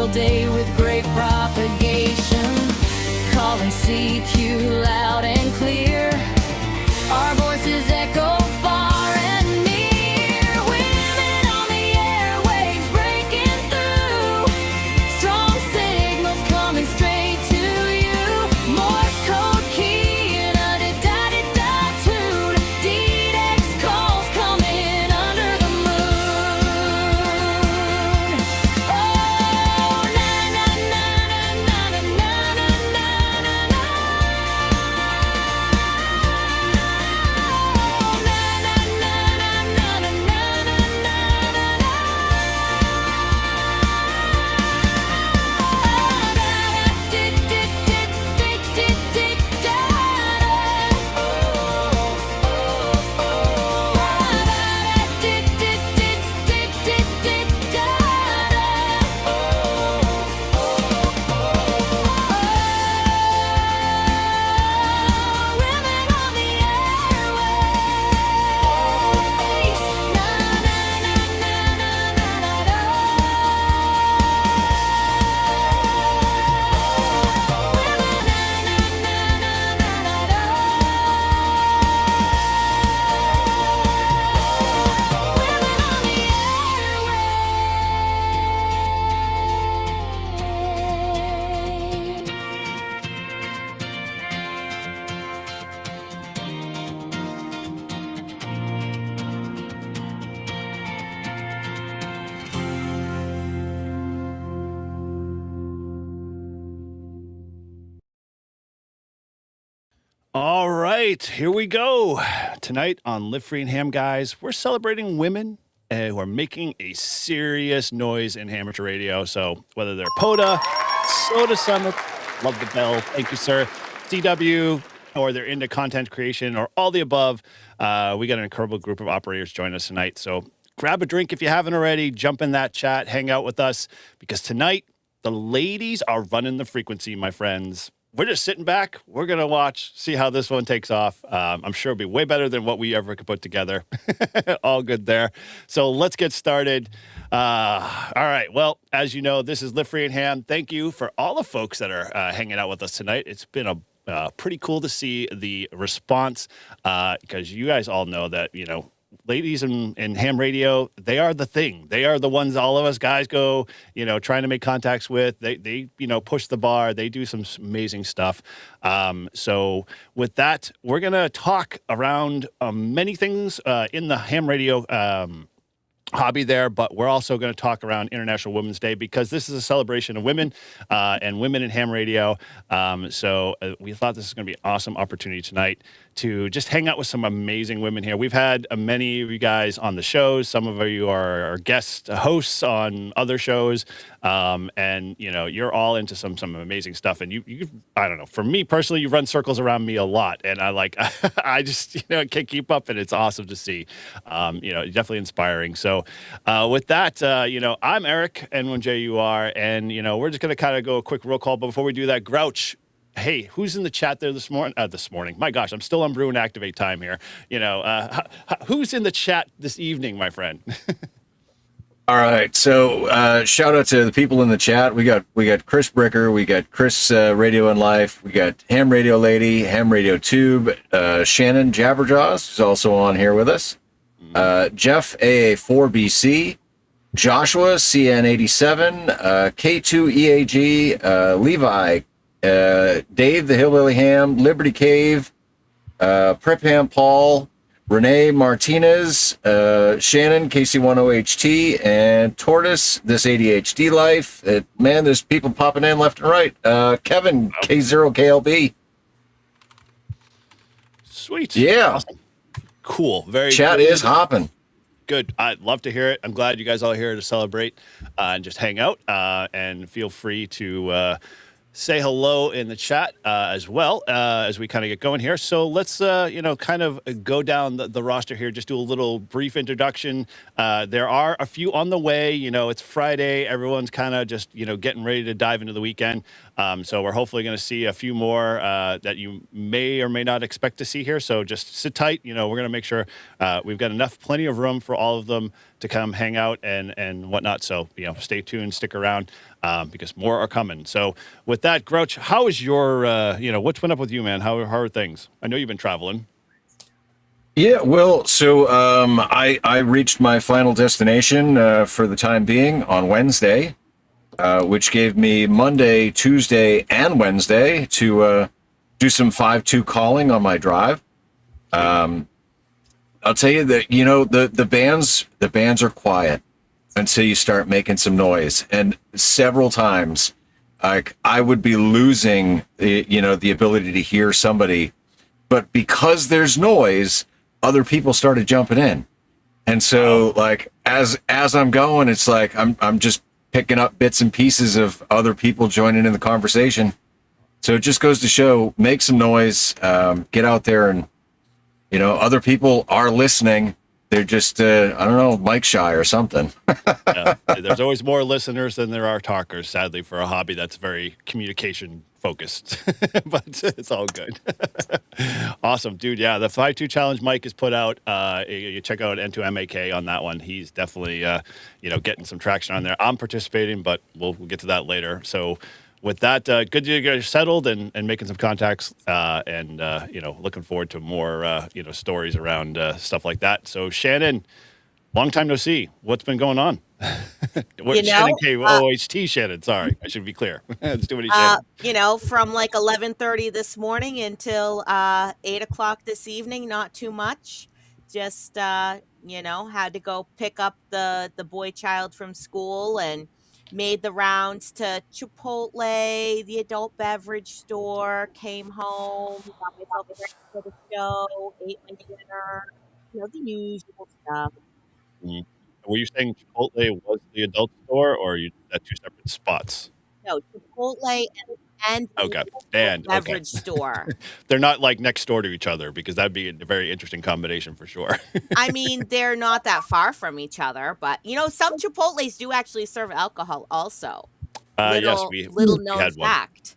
all day with great propagation. Calling CQ loud and clear. Our voices echo far and near. Women on the airwaves breaking through. Strong signals coming straight to you. Morse code key and a da-da-da tune. DX calls coming under the moon. Oh, na na na na na na na na na na. All right, here we go. Tonight on Live Free and Ham, guys, we're celebrating women who are making a serious noise in amateur radio. So whether they're POTA, SOTA Summit, love the bell, thank you, sir, CW, or they're into content creation or all the above, we got an incredible group of operators joining us tonight. So grab a drink if you haven't already, jump in that chat, hang out with us, because tonight the ladies are running the frequency, my friends. We're just sitting back. We're going to watch, see how this one takes off. I'm sure it'll be way better than what we ever could put together. All good there. So let's get started. All right. Well, as you know, this is Live Free and Ham. Thank you for all the folks that are hanging out with us tonight. It's been pretty cool to see the response because you guys all know that, you know, ladies in ham radio, they are the thing. They are the ones all of us guys go, you know, trying to make contacts with. They you know, push the bar. They do some amazing stuff. So with that, we're going to talk around many things in the ham radio hobby there, but we're also going to talk around International Women's Day because this is a celebration of women and women in ham radio. So we thought this is going to be an awesome opportunity tonight to just hang out with some amazing women here. We've had many of you guys on the shows. Some of you are guest hosts on other shows. And, you know, you're all into some amazing stuff. And you, I don't know, for me personally, you run circles around me a lot. And I like, I just, you know, can't keep up. And it's awesome to see, you know, definitely inspiring. So with that, you know, I'm Eric, N1J you are. And, you know, we're just going to kind of go a quick roll call. But before we do that, Grouch, hey, who's in the chat there this morning? My gosh, I'm still on Brew and Activate time here. You know, who's in the chat this evening, my friend? All right, so shout out to the people in the chat. We got Chris Bricker, we got Chris Radio and Life, we got Ham Radio Lady, Ham Radio Tube, Shannon Jabberjaws, who's also on here with us, Jeff AA4BC, Joshua CN87, K2EAG, Levi, Dave the Hillbilly Ham, Liberty Cave, Prep Ham Paul, Renee Martinez, Shannon KC10HT, and Tortoise this ADHD life. Man, there's people popping in left and right. Kevin K0KLB. Sweet. Yeah. Awesome. Cool. Very chat good. Is hopping. Good. I'd love to hear it. I'm glad you guys all are here to celebrate and just hang out and feel free to say hello in the chat as well as we kind of get going here. So let's, kind of go down the roster here, just do a little brief introduction. There are a few on the way. It's Friday. Everyone's kind of just, getting ready to dive into the weekend. So we're hopefully going to see a few more that you may or may not expect to see here. So just sit tight. We're going to make sure we've got plenty of room for all of them to come hang out and whatnot. So, stay tuned, stick around because more are coming. So with that, Grouch, how is your, what's been up with you, man? How are things? I know you've been traveling. Yeah, well, so I reached my final destination for the time being on Wednesday, which gave me Monday, Tuesday, and Wednesday to do some 5-2 calling on my drive. I'll tell you that, the bands are quiet until you start making some noise. And several times, I would be losing the ability to hear somebody, but because there's noise, other people started jumping in. And so as I'm going, it's like I'm just picking up bits and pieces of other people joining in the conversation. So it just goes to show, make some noise, get out there, and other people are listening. They're just, mic shy or something. Yeah. There's always more listeners than there are talkers, sadly, for a hobby that's very communication focused, but it's all good. Awesome, dude. Yeah, the 5-2 challenge Mike has put out. You check out N2MAK on that one. He's definitely, getting some traction on there. I'm participating, but we'll get to that later. So with that, good to get settled and making some contacts and looking forward to more, stories around stuff like that. So Shannon, long time no see. What's been going on? Shannon KOHT Shannon. Sorry, I should be clear. It's too many Shannon. From like 11:30 this morning until 8 o'clock this evening. Not too much. Just had to go pick up the boy child from school and made the rounds to Chipotle, the adult beverage store, came home, got myself ready for the show, ate my dinner, the usual stuff. Mm. Were you saying Chipotle was the adult store, or you at two separate spots? No, Chipotle and Okay, beverage store. They're not like next door to each other, because that'd be a very interesting combination for sure. I mean, they're not that far from each other, but some Chipotles do actually serve alcohol also. Yes, little we known had one. fact.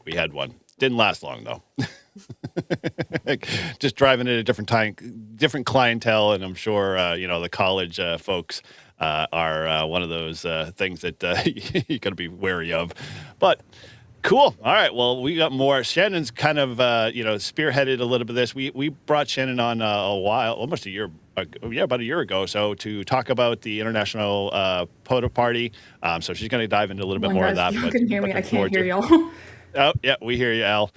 We had one. Didn't last long though. Just driving at a different clientele, and I'm sure the college folks are one of those things that you got to be wary of. But cool. All right. Well, we got more. Shannon's kind of spearheaded a little bit of this. We brought Shannon on almost a year. About a year ago, so to talk about the International POTA Party. So she's going to dive into a little bit more of that. You can hear me. I can't hear y'all. Oh, yeah, we hear you, Al.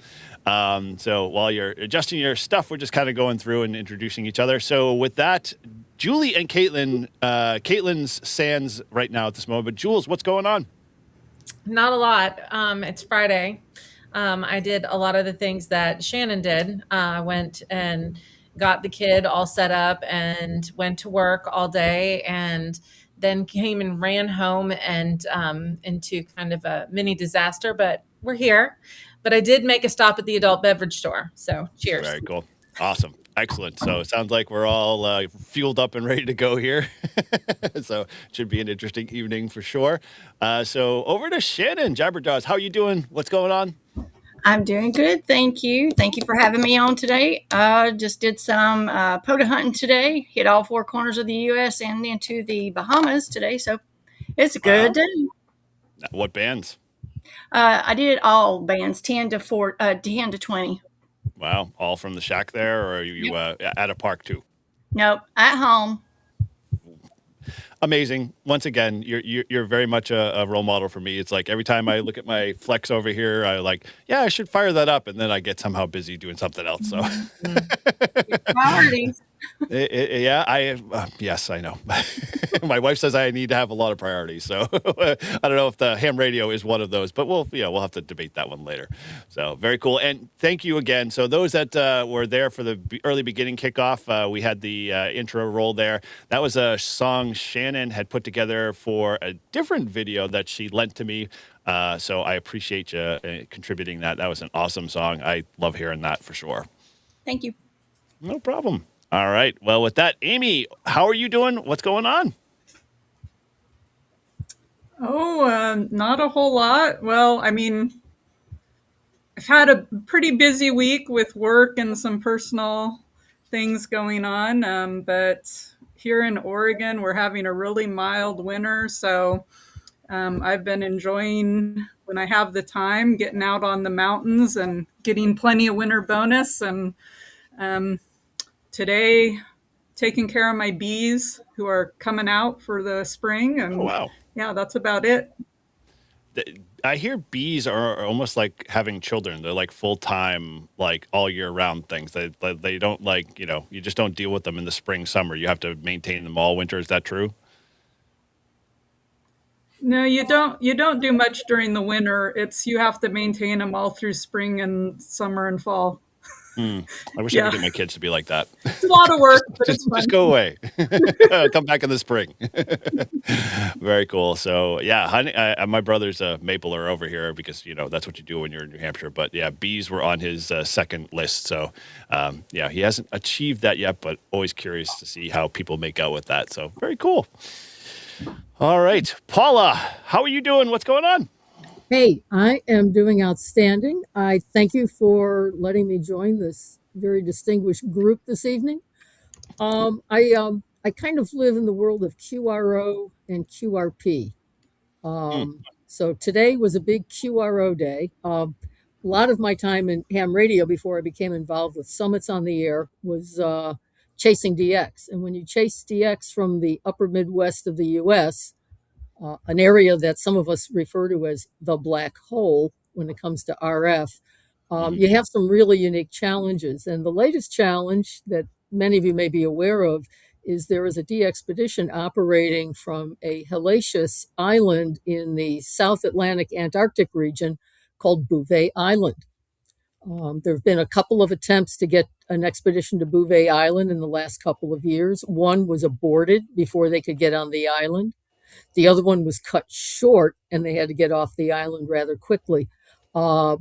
So while you're adjusting your stuff, we're just kind of going through and introducing each other. So with that, Julie and Caitlin, Caitlin's sans right now at this moment. But Jules, what's going on? Not a lot. It's Friday. I did a lot of the things that Shannon did. I went and got the kid all set up and went to work all day, and then came and ran home and into kind of a mini disaster, but we're here. But I did make a stop at the adult beverage store. So cheers. Very cool. Awesome. Excellent. So it sounds like we're all fueled up and ready to go here. So it should be an interesting evening for sure. So over to Shannon Jabberjaws. How are you doing? What's going on? I'm doing good. Thank you. Thank you for having me on today. Just did some POTA hunting today. Hit all four corners of the U.S. and into the Bahamas today. So it's a good day. What bands? I did all bands, 10 to 20. Wow. All from the shack there, or are you at a park too? Nope. At home. Amazing. Once again, you're very much a role model for me. It's like every time I look at my Flex over here, I should fire that up, and then I get somehow busy doing something else. So Priorities. Yeah, yes, I know. My wife says I need to have a lot of priorities, so I don't know if the ham radio is one of those, but we'll have to debate that one later. So very cool, and thank you again. So those that were there for the early beginning kickoff, we had the intro roll there. That was a song Shannon had put together for a different video that she lent to me. So I appreciate you contributing that. That was an awesome song. I love hearing that for sure. Thank you. No problem. All right. Well, with that, Amy, how are you doing? What's going on? Oh, not a whole lot. Well, I mean, I've had a pretty busy week with work and some personal things going on. But here in Oregon, we're having a really mild winter. So I've been enjoying, when I have the time, getting out on the mountains and getting plenty of winter bonus. And today, taking care of my bees who are coming out for the spring. And Oh, wow. yeah, that's about it. I hear bees are almost like having children. They're like full-time, like all year round things. They don't like, you just don't deal with them in the spring, summer. You have to maintain them all winter. Is that true? No, you don't. You don't do much during the winter. You have to maintain them all through spring and summer and fall. I wish I Yeah, could get my kids to be like that. it's a lot of work, but it's fun. Just go away. Come back in the spring. Very cool. So yeah, honey, my brother's a mapler over here because that's what you do when you're in New Hampshire. But yeah, bees were on his second list. So yeah, he hasn't achieved that yet, but always curious to see how people make out with that. So very cool. All right, Paula, how are you doing? What's going on? Hey, I am doing outstanding. I thank you for letting me join this very distinguished group this evening. I kind of live in the world of QRO and QRP. So today was a big QRO day. A lot of my time in ham radio before I became involved with Summits on the Air was chasing DX. And when you chase DX from the upper Midwest of the US, an area that some of us refer to as the black hole when it comes to RF, you have some really unique challenges. And the latest challenge that many of you may be aware of is there is a DXpedition operating from a hellacious island in the South Atlantic Antarctic region called Bouvet Island. There have been a couple of attempts to get an expedition to Bouvet Island in the last couple of years. One was aborted before they could get on the island. The other one was cut short and they had to get off the island rather quickly.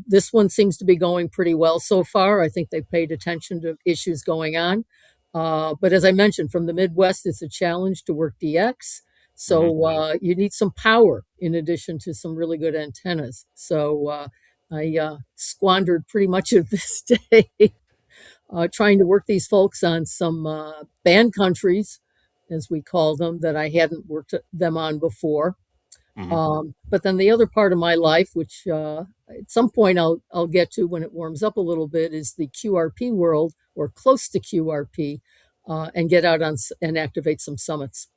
This one seems to be going pretty well so far. I think they've paid attention to issues going on. But as I mentioned, from the Midwest, it's a challenge to work DX. So you need some power in addition to some really good antennas. So I squandered pretty much of this day trying to work these folks on some band countries, as we call them, that I hadn't worked them on before. But then the other part of my life, which at some point I'll get to when it warms up a little bit, is the QRP world or close to QRP, and get out on and activate some summits.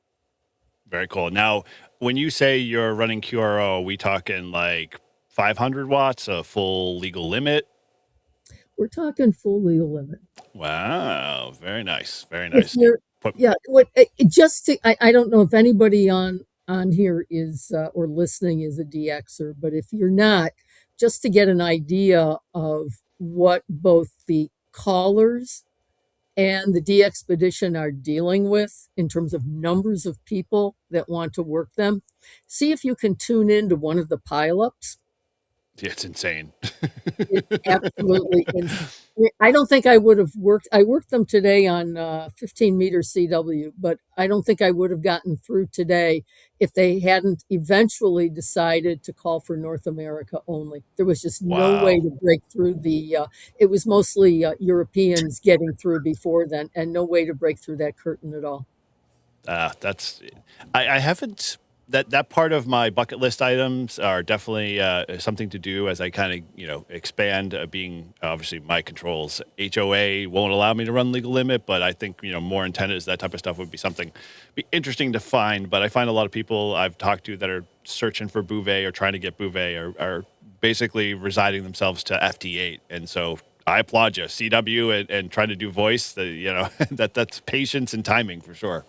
Very cool. Now, when you say you're running QRO, are we talking like 500 watts, a full legal limit? We're talking full legal limit. Wow. Very nice. Very nice. Yeah. I don't know if anybody on here is or listening is a DXer, but if you're not, just to get an idea of what both the callers and the DXpedition are dealing with in terms of numbers of people that want to work them, see if you can tune into one of the pileups. Yeah, it's insane. It's absolutely insane. I don't think I would have worked. I worked them today on 15 meter CW, but I don't think I would have gotten through today if they hadn't eventually decided to call for North America only. There was just no way to break through it was mostly Europeans getting through before then, and no way to break through that curtain at all. I haven't. That part of my bucket list items are definitely something to do as I kind of, expand, being obviously my controls. HOA won't allow me to run legal limit, but I think, more antennas, that type of stuff would be interesting to find. But I find a lot of people I've talked to that are searching for Bouvet or trying to get Bouvet are basically residing themselves to FT8. And so I applaud you, CW, and trying to do voice. That's patience and timing for sure.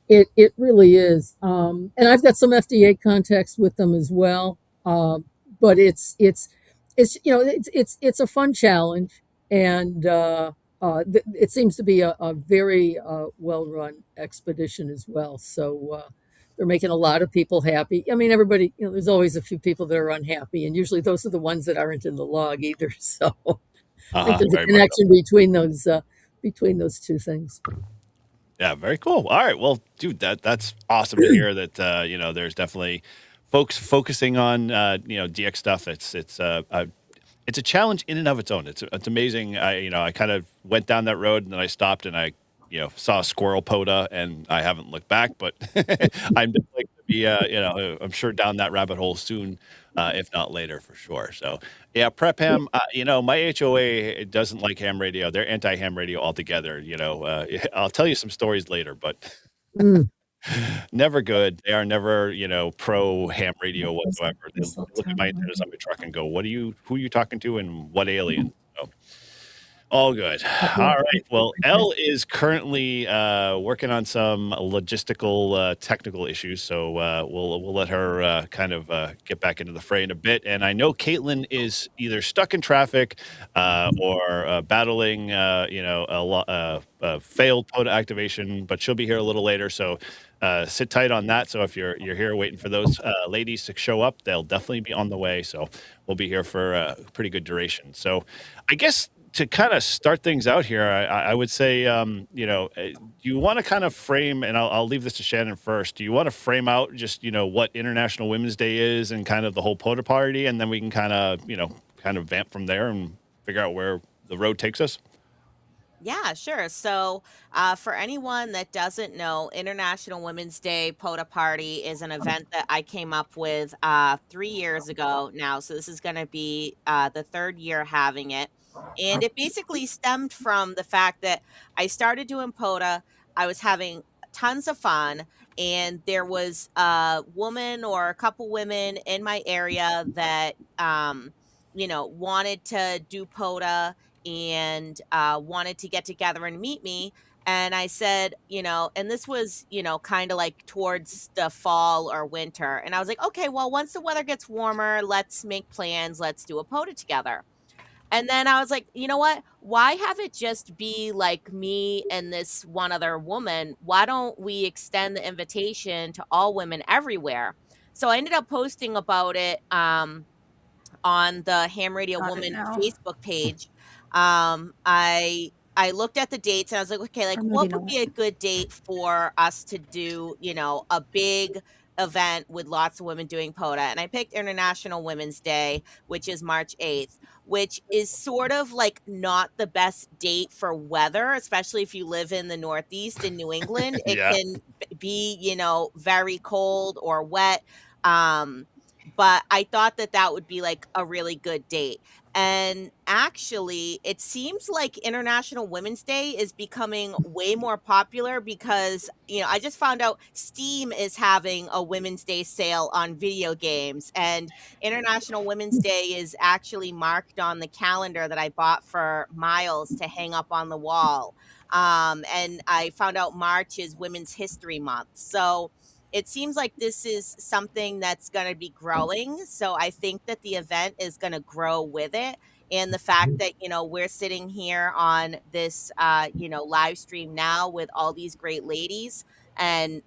It really is. And I've got some FDA contacts with them as well. But it's it's a fun challenge, and it seems to be a very well run expedition as well. So they're making a lot of people happy. I mean, everybody, there's always a few people that are unhappy, and usually those are the ones that aren't in the log either. So I think there's a Very much so. connection between those two things. Yeah, very cool. All right, well, dude, that's awesome to hear that. There's definitely folks focusing on DX stuff. It's a challenge in and of its own. It's amazing. I kind of went down that road and then I stopped and I saw a squirrel POTA and I haven't looked back. But I'm just like to be I'm sure down that rabbit hole soon, if not later for sure. So yeah, prep ham. My HOA doesn't like ham radio. They're anti ham radio altogether. I'll tell you some stories later, but Mm. never good. They are never, pro ham radio whatsoever. They look at my antennas on my truck and go, who are you talking to and what alien? So, all good. All right. Well, Elle is currently working on some logistical, technical issues, so we'll let her kind of get back into the fray in a bit. And I know Caitlin is either stuck in traffic or battling, a failed POTA activation, but she'll be here a little later. So sit tight on that. So if you're here waiting for those ladies to show up, they'll definitely be on the way. So we'll be here for a pretty good duration. So I guess to kind of start things out here, I would say, do you want to kind of frame, and I'll leave this to Shannon first. Do you want to frame out just, what International Women's Day is and kind of the whole POTA Party, and then we can kind of vamp from there and figure out where the road takes us? Yeah, sure. So, for anyone that doesn't know, International Women's Day POTA Party is an event that I came up with 3 years ago now. So, this is going to be the third year having it. And it basically stemmed from the fact that I started doing POTA, I was having tons of fun, and there was a woman or a couple women in my area that, wanted to do POTA and wanted to get together and meet me. And I said, and this was, kind of like towards the fall or winter. And I was like, okay, well, once the weather gets warmer, let's make plans. Let's do a POTA together. And then I was like, you know what? Why have it just be like me and this one other woman? Why don't we extend the invitation to all women everywhere? So I ended up posting about it on the Ham Radio Got it Woman now. Facebook page. I looked at the dates and I was like, okay, like Or maybe what would not. be a good date for us to do, a big event with lots of women doing POTA? And I picked International Women's Day, which is March 8th, which is sort of like not the best date for weather, especially if you live in the Northeast in New England. It Yeah. can be, very cold or wet. But I thought that that would be like a really good date. And actually, it seems like International Women's Day is becoming way more popular because, I just found out Steam is having a Women's Day sale on video games. And International Women's Day is actually marked on the calendar that I bought for Miles to hang up on the wall. And I found out March is Women's History Month. So it seems like this is something that's going to be growing. So I think that the event is going to grow with it. And the fact that, we're sitting here on this, live stream now with all these great ladies and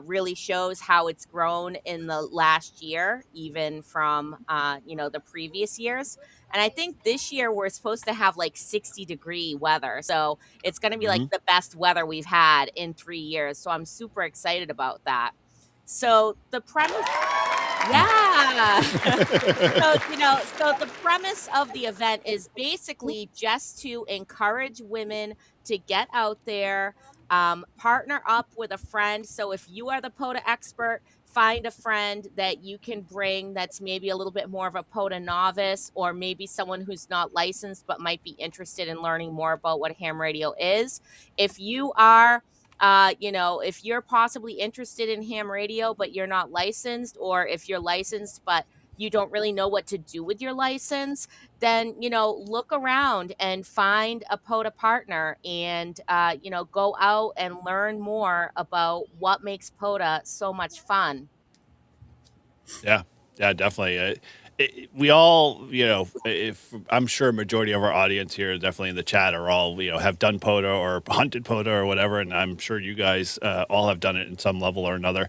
really shows how it's grown in the last year, even from, the previous years. And I think this year we're supposed to have like 60-degree weather. So it's going to be like Mhm. the best weather we've had in 3 years. So I'm super excited about that. So the premise, yeah. So the premise of the event is basically just to encourage women to get out there, partner up with a friend. So if you are the POTA expert, find a friend that you can bring that's maybe a little bit more of a POTA novice, or maybe someone who's not licensed but might be interested in learning more about what ham radio is. If you are if you're possibly interested in ham radio, but you're not licensed, or if you're licensed, but you don't really know what to do with your license, then, look around and find a POTA partner and, go out and learn more about what makes POTA so much fun. Yeah, yeah, definitely. We all, if I'm sure a majority of our audience here, definitely in the chat, are all, have done POTA or hunted POTA or whatever, and I'm sure you guys all have done it in some level or another.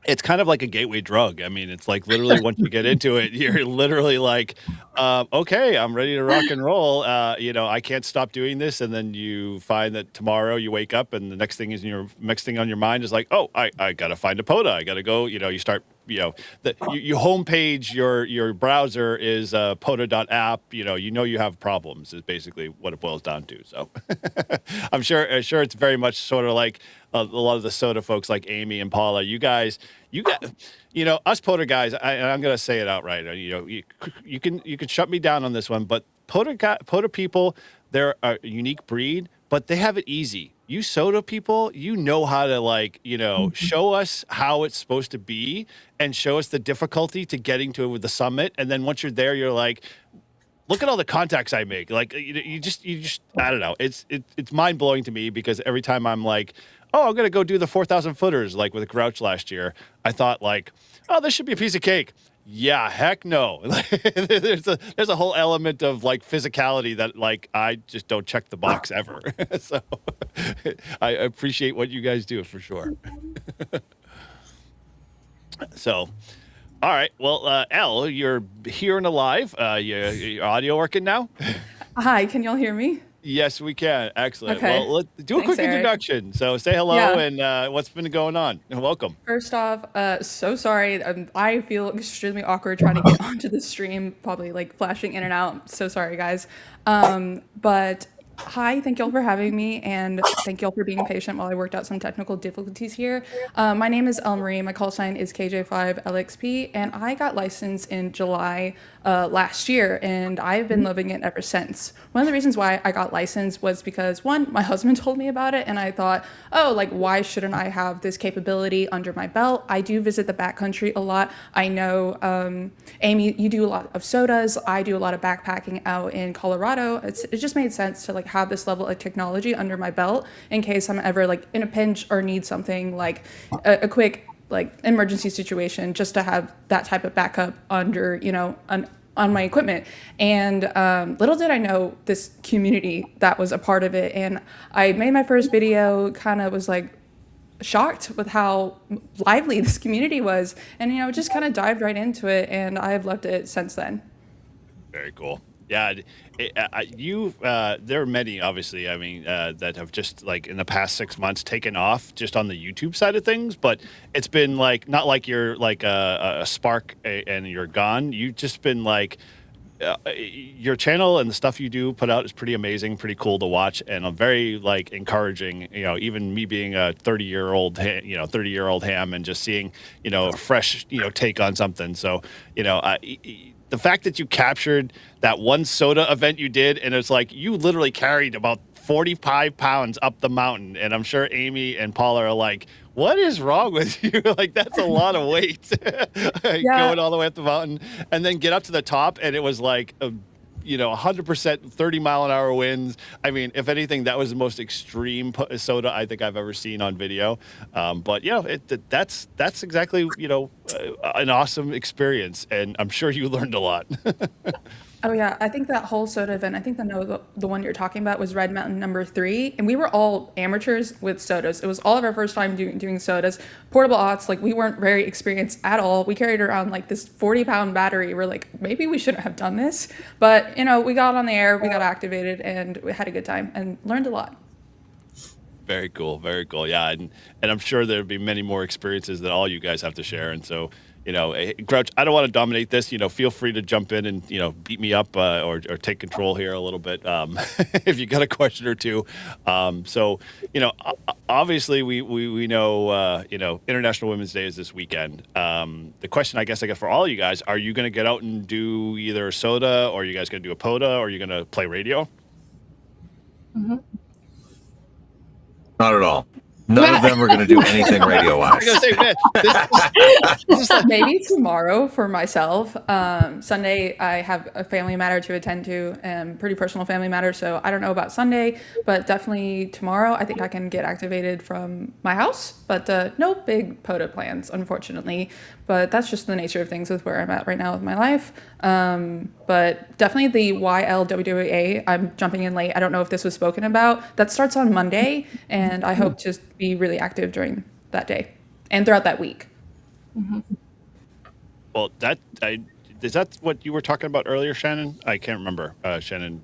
It's kind of like a gateway drug. I mean, it's like literally once you get into it, you're literally like, okay, I'm ready to rock and roll. I can't stop doing this. And then you find that tomorrow you wake up and the next thing on your mind is like, oh, I got to find a POTA. I got to go, you start, you homepage, your browser is POTA.app. You have problems is basically what it boils down to. So I'm sure it's very much sort of like a lot of the SOTA folks like Amy and Paula. You got, us POTA guys, and I'm going to say it outright. You can shut me down on this one, but POTA people, they're a unique breed, but they have it easy. You SOTA people, how to show us how it's supposed to be and show us the difficulty to getting to the summit. And then once you're there, you're like, look at all the contacts I make. Like you just I don't know. It's mind blowing to me because every time I'm like, oh, I'm going to go do the 4,000 footers like with Grouch last year, I thought like, oh, this should be a piece of cake. Yeah, heck no. there's a whole element of like physicality that like I just don't check the box ever. So I appreciate what you guys do for sure. So, all right. Well, Elle, you're here and alive. Your audio working now? Hi, can y'all hear me? Yes, we can. Excellent. Okay. Well, let's do a Thanks, quick Eric. introduction. So say hello Yeah. and what's been going on. Welcome. First off, so sorry. I feel extremely awkward trying to get onto the stream, probably like flashing in and out. So sorry, guys. But hi, thank y'all for having me, and thank y'all for being patient while I worked out some technical difficulties here. My name is El Marie. My call sign is KJ5LXP, and I got licensed in July last year, and I've been loving it ever since. One of the reasons why I got licensed was because, one, my husband told me about it, and I thought, oh, like, why shouldn't I have this capability under my belt? I do visit the backcountry a lot. I know, Amy, you do a lot of SOTAs. I do a lot of backpacking out in Colorado. It just made sense to like have this level of technology under my belt in case I'm ever like in a pinch or need something like a quick like emergency situation, just to have that type of backup under, on my equipment. And little did I know this community that was a part of it. And I made my first video, kind of was like shocked with how lively this community was, and just kind of dived right into it, and I've loved it since then. Very cool. Yeah, there are many, obviously, I mean, that have just like in the past 6 months taken off just on the YouTube side of things, but it's been like, not like you're like a spark and you're gone. You've just been like, your channel and the stuff you do put out is pretty amazing, pretty cool to watch, and I'm very like encouraging, even me being a 30-year-old ham and just seeing, a fresh, take on something. So, the fact that you captured that one SOTA event you did, and it's like you literally carried about 45 pounds up the mountain, and I'm sure Amy and Paula are like, what is wrong with you? Like, that's a lot of weight. Going all the way up the mountain and then get up to the top, and it was like 100% 30-mile-an-hour winds. I mean, if anything, that was the most extreme SOTA I think I've ever seen on video. But that's exactly an awesome experience, and I'm sure you learned a lot. Oh yeah, I think that whole SOTA event, I think the one you're talking about was Red Mountain #3, and we were all amateurs with SOTAs. It was all of our first time doing SOTAs. Portable aughts, like we weren't very experienced at all. We carried around like this 40-pound battery. We're like, maybe we shouldn't have done this, but we got on the air, we got activated, and we had a good time and learned a lot. Very cool, very cool. Yeah, and I'm sure there'll be many more experiences that all you guys have to share, and so. Grouch, I don't want to dominate this. Feel free to jump in and, beat me up or take control here a little bit if you got a question or two. Obviously we know, International Women's Day is this weekend. The question I guess I got for all you guys, are you going to get out and do either a SOTA, or are you guys going to do a POTA, or are you going to play radio? Not at all. None of them are going to do anything radio I wise. was gonna say, man, this is like, Maybe tomorrow for myself. Sunday, I have a family matter to attend to, and pretty personal family matter. So I don't know about Sunday, but definitely tomorrow. I think I can get activated from my house, but no big POTA plans, unfortunately. But that's just the nature of things with where I'm at right now with my life. But definitely the YLWWA. I'm jumping in late. I don't know if this was spoken about. That starts on Monday, and I hope to be really active during that day and throughout that week. well, is that what you were talking about earlier, Shannon? I can't remember. Shannon,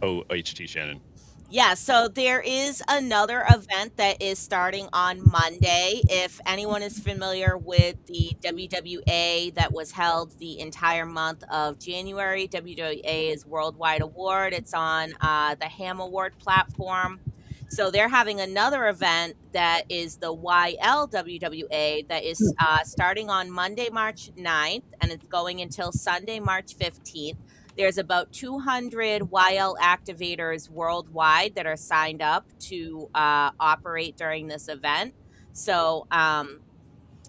OHT Shannon. Yeah, so there is another event that is starting on Monday. If anyone is familiar with the WWA that was held the entire month of January, WWA is Worldwide Award. It's on the Ham Award platform. So they're having another event that is the YLWWA that is starting on Monday, March 9th, and it's going until Sunday, March 15th. There's about 200 YL activators worldwide that are signed up to operate during this event. So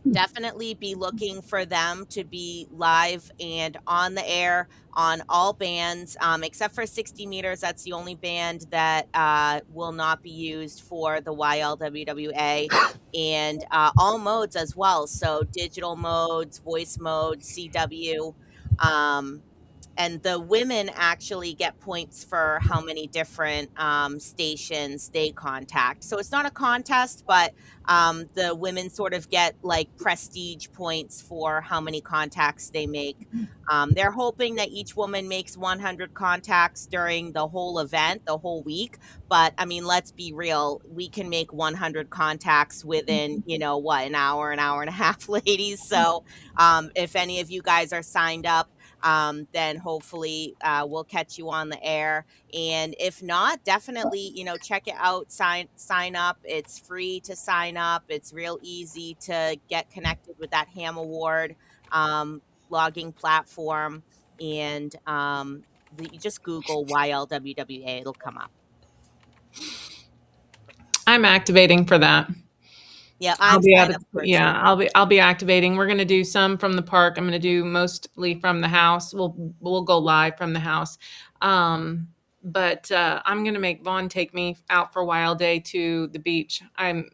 definitely be looking for them to be live and on the air on all bands, except for 60 meters. That's the only band that will not be used for the YLWWA, and all modes as well. So digital modes, voice mode, CW. And the women actually get points for how many different stations they contact. So it's not a contest, but the women sort of get like prestige points for how many contacts they make. They're hoping that each woman makes 100 contacts during the whole event, the whole week. But I mean, let's be real. We can make 100 contacts within, an hour and a half, ladies. So if any of you guys are signed up, then hopefully we'll catch you on the air. And if not, definitely, check it out, sign up. It's free to sign up. It's real easy to get connected with that Ham Award logging platform. And you just Google YLWWA, it'll come up. I'm activating for that. Yeah, I'm signed up for it too. I'll be activating. We're going to do some from the park. I'm going to do mostly from the house. We'll go live from the house. But I'm going to make Vaughn take me out for Wild Day to the beach. I've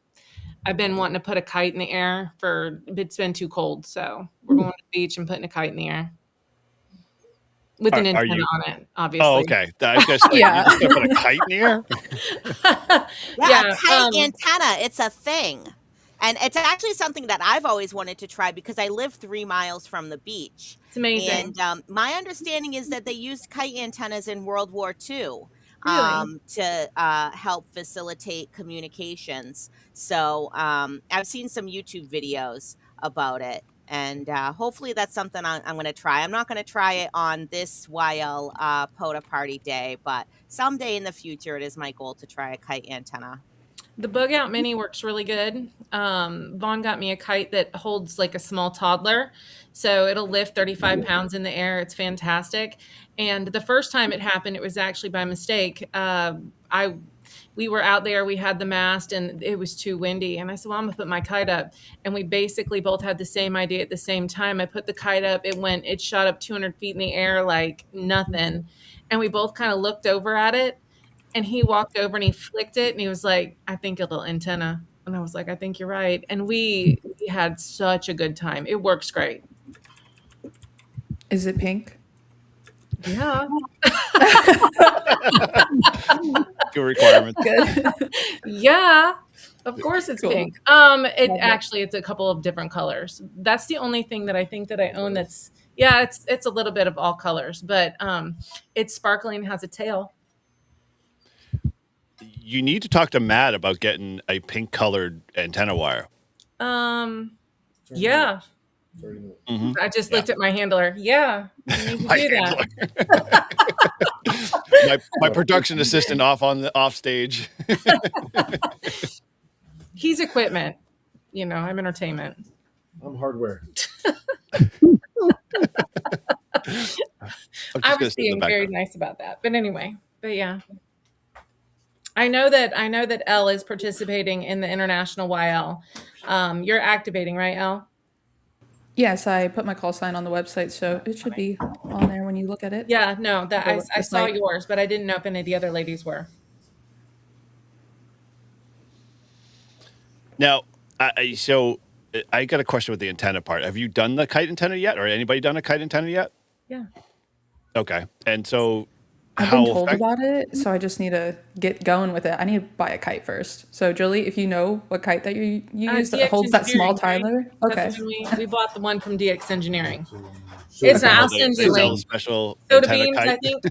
been wanting to put a kite in the air it's been too cold. So we're going to the beach and putting a kite in the air. With an antenna on it, obviously. Oh, okay. I was gonna say, Yeah. you just gonna put a kite in the air? Yeah, a kite antenna. It's a thing. And it's actually something that I've always wanted to try because I live 3 miles from the beach. It's amazing. And my understanding is that they used kite antennas in World War II Really? to help facilitate communications. So I've seen some YouTube videos about it. And hopefully that's something I'm going to try. I'm not going to try it on this YL POTA Party day, but someday in the future, it is my goal to try a kite antenna. The Bug Out Mini works really good. Vaughn got me a kite that holds like a small toddler. So it'll lift 35 pounds in the air. It's fantastic. And the first time it happened, it was actually by mistake. We were out there, we had the mast and it was too windy. And I said, well, I'm gonna put my kite up. And we basically both had the same idea at the same time. I put the kite up, it shot up 200 feet in the air like nothing. And we both kind of looked over at it. And he walked over and he flicked it and he was like, I think a little antenna. And I was like, I think you're right. And we had such a good time. It works great. Is it pink? Yeah. Good requirements. Good. Yeah. Of course it's Cool. pink. It's a couple of different colors. That's the only thing that I think that I own it's a little bit of all colors, but it's sparkling, has a tail. You need to talk to Matt about getting a pink colored antenna wire. Yeah. Mhm. I just looked at my handler. Yeah. You need to My do that. my production assistant off stage. He's equipment. I'm entertainment. I'm hardware. I was being very nice about that. But anyway, yeah. I know that Elle is participating in the International YL. You're activating, right, Elle? Yes, I put my call sign on the website, so it should be on there when you look at it. Yeah, no, that Or I the saw site. yours, but I didn't know if any of the other ladies were. Now, so I got a question with the antenna part. Have you done the kite antenna yet, or anybody done a kite antenna yet? Yeah. Okay, and so I've been told about it, so I just need to get going with it. I need to buy a kite first. So, Julie, if you know what kite that you use that DX holds that small Engineering, right? Tyler, That's okay. when we bought the one from DX Engineering. It's Okay. I'll they send you a sell a link. special Soda antenna beams, kite. I think.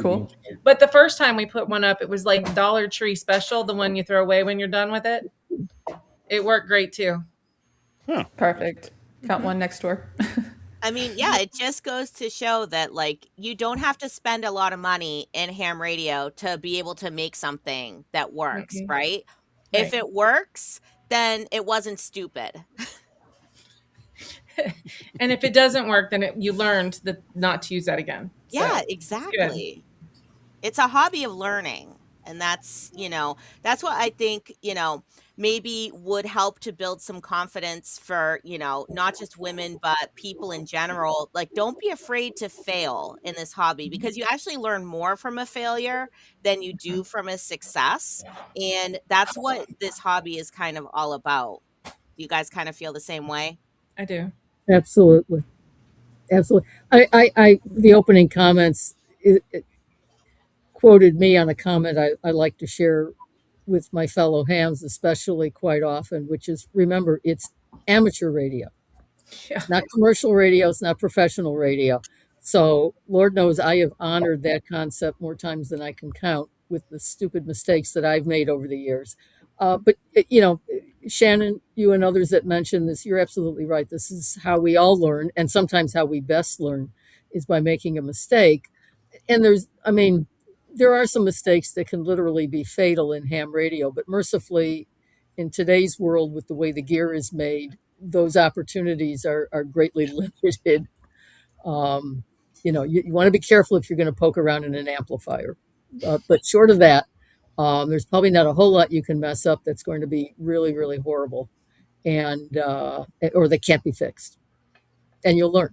Cool. But the first time we put one up, it was like Dollar Tree special, the one you throw away when you're done with it. It worked great too. Huh. Perfect. Got one next door. I mean, yeah, it just goes to show that like you don't have to spend a lot of money in ham radio to be able to make something that works, Mhm. right? If Right. it works, then it wasn't stupid. And if it doesn't work, then you learned that not to use that again. So, Yeah, good. exactly. It's a hobby of learning. And that's, that's what I think, maybe would help to build some confidence for, not just women, but people in general. Like, don't be afraid to fail in this hobby because you actually learn more from a failure than you do from a success. And that's what this hobby is kind of all about. Do you guys kind of feel the same way? I do. Absolutely. Absolutely. The opening comments it quoted me on a comment I like to share with my fellow hams, especially quite often, which is remember, it's amateur radio. Yeah. It's not commercial radio, it's not professional radio. So, Lord knows I have honored that concept more times than I can count with the stupid mistakes that I've made over the years. But, Shannon, you and others that mentioned this, you're absolutely right. This is how we all learn, and sometimes how we best learn is by making a mistake. And there are some mistakes that can literally be fatal in ham radio, but mercifully, in today's world, with the way the gear is made, those opportunities are greatly limited. You want to be careful if you're going to poke around in an amplifier. But short of that, there's probably not a whole lot you can mess up that's going to be really, really horrible, and or that can't be fixed, and you'll learn.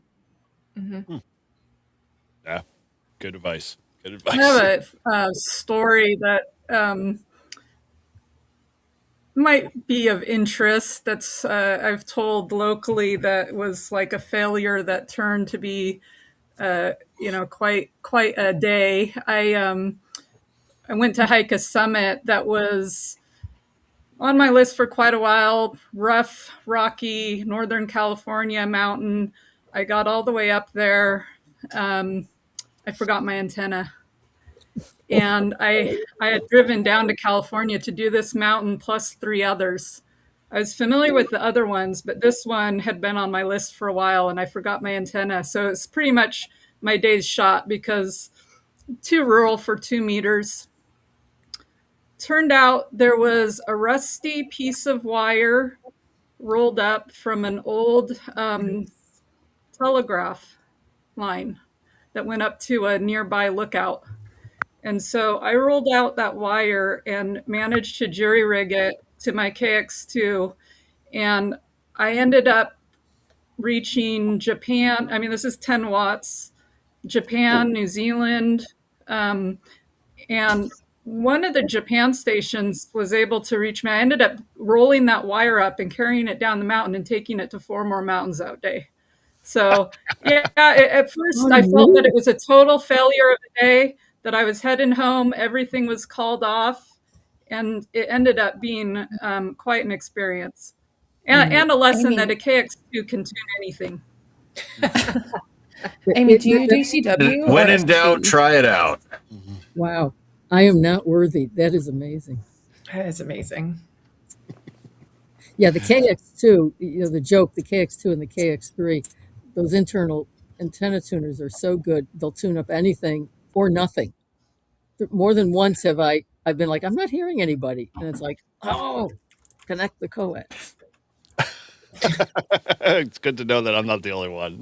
Mm-hmm. Yeah, good advice. Good I advice. have a story that might be of interest that's I've told locally that was like a failure that turned to be quite a day. I went to hike a summit that was on my list for quite a while. Rough, rocky, Northern California mountain. I got all the way up there. I forgot my antenna. And I had driven down to California to do this mountain plus 3 others. I was familiar with the other ones, but this one had been on my list for a while and I forgot my antenna. So it's pretty much my day's shot because too rural for 2 meters. Turned out there was a rusty piece of wire rolled up from an old telegraph line that went up to a nearby lookout. And so I rolled out that wire and managed to jury rig it to my KX2. And I ended up reaching Japan. I mean, this is 10 watts, Japan, New Zealand. And one of the Japan stations was able to reach me. I ended up rolling that wire up and carrying it down the mountain and taking it to 4 more mountains that day. So, yeah, at first I felt that it was a total failure of the day, that I was heading home, everything was called off, and it ended up being quite an experience and a lesson that a KX2 can tune anything. Amy, do you do CW or When in doubt, ST? try it out. Wow, I am not worthy. That is amazing. That is amazing. Yeah, the KX2, the joke, the KX2 and the KX3, those internal antenna tuners are so good. They'll tune up anything or nothing. More than once I've been like, I'm not hearing anybody. And it's like, oh, connect the coax. It's good to know that I'm not the only one.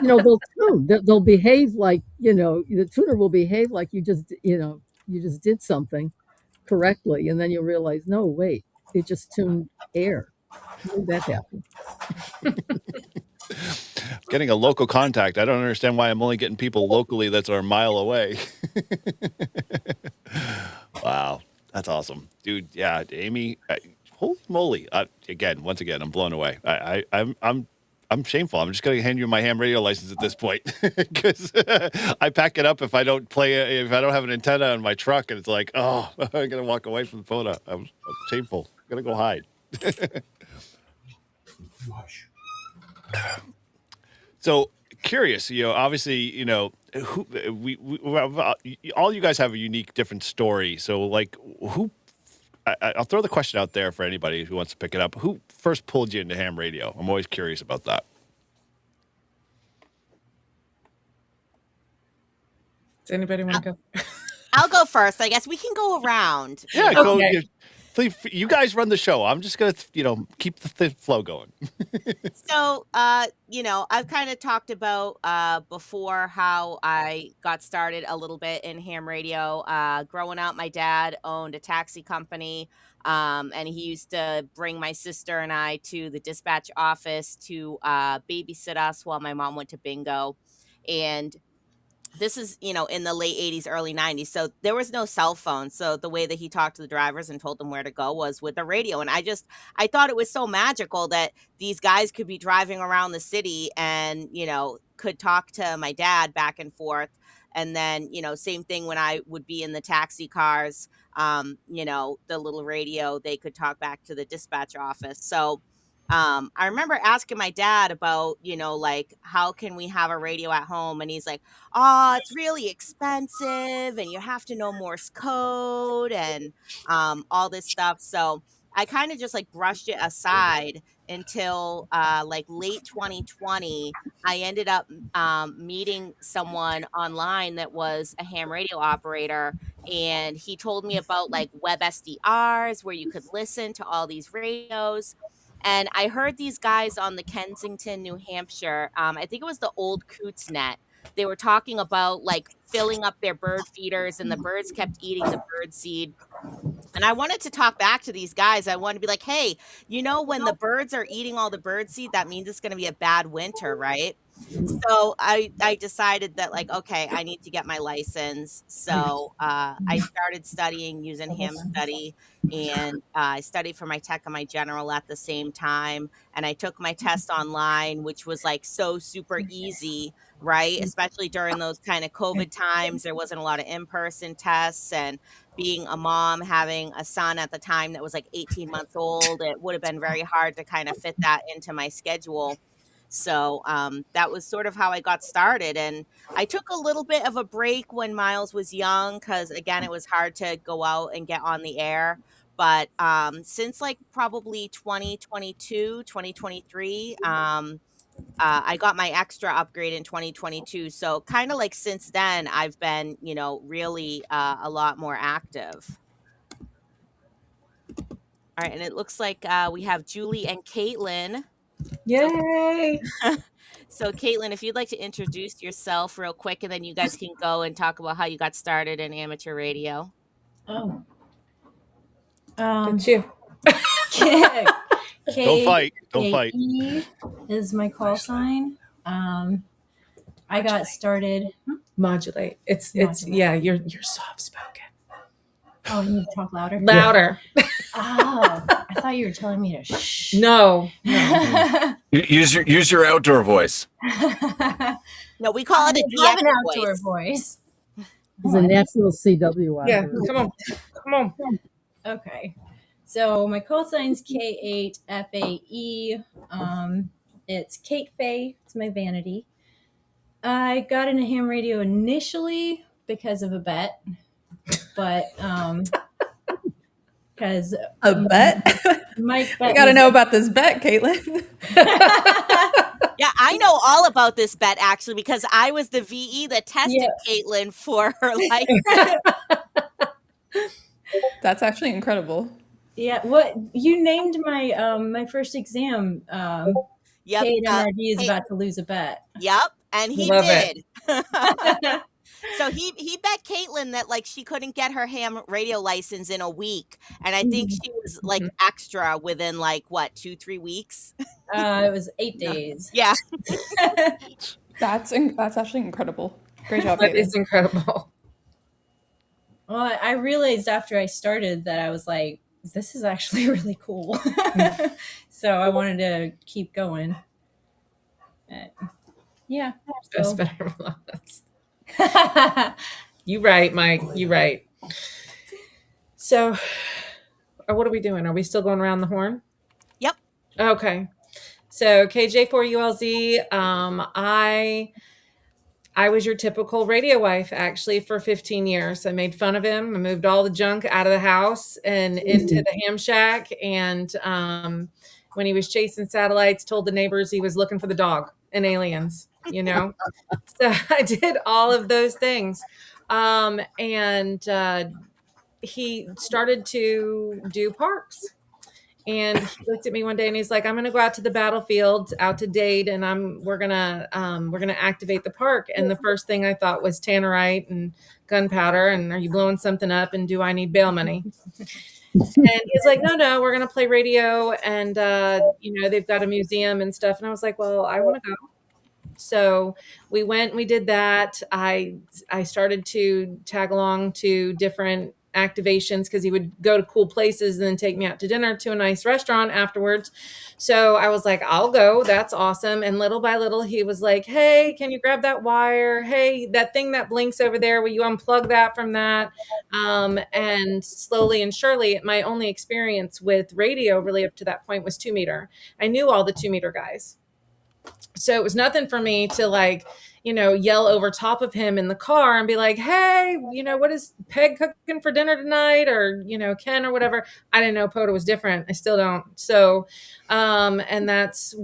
They'll tune. They'll behave like, the tuner will behave like you just, you just did something correctly, and then you'll realize, no, wait, it just tuned air. How did that happen? Getting a local contact. I don't understand why I'm only getting people locally that are a mile away. Wow, that's awesome, dude. Yeah, Amy. Holy moly! Once again, I'm blown away. I'm shameful. I'm just going to hand you my ham radio license at this point because I pack it up if I don't if I don't have an antenna on my truck, and it's like, oh, I'm going to walk away from the POTA. I'm shameful. I'm going to go hide. So curious, obviously, who all you guys have a unique, different story. So, like, who? I'll throw the question out there for anybody who wants to pick it up. Who first pulled you into ham radio? I'm always curious about that. Does anybody want to go? I'll go first. I guess we can go around. Yeah, Okay. go. Please, you guys run the show. I'm just gonna, keep the flow going. So, I've kind of talked about before how I got started a little bit in ham radio. Growing up, my dad owned a taxi company, and he used to bring my sister and I to the dispatch office to babysit us while my mom went to bingo. And this is, in the late 80s, early 90s. So there was no cell phone. So the way that he talked to the drivers and told them where to go was with the radio. And I thought it was so magical that these guys could be driving around the city and, could talk to my dad back and forth. And then, same thing when I would be in the taxi cars, the little radio, they could talk back to the dispatch office. So I remember asking my dad about, like, how can we have a radio at home? And he's like, oh, it's really expensive and you have to know Morse code and all this stuff. So I kind of just like brushed it aside until like late 2020. I ended up meeting someone online that was a ham radio operator. And he told me about like web SDRs where you could listen to all these radios. And I heard these guys on the Kensington, New Hampshire. I think it was the old Coots Net. They were talking about like filling up their bird feeders, and the birds kept eating the bird seed. And I wanted to talk back to these guys. I wanted to be like, hey, when the birds are eating all the bird seed, that means it's going to be a bad winter, right? So I decided that, like, okay, I need to get my license. So I started studying using ham study, and I studied for my tech and my general at the same time. And I took my test online, which was like so super easy, right? Especially during those kind of COVID times, there wasn't a lot of in-person tests. And being a mom, having a son at the time that was like 18 months old, it would have been very hard to kind of fit that into my schedule. So that was sort of how I got started. And I took a little bit of a break when Miles was young because, again, it was hard to go out and get on the air. But since like probably 2022, 2023, I got my extra upgrade in 2022. So kind of like since then, I've been, really a lot more active. All right. And it looks like we have Julie and Caitlin. Yay! So, Caitlin, if you'd like to introduce yourself real quick, and then you guys can go and talk about how you got started in amateur radio. Oh. It's you. Don't fight. Don't fight. KE is my call sign. I got started. Modulate. It's Modulate. yeah. You're soft spoken. Oh, you need to talk louder? Louder. Oh, I thought you were telling me to shh. No. Use your outdoor voice. No, we call it a I have DX an outdoor voice. He's a natural CW. Yeah. Come on. Okay. So my call sign's K8FAE. It's Kate Faye. It's my vanity. I got into ham radio initially because of a bet, but because A bet? Mike I bet got to me know about this bet, Caitlin. Yeah, I know all about this bet actually because I was the VE that tested Caitlin for her life. That's actually incredible. Yeah, what you named my my first exam. Yep. Kate MRD is about to lose a bet. Yep, and he Love did. So he bet Caitlin that like she couldn't get her ham radio license in a week, and I think she was like extra within like what 2-3 weeks. It was 8 days. Yeah. That's actually incredible. Great job, That Caitlin. is incredible. Well, I realized after I started that I was like, this is actually really cool. So I wanted to keep going. Yeah. Best So, better last. You right, Mike. You right. So, what are we doing? Are we still going around the horn? Yep. Okay. So KJ4ULZ, I was your typical radio wife actually for 15 years. I made fun of him. I moved all the junk out of the house and into the ham shack. And when he was chasing satellites, told the neighbors he was looking for the dog and aliens, you know? So I did all of those things. And he started to do parks. And he looked at me one day and he's like, I'm going to go out to the battlefield, out to Dade, and we're going to activate the park. And the first thing I thought was tannerite and gunpowder. And are you blowing something up? And do I need bail money? And he's like, no, we're going to play radio. And, they've got a museum and stuff. And I was like, well, I want to go. So we went, we did that. I started to tag along to different activations because he would go to cool places and then take me out to dinner to a nice restaurant afterwards. So I was like, I'll go. That's awesome. And little by little, he was like, hey, can you grab that wire? Hey, that thing that blinks over there, will you unplug that from that? And slowly and surely, my only experience with radio really up to that point was 2 meter. I knew all the 2 meter guys. So it was nothing for me to yell over top of him in the car and be like, hey, what is Peg cooking for dinner tonight? Or, Ken or whatever. I didn't know POTA was different. I still don't. So, and that's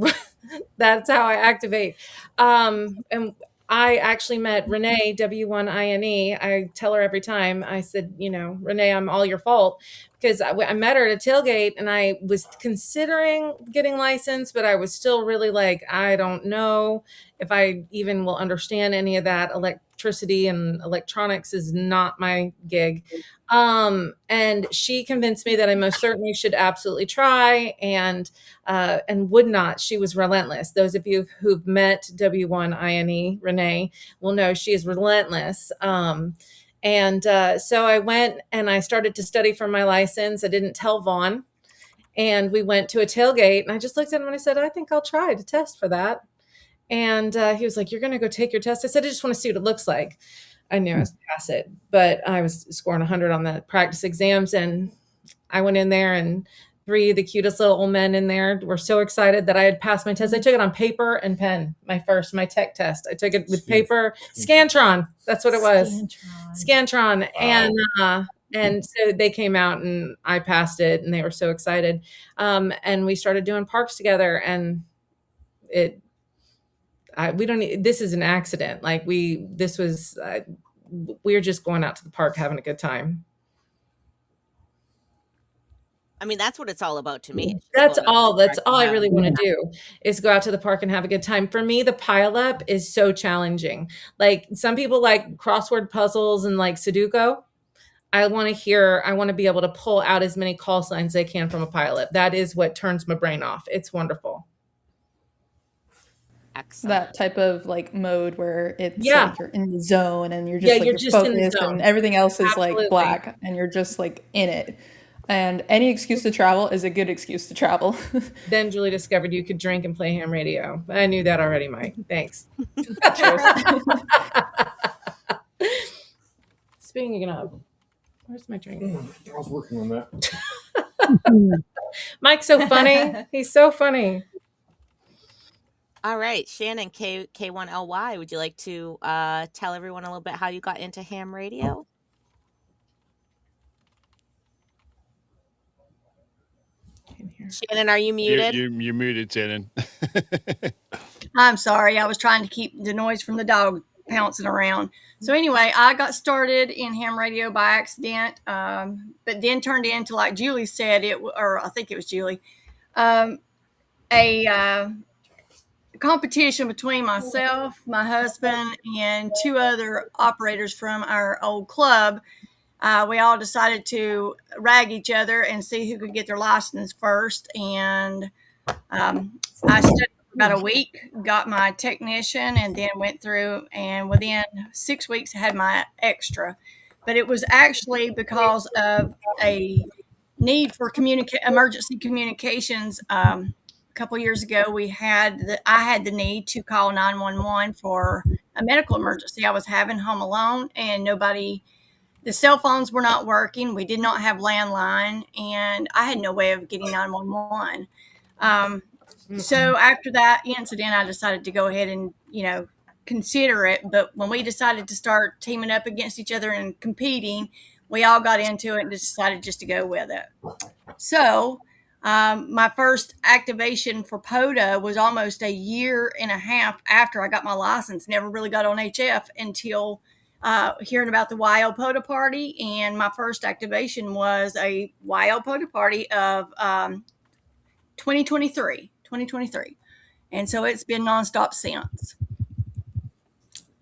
how I activate. And I actually met Renee, W1INE. I tell her every time, I said, Renee, I'm all your fault. Because I met her at a tailgate and I was considering getting licensed, but I was still really like, I don't know if I even will understand any of that. Electricity and electronics is not my gig. And she convinced me that I most certainly should absolutely try and would not. She was relentless. Those of you who've met W1INE, Renee, will know she is relentless. So I went and I started to study for my license. I didn't tell Vaughn. And we went to a tailgate and I just looked at him and I said, I think I'll try to test for that. And he was like, you're going to go take your test? I said, I just want to see what it looks like. I knew I was pass it, but I was scoring 100 on the practice exams. And I went in there and 3 of the cutest little old men in there were so excited that I had passed my test. I took it on paper and pen, my tech test. I took it with paper, Scantron. That's what it was. Scantron. Wow. And so they came out and I passed it and they were so excited. And we started doing parks together and this is an accident. We were just going out to the park, having a good time. I mean, that's what it's all about to me. That's all I really want to do is go out to the park and have a good time. For me, the pileup is so challenging. Like some people like crossword puzzles and like Sudoku. I want to be able to pull out as many call signs as I can from a pileup. That is what turns my brain off. It's wonderful. Excellent. That type of mode where it's like you're in the zone and you're just you're focused and everything else is like black and you're just like in it. And any excuse to travel is a good excuse to travel. Then Julie discovered you could drink and play ham radio. I knew that already, Mike. Thanks. Speaking of, where's my drink? I was working on that. Mike's so funny. He's so funny. All right, Shannon, K1LY, would you like to tell everyone a little bit how you got into ham radio? Shannon, are you muted? You're muted, Shannon. I'm sorry. I was trying to keep the noise from the dog pouncing around. So anyway, I got started in ham radio by accident, but then turned into, like Julie said, or I think it was Julie, competition between myself, my husband, and two other operators from our old club. We all decided to rag each other and see who could get their license first. And I studied for about a week, got my technician, and then went through. And within 6 weeks, I had my extra. But it was actually because of a need for emergency communications. A couple years ago, I had the need to call 911 for a medical emergency I was having home alone, and the cell phones were not working. We did not have landline, and I had no way of getting 911. So after that incident, I decided to go ahead and, consider it. But when we decided to start teaming up against each other and competing, we all got into it and decided just to go with it. So my first activation for POTA was almost a year and a half after I got my license. Never really got on HF until hearing about the POTA Party. And my first activation was a POTA Party of 2023. And so it's been nonstop since.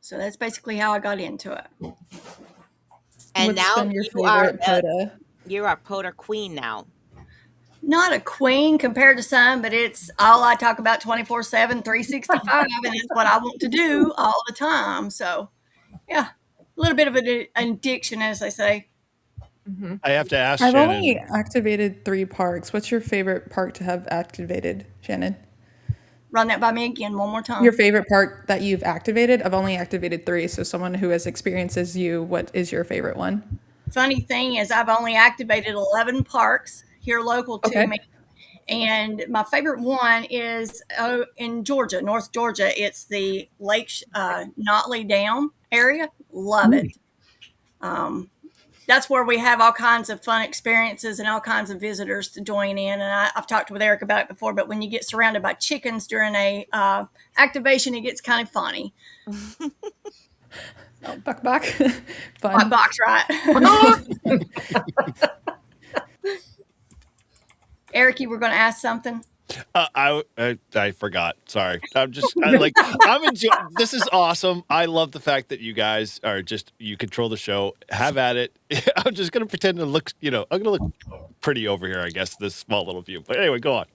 So that's basically how I got into it. And What's now been your favorite POTA? You're our POTA queen now. Not a queen compared to some, but it's all I talk about 24/7, 365, and it's what I want to do all the time. So, yeah, a little bit of an addiction, as they say. I have to ask I've Shannon. only activated 3 parks. What's your favorite park to have activated, Shannon? Run that by me again one more time. Your favorite park that you've activated? I've only activated 3. So someone who has experience as you, what is your favorite one? Funny thing is, I've only activated 11 parks here local to me. And my favorite one is in Georgia, North Georgia. It's the Lake Notley Dam area. Love it. That's where we have all kinds of fun experiences and all kinds of visitors to join in. And I've talked with Eric about it before, but when you get surrounded by chickens during a activation, it gets kind of funny. Buck. Fun. Box, right? Eric, you were going to ask something? I forgot. Sorry. I'm enjoying. This is awesome. I love the fact that you guys are you control the show. Have at it. I'm just going to pretend to look, I'm going to look pretty over here, I guess, this small little view. But anyway, go on.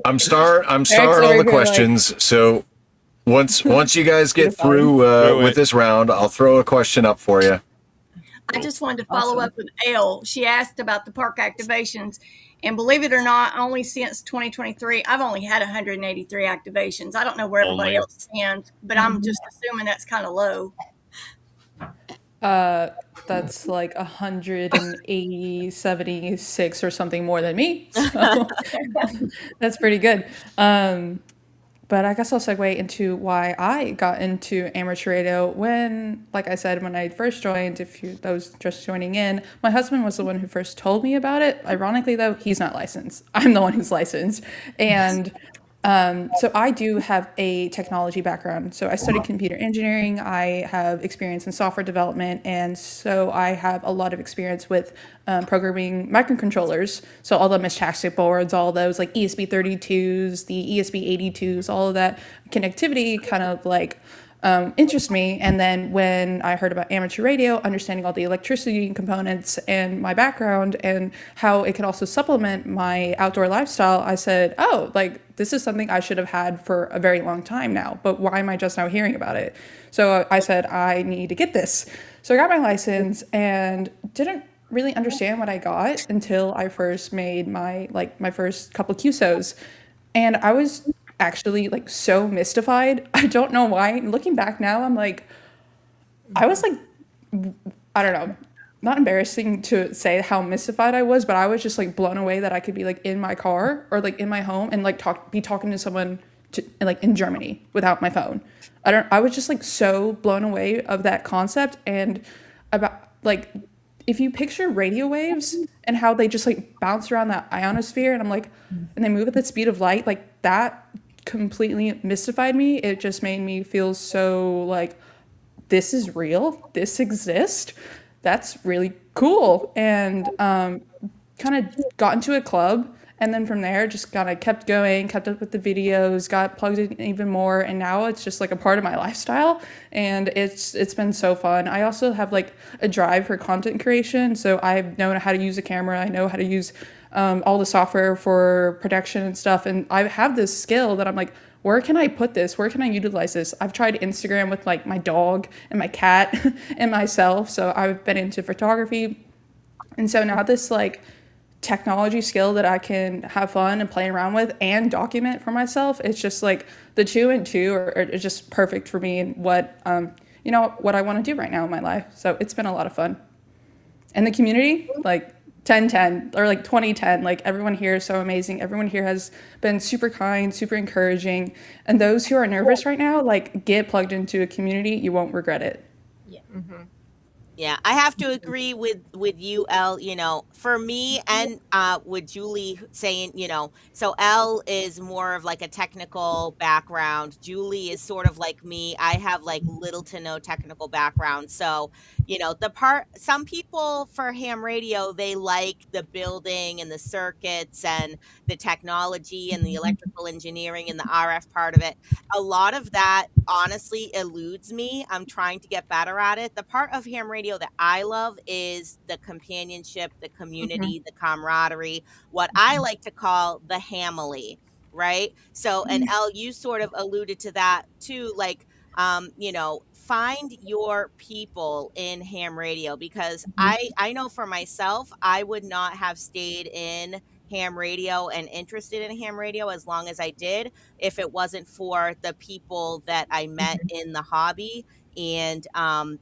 I'm starring all the questions. So once you guys get through with this round, I'll throw a question up for you. I just wanted to follow up with Elle. She asked about the park activations. And believe it or not, only since 2023, I've only had 183 activations. I don't know where everybody else stands, but I'm just assuming that's kind of low. That's like 180, 76 or something more than me. So that's pretty good. But I guess I'll segue into why I got into amateur radio when, like I said, when I first joined, those just joining in, my husband was the one who first told me about it. Ironically, though, he's not licensed. I'm the one who's licensed. And so I do have a technology background. So I studied computer engineering. I have experience in software development. And so I have a lot of experience with programming microcontrollers. So all the Meshtastic boards, all those like ESP32s, the ESP82s, all of that connectivity kind of like interest me. And then when I heard about amateur radio, understanding all the electricity components and my background and how it can also supplement my outdoor lifestyle, I said, oh, like this is something I should have had for a very long time now, but why am I just now hearing about it? So I said, I need to get this. So I got my license and didn't really understand what I got until I first made my first couple QSOs. And I was actually like so mystified. I don't know why. Looking back now, I'm like, I was like, I don't know, not embarrassing to say how mystified I was, but I was just like blown away that I could be like in my car or like in my home and like be talking to someone like in Germany without my phone. I was just like so blown away of that concept and about like, if you picture radio waves and how they just like bounce around that ionosphere and I'm like, and they move at the speed of light, like that completely mystified me. It just made me feel so like, this is real, this exists, that's really cool. And kind of got into a club And then from there, just kind of kept going, kept up with the videos, got plugged in even more, and now it's just like a part of my lifestyle, and it's been so fun. I also have like a drive for content creation, so I know how to use a camera, I know how to use all the software for production and stuff, and I have this skill that I'm like, where can I put this? Where can I utilize this? I've tried Instagram with like my dog and my cat and myself, so I've been into photography, and so now this like technology skill that I can have fun and play around with and document for myself. It's just like the two and two are just perfect for me and what what I want to do right now in my life. So it's been a lot of fun. And the community, like 10-10 or like 20-10, like everyone here is so amazing. Everyone here has been super kind, super encouraging. And those who are nervous right now, like get plugged into a community. You won't regret it. Yeah. Yeah, I have to agree with you, Elle. For me and with Julie saying, so Elle is more of like a technical background. Julie is sort of like me. I have like little to no technical background. So, some people for ham radio, they like the building and the circuits and the technology and the electrical engineering and the RF part of it. A lot of that honestly eludes me. I'm trying to get better at it. The part of ham radio that I love is the companionship, the community, the camaraderie, what I like to call the hamily, right? So, and Elle, you sort of alluded to that too, like, find your people in ham radio, because I know for myself, I would not have stayed in ham radio and interested in ham radio as long as I did if it wasn't for the people that I met in the hobby and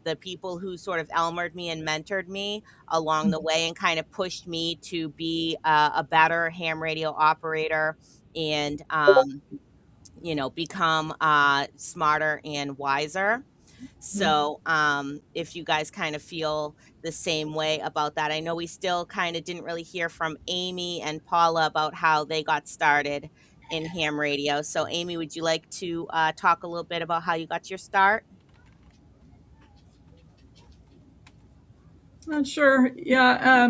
the people who sort of elmered me and mentored me along the way and kind of pushed me to be a better ham radio operator and become smarter and wiser. So if you guys kind of feel the same way about that, I know we still kind of didn't really hear from Amy and Paula about how they got started in ham radio. So Amy, would you like to talk a little bit about how you got your start? Sure. Yeah.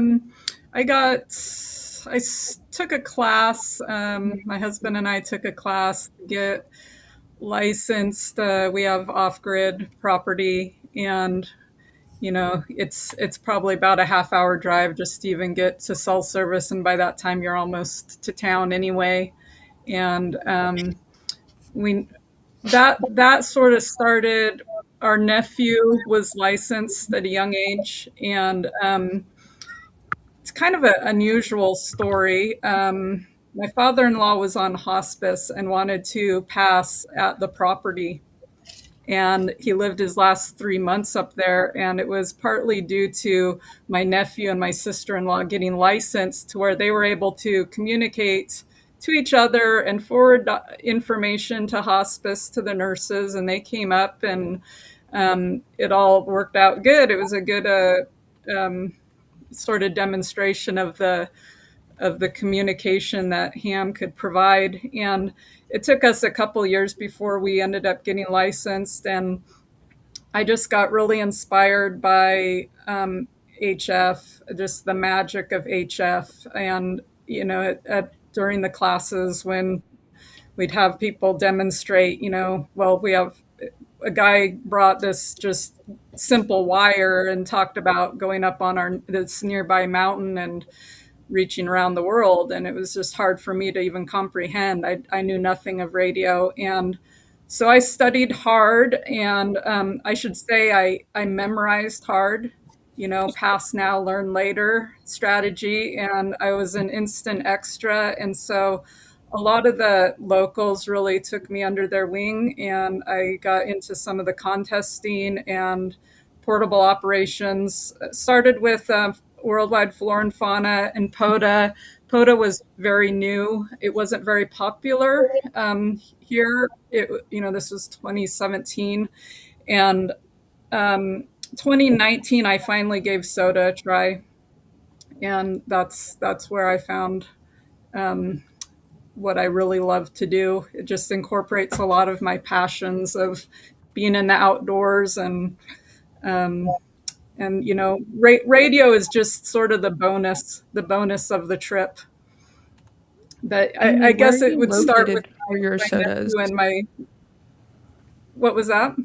Took a class. My husband and I took a class to get licensed. We have off-grid property, and it's probably about a half-hour drive just to even get to cell service, and by that time you're almost to town anyway. And we that sort of started. Our nephew was licensed at a young age, and it's kind of an unusual story. My father-in-law was on hospice and wanted to pass at the property, and he lived his last 3 months up there. And it was partly due to my nephew and my sister-in-law getting licensed to where they were able to communicate to each other and forward information to hospice, to the nurses, and they came up, and it all worked out good. It was a good sort of demonstration of the communication that ham could provide. And it took us a couple years before we ended up getting licensed. And I just got really inspired by HF, just the magic of HF. And, during the classes when we'd have people demonstrate, we have a guy brought this just simple wire and talked about going up on this nearby mountain and reaching around the world. And it was just hard for me to even comprehend. I knew nothing of radio. And so I studied hard, and I should say I memorized hard, pass now, learn later strategy. And I was an instant extra. And so a lot of the locals really took me under their wing, and I got into some of the contesting and portable operations. Started with Worldwide Flora and Fauna and POTA. POTA was very new. It wasn't very popular here. This was 2017. And 2019, I finally gave SOTA a try. And that's where I found what I really love to do. It just incorporates a lot of my passions of being in the outdoors, and radio is just sort of the bonus of the trip. But Amy, I where guess are it you would start with located for your my sodas? nephew and my. What was that?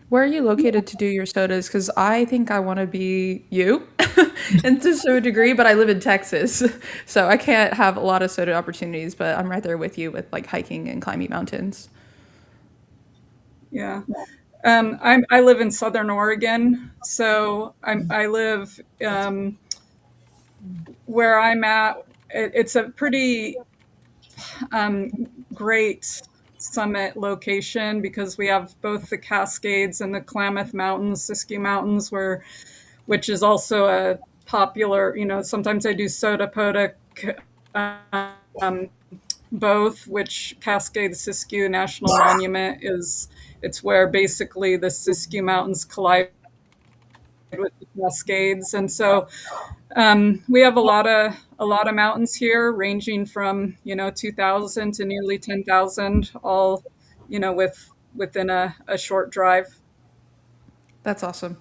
Where are you located to do your sodas? Because I think I want to be you, and to a degree, but I live in Texas, so I can't have a lot of soda opportunities. But I'm right there with you with like hiking and climbing mountains. Yeah. I live in Southern Oregon, so I live where I'm at. It's a pretty great summit location because we have both the Cascades and the Klamath Mountains, Siskiyou Mountains, which is also a popular. Sometimes I do SOTA POTA both, which Cascade Siskiyou National Monument it's where basically the Siskiyou Mountains collide with the Cascades, and so we have a lot of mountains here, ranging from 2,000 to nearly 10,000, all within a short drive. That's awesome.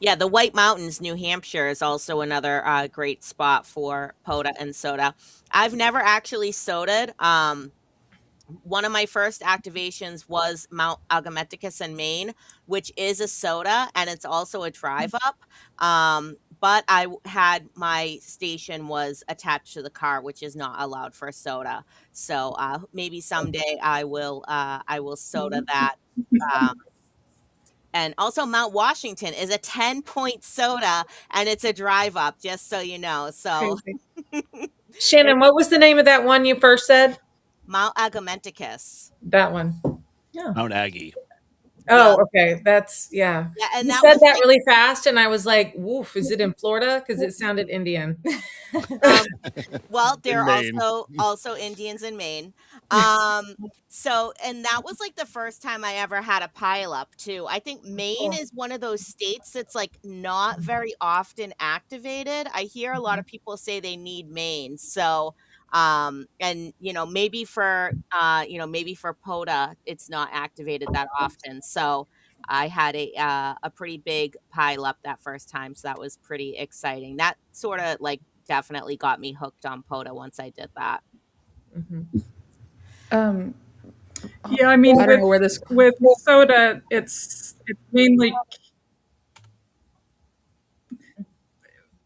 Yeah, the White Mountains, New Hampshire is also another great spot for POTA and SOTA. I've never actually sodaed. One of my first activations was Mount Agamenticus in Maine, which is a soda and it's also a drive up. But had my station was attached to the car, which is not allowed for soda. So maybe someday I will soda that. Um, and also Mount Washington is a 10-point soda and it's a drive up, just so you know. So Crazy. Shannon, what was the name of that one you first said? Mount Agamenticus. That one. Mount Aggie. Oh, okay. That's Yeah, and you that said was that really fast, and I was like, "Woof!" Is it in Florida? Because it sounded Indian. well, there In are Maine. also Indians in Maine. So and that was like the first time I ever had a pileup too. I think Maine is one of those states that's like not very often activated. I hear a lot of people say they need Maine. So and maybe for maybe for POTA it's not activated that often. So I had a pretty big pileup that first time, so that was pretty exciting. That sort of like definitely got me hooked on POTA once I did that. Um, Yeah, I mean, I don't know where this. with soda, it's mainly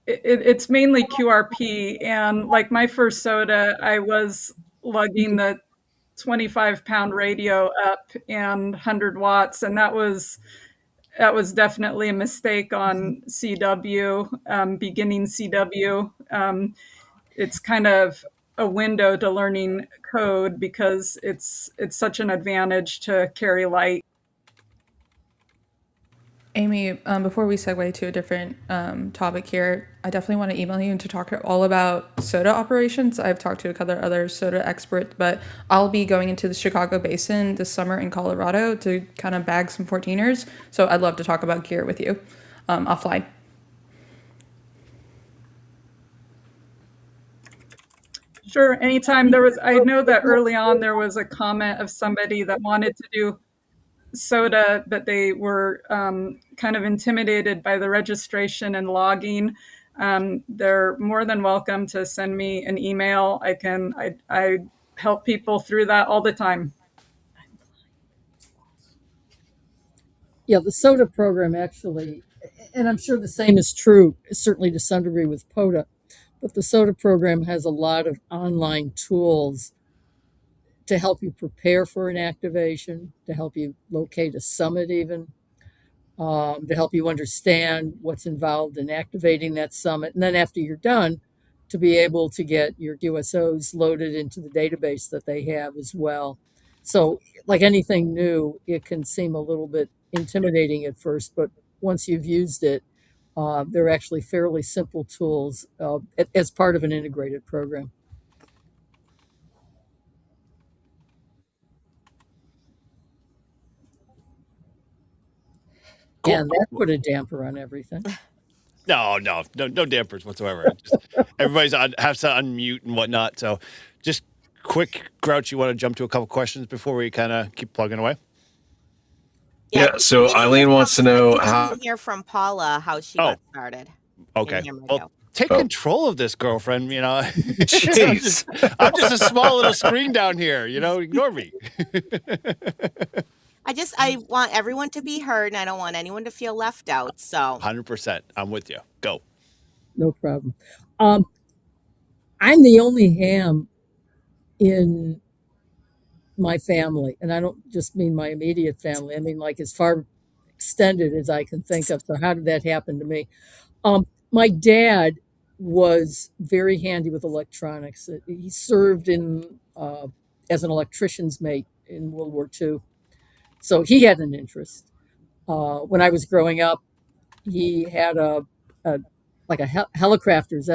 it's mainly QRP, and like my first soda, I was lugging the 25-pound radio up and 100 watts, and that was definitely a mistake on CW, beginning CW. It's kind of a window to learning code because it's such an advantage to carry light. Amy, before we segue to a different topic here, I definitely want to email you to talk all about soda operations. I've talked to a couple of other soda experts, but I'll be going into the Chicago Basin this summer in Colorado to kind of bag some 14ers. So I'd love to talk about gear with you offline. Sure, anytime I know that early on there was a comment of somebody that wanted to do soda, but they were kind of intimidated by the registration and logging. They're more than welcome to send me an email. I help people through that all the time. Yeah, the SOTA program actually, and I'm sure the same is true, certainly to some degree with POTA, but the SOTA program has a lot of online tools to help you prepare for an activation, to help you locate a summit even, to help you understand what's involved in activating that summit. And then after you're done, to be able to get your QSOs loaded into the database that they have as well. So, like anything new, it can seem a little bit intimidating at first, but once you've used it, they're actually fairly simple tools as part of an integrated program. Cool. And that put a damper on everything. No dampers whatsoever. Just, everybody's has to unmute and whatnot. So, just quick, Grouch, you want to jump to a couple questions before we kind of keep plugging away? Yeah. So Eileen wants to know how. Hear from Paula how she got started. Okay. in Ham Well, radio. Take control of this, girlfriend. You know, Jeez. I'm just a small little screen down here. You know, ignore me. I want everyone to be heard, and I don't want anyone to feel left out. So 100%. I'm with you. Go. No problem. I'm the only ham in my family, and I don't just mean my immediate family. I mean like as far extended as I can think of. So how did that happen to me? My dad was very handy with electronics. He served in as an electrician's mate in World War II, so he had an interest. When I was growing up, he had a like a Helicrafters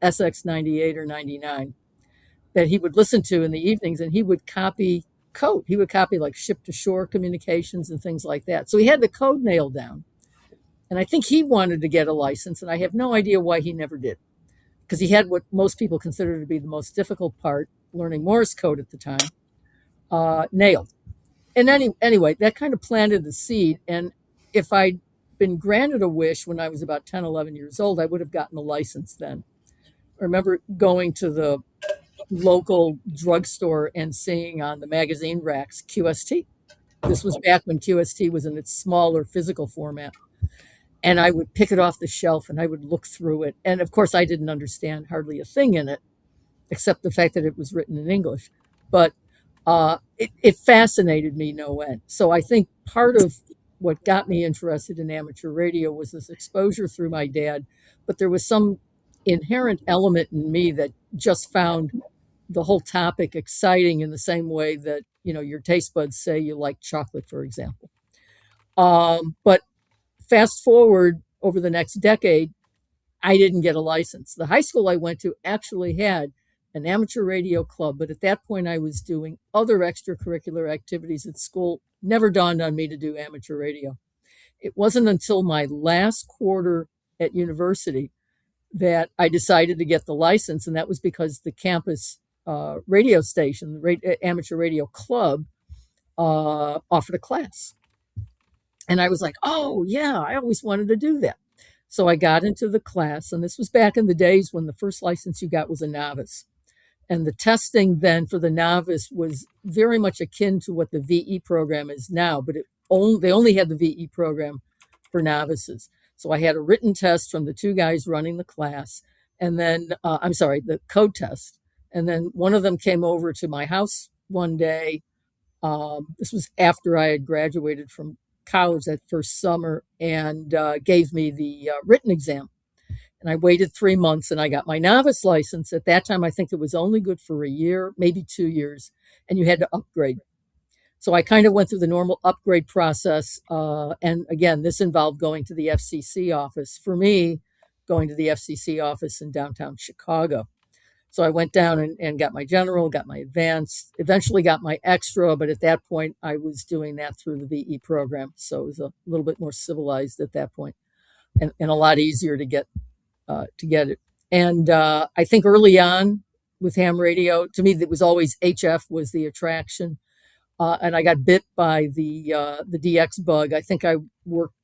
SX98 or 99 that he would listen to in the evenings, and he would copy code. He would copy like ship to shore communications and things like that. So he had the code nailed down. And I think he wanted to get a license, and I have no idea why he never did, because he had what most people consider to be the most difficult part, learning Morse code at the time, nailed. And anyway, that kind of planted the seed. And if I'd been granted a wish when I was about 10, 11 years old, I would have gotten a license then. I remember going to the local drugstore and seeing on the magazine racks QST. This was back when QST was in its smaller physical format. And I would pick it off the shelf and I would look through it. And of course, I didn't understand hardly a thing in it, except the fact that it was written in English. But it fascinated me no end. So I think part of what got me interested in amateur radio was this exposure through my dad. But there was some inherent element in me that just found the whole topic exciting in the same way that, you know, your taste buds say you like chocolate, for example. But fast forward over the next decade, I didn't get a license. The high school I went to actually had an amateur radio club, but at that point I was doing other extracurricular activities at school. Never dawned on me to do amateur radio. It wasn't until my last quarter at university that I decided to get the license, and that was because the campus radio station, the amateur radio club, offered a class. And I was like, oh, yeah, I always wanted to do that. So I got into the class, and this was back in the days when the first license you got was a novice. And the testing then for the novice was very much akin to what the VE program is now, but they only had the VE program for novices. So I had a written test from the two guys running the class, and then, the code test. And then one of them came over to my house one day. This was after I had graduated from college that first summer, and gave me the written exam. And I waited 3 months and I got my novice license. At that time, I think it was only good for a year, maybe 2 years, and you had to upgrade. So I kind of went through the normal upgrade process. And again, this involved going to the FCC office. For me, going to the FCC office in downtown Chicago. So I went down and got my general, got my advanced, eventually got my extra. But at that point, I was doing that through the VE program. So it was a little bit more civilized at that point, and a lot easier to get it. And I think early on with ham radio, to me, it was always HF was the attraction. And I got bit by the DX bug. I think I worked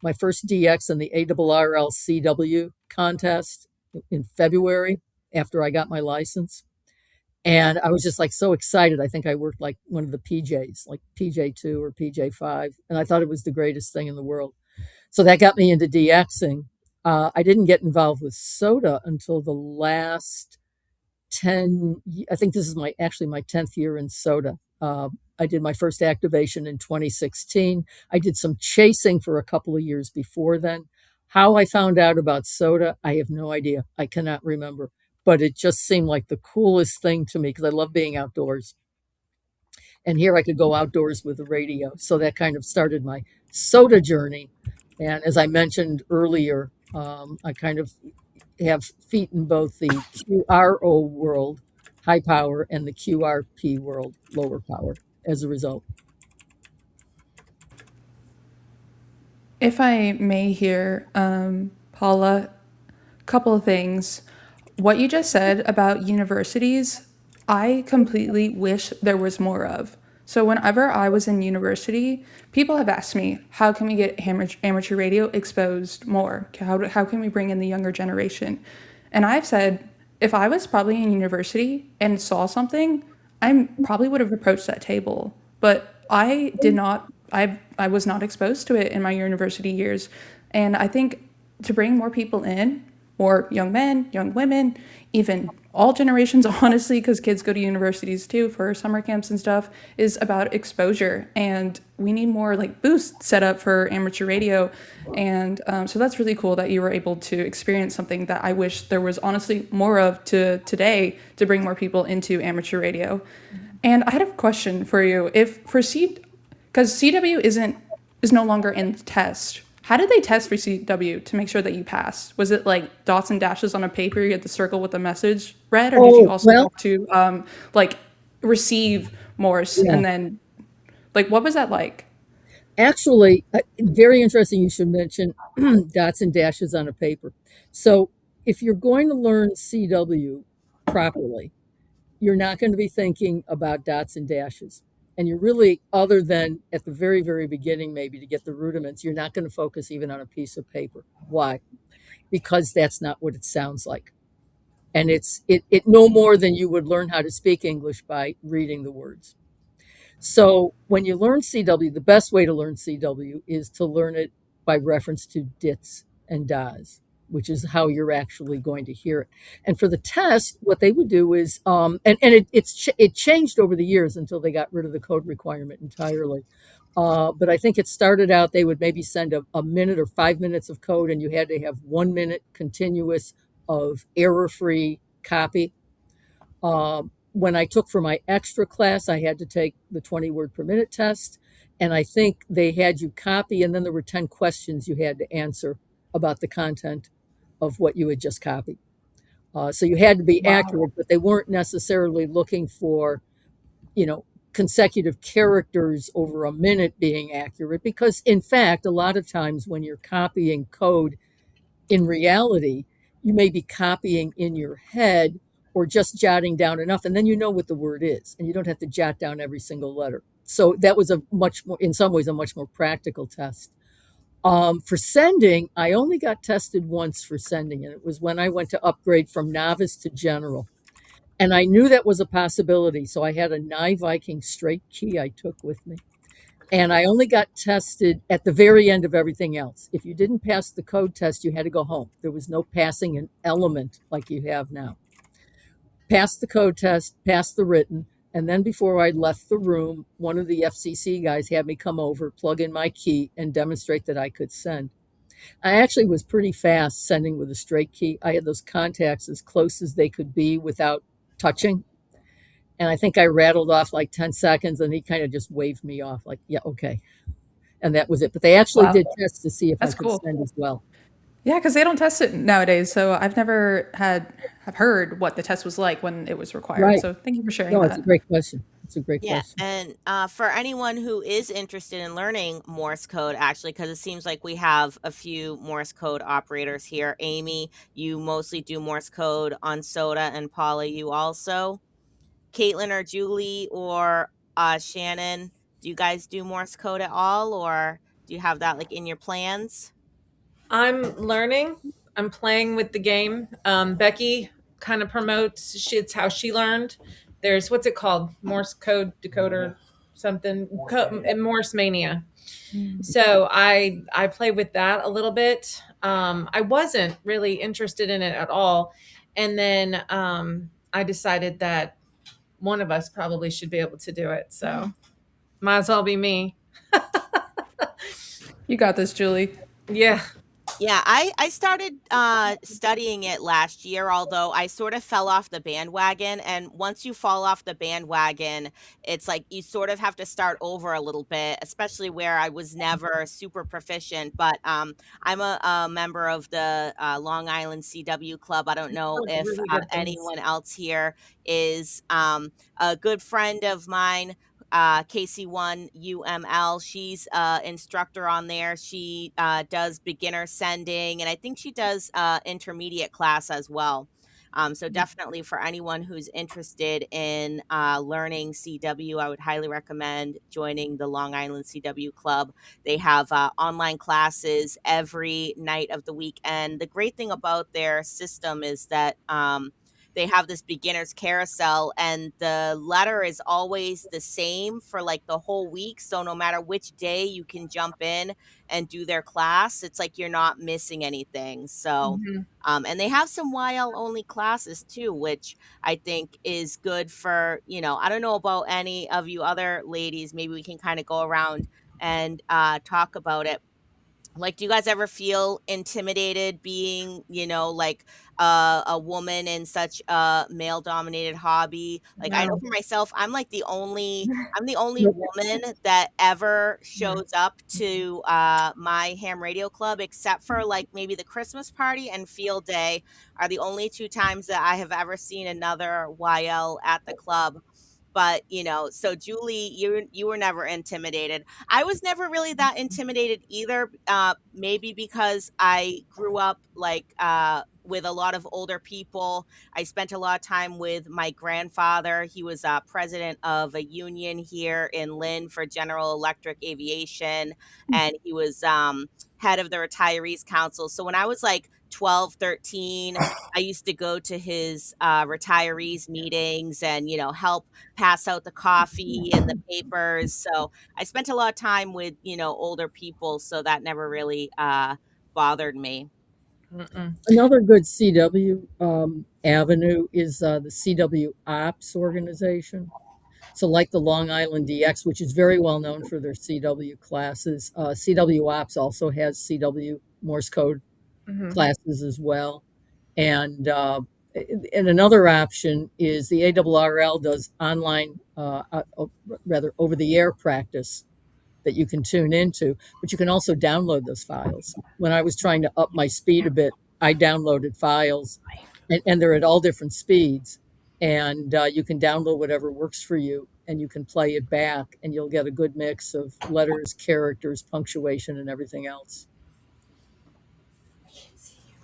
my first DX in the ARRL-CW contest in February after I got my license. And I was just like so excited. I think I worked like one of the PJs, like PJ2 or PJ5. And I thought it was the greatest thing in the world. So that got me into DXing. I didn't get involved with SOTA until the last 10, I think this is my 10th year in SOTA. I did my first activation in 2016. I did some chasing for a couple of years before then. How I found out about SOTA, I have no idea. I cannot remember. But it just seemed like the coolest thing to me because I love being outdoors. And here I could go outdoors with the radio. So that kind of started my SOTA journey. And as I mentioned earlier, I kind of have feet in both the QRO world, high power, and the QRP world, lower power, as a result. If I may here, Paula, a couple of things. What you just said about universities, I completely wish there was more of. So whenever I was in university, people have asked me, how can we get amateur radio exposed more? How can we bring in the younger generation? And I've said, if I was probably in university and saw something, I probably would have approached that table. But I did not, I was not exposed to it in my university years. And I think to bring more people in, more young men, young women, even all generations, honestly, because kids go to universities too for summer camps and stuff, is about exposure. And we need more like boosts set up for amateur radio. And so that's really cool that you were able to experience something that I wish there was honestly more of to today to bring more people into amateur radio. And I had a question for you. If for because CW is no longer in the test. How did they test for CW to make sure that you passed? Was it like dots and dashes on a paper? You had to circle with the message read, or did you Oh, also well, have to like receive Morse yeah. and then like what was that like? Actually, very interesting you should mention dots and dashes on a paper. So if you're going to learn CW properly, you're not going to be thinking about dots and dashes. And you're really, other than at the very, very beginning, maybe to get the rudiments, you're not going to focus even on a piece of paper. Why? Because that's not what it sounds like. And it no more than you would learn how to speak English by reading the words. So when you learn CW, the best way to learn CW is to learn it by reference to dits and das, which is how you're actually going to hear it. And for the test, what they would do is, it changed over the years until they got rid of the code requirement entirely. But I think it started out, they would maybe send a minute or 5 minutes of code, and you had to have 1 minute continuous of error-free copy. When I took for my extra class, I had to take the 20 word per minute test. And I think they had you copy, and then there were 10 questions you had to answer about the content of what you had just copied. So you had to be accurate, but they weren't necessarily looking for, consecutive characters over a minute being accurate, because in fact, a lot of times when you're copying code, in reality, you may be copying in your head or just jotting down enough, and then you know what the word is, and you don't have to jot down every single letter. So that was in some ways, a much more practical test. For sending, I only got tested once for sending, and it was when I went to upgrade from novice to general. And I knew that was a possibility, so I had a Nye Viking straight key I took with me. And I only got tested at the very end of everything else. If you didn't pass the code test, you had to go home. There was no passing an element like you have now. Passed the code test, passed the written, and then before I left the room, one of the FCC guys had me come over, plug in my key, and demonstrate that I could send. I actually was pretty fast sending with a straight key. I had those contacts as close as they could be without touching. And I think I rattled off like 10 seconds, and he kind of just waved me off like, yeah, okay. And that was it. But they actually Wow. did tests to see if I That's could cool. send as well. Yeah, because they don't test it nowadays, so I've never have heard what the test was like when it was required. Right. So thank you for sharing No, it's that. a great question. It's a great Yeah, question. and for anyone who is interested in learning Morse code, actually, because it seems like we have a few Morse code operators here. Amy, you mostly do Morse code on SOTA, and Paula, you also. Caitlin or Julie or Shannon, do you guys do Morse code at all, or do you have that like in your plans? I'm learning. I'm playing with the game. Becky kind of promotes. It's how she learned. There's what's it called? Morse code decoder, something. Morse mania. So I play with that a little bit. I wasn't really interested in it at all, and then I decided that one of us probably should be able to do it. So might as well be me. You got this, Julie. Yeah. Yeah, I started studying it last year, although I sort of fell off the bandwagon. And once you fall off the bandwagon, it's like you sort of have to start over a little bit, especially where I was never super proficient. But I'm a member of the Long Island CW Club. I don't know if Really good things. anyone else here is a good friend of mine, KC1 UML. She's instructor on there. She does beginner sending, and I think she does intermediate class as well. So definitely for anyone who's interested in learning CW, I would highly recommend joining the Long Island CW Club. They have online classes every night of the week. And the great thing about their system is that they have this beginner's carousel, and the letter is always the same for like the whole week. So no matter which day you can jump in and do their class, it's like you're not missing anything. So, and they have some YL only classes too, which I think is good for, I don't know about any of you other ladies. Maybe we can kind of go around and talk about it. Like, do you guys ever feel intimidated being, like a woman in such a male dominated hobby? Like, I know No. for myself, I'm the only Nope. woman that ever shows up to my ham radio club, except for like maybe the Christmas party and field day are the only two times that I have ever seen another YL at the club. But so Julie, you were never intimidated. I was never really that intimidated either. Maybe because I grew up like with a lot of older people. I spent a lot of time with my grandfather. He was president of a union here in Lynn for General Electric Aviation, and he was head of the Retirees Council. So when I was like 12, 13, I used to go to his retirees meetings and, help pass out the coffee and the papers. So I spent a lot of time with, older people. So that never really bothered me. Another good CW avenue is the CW Ops organization. So, like the Long Island DX, which is very well known for their CW classes, CW Ops also has CW Morse code classes as well. And another option is the ARRL does online, rather over the air practice that you can tune into, but you can also download those files. When I was trying to up my speed a bit, I downloaded files, and they're at all different speeds. And you can download whatever works for you, and you can play it back, and you'll get a good mix of letters, characters, punctuation, and everything else.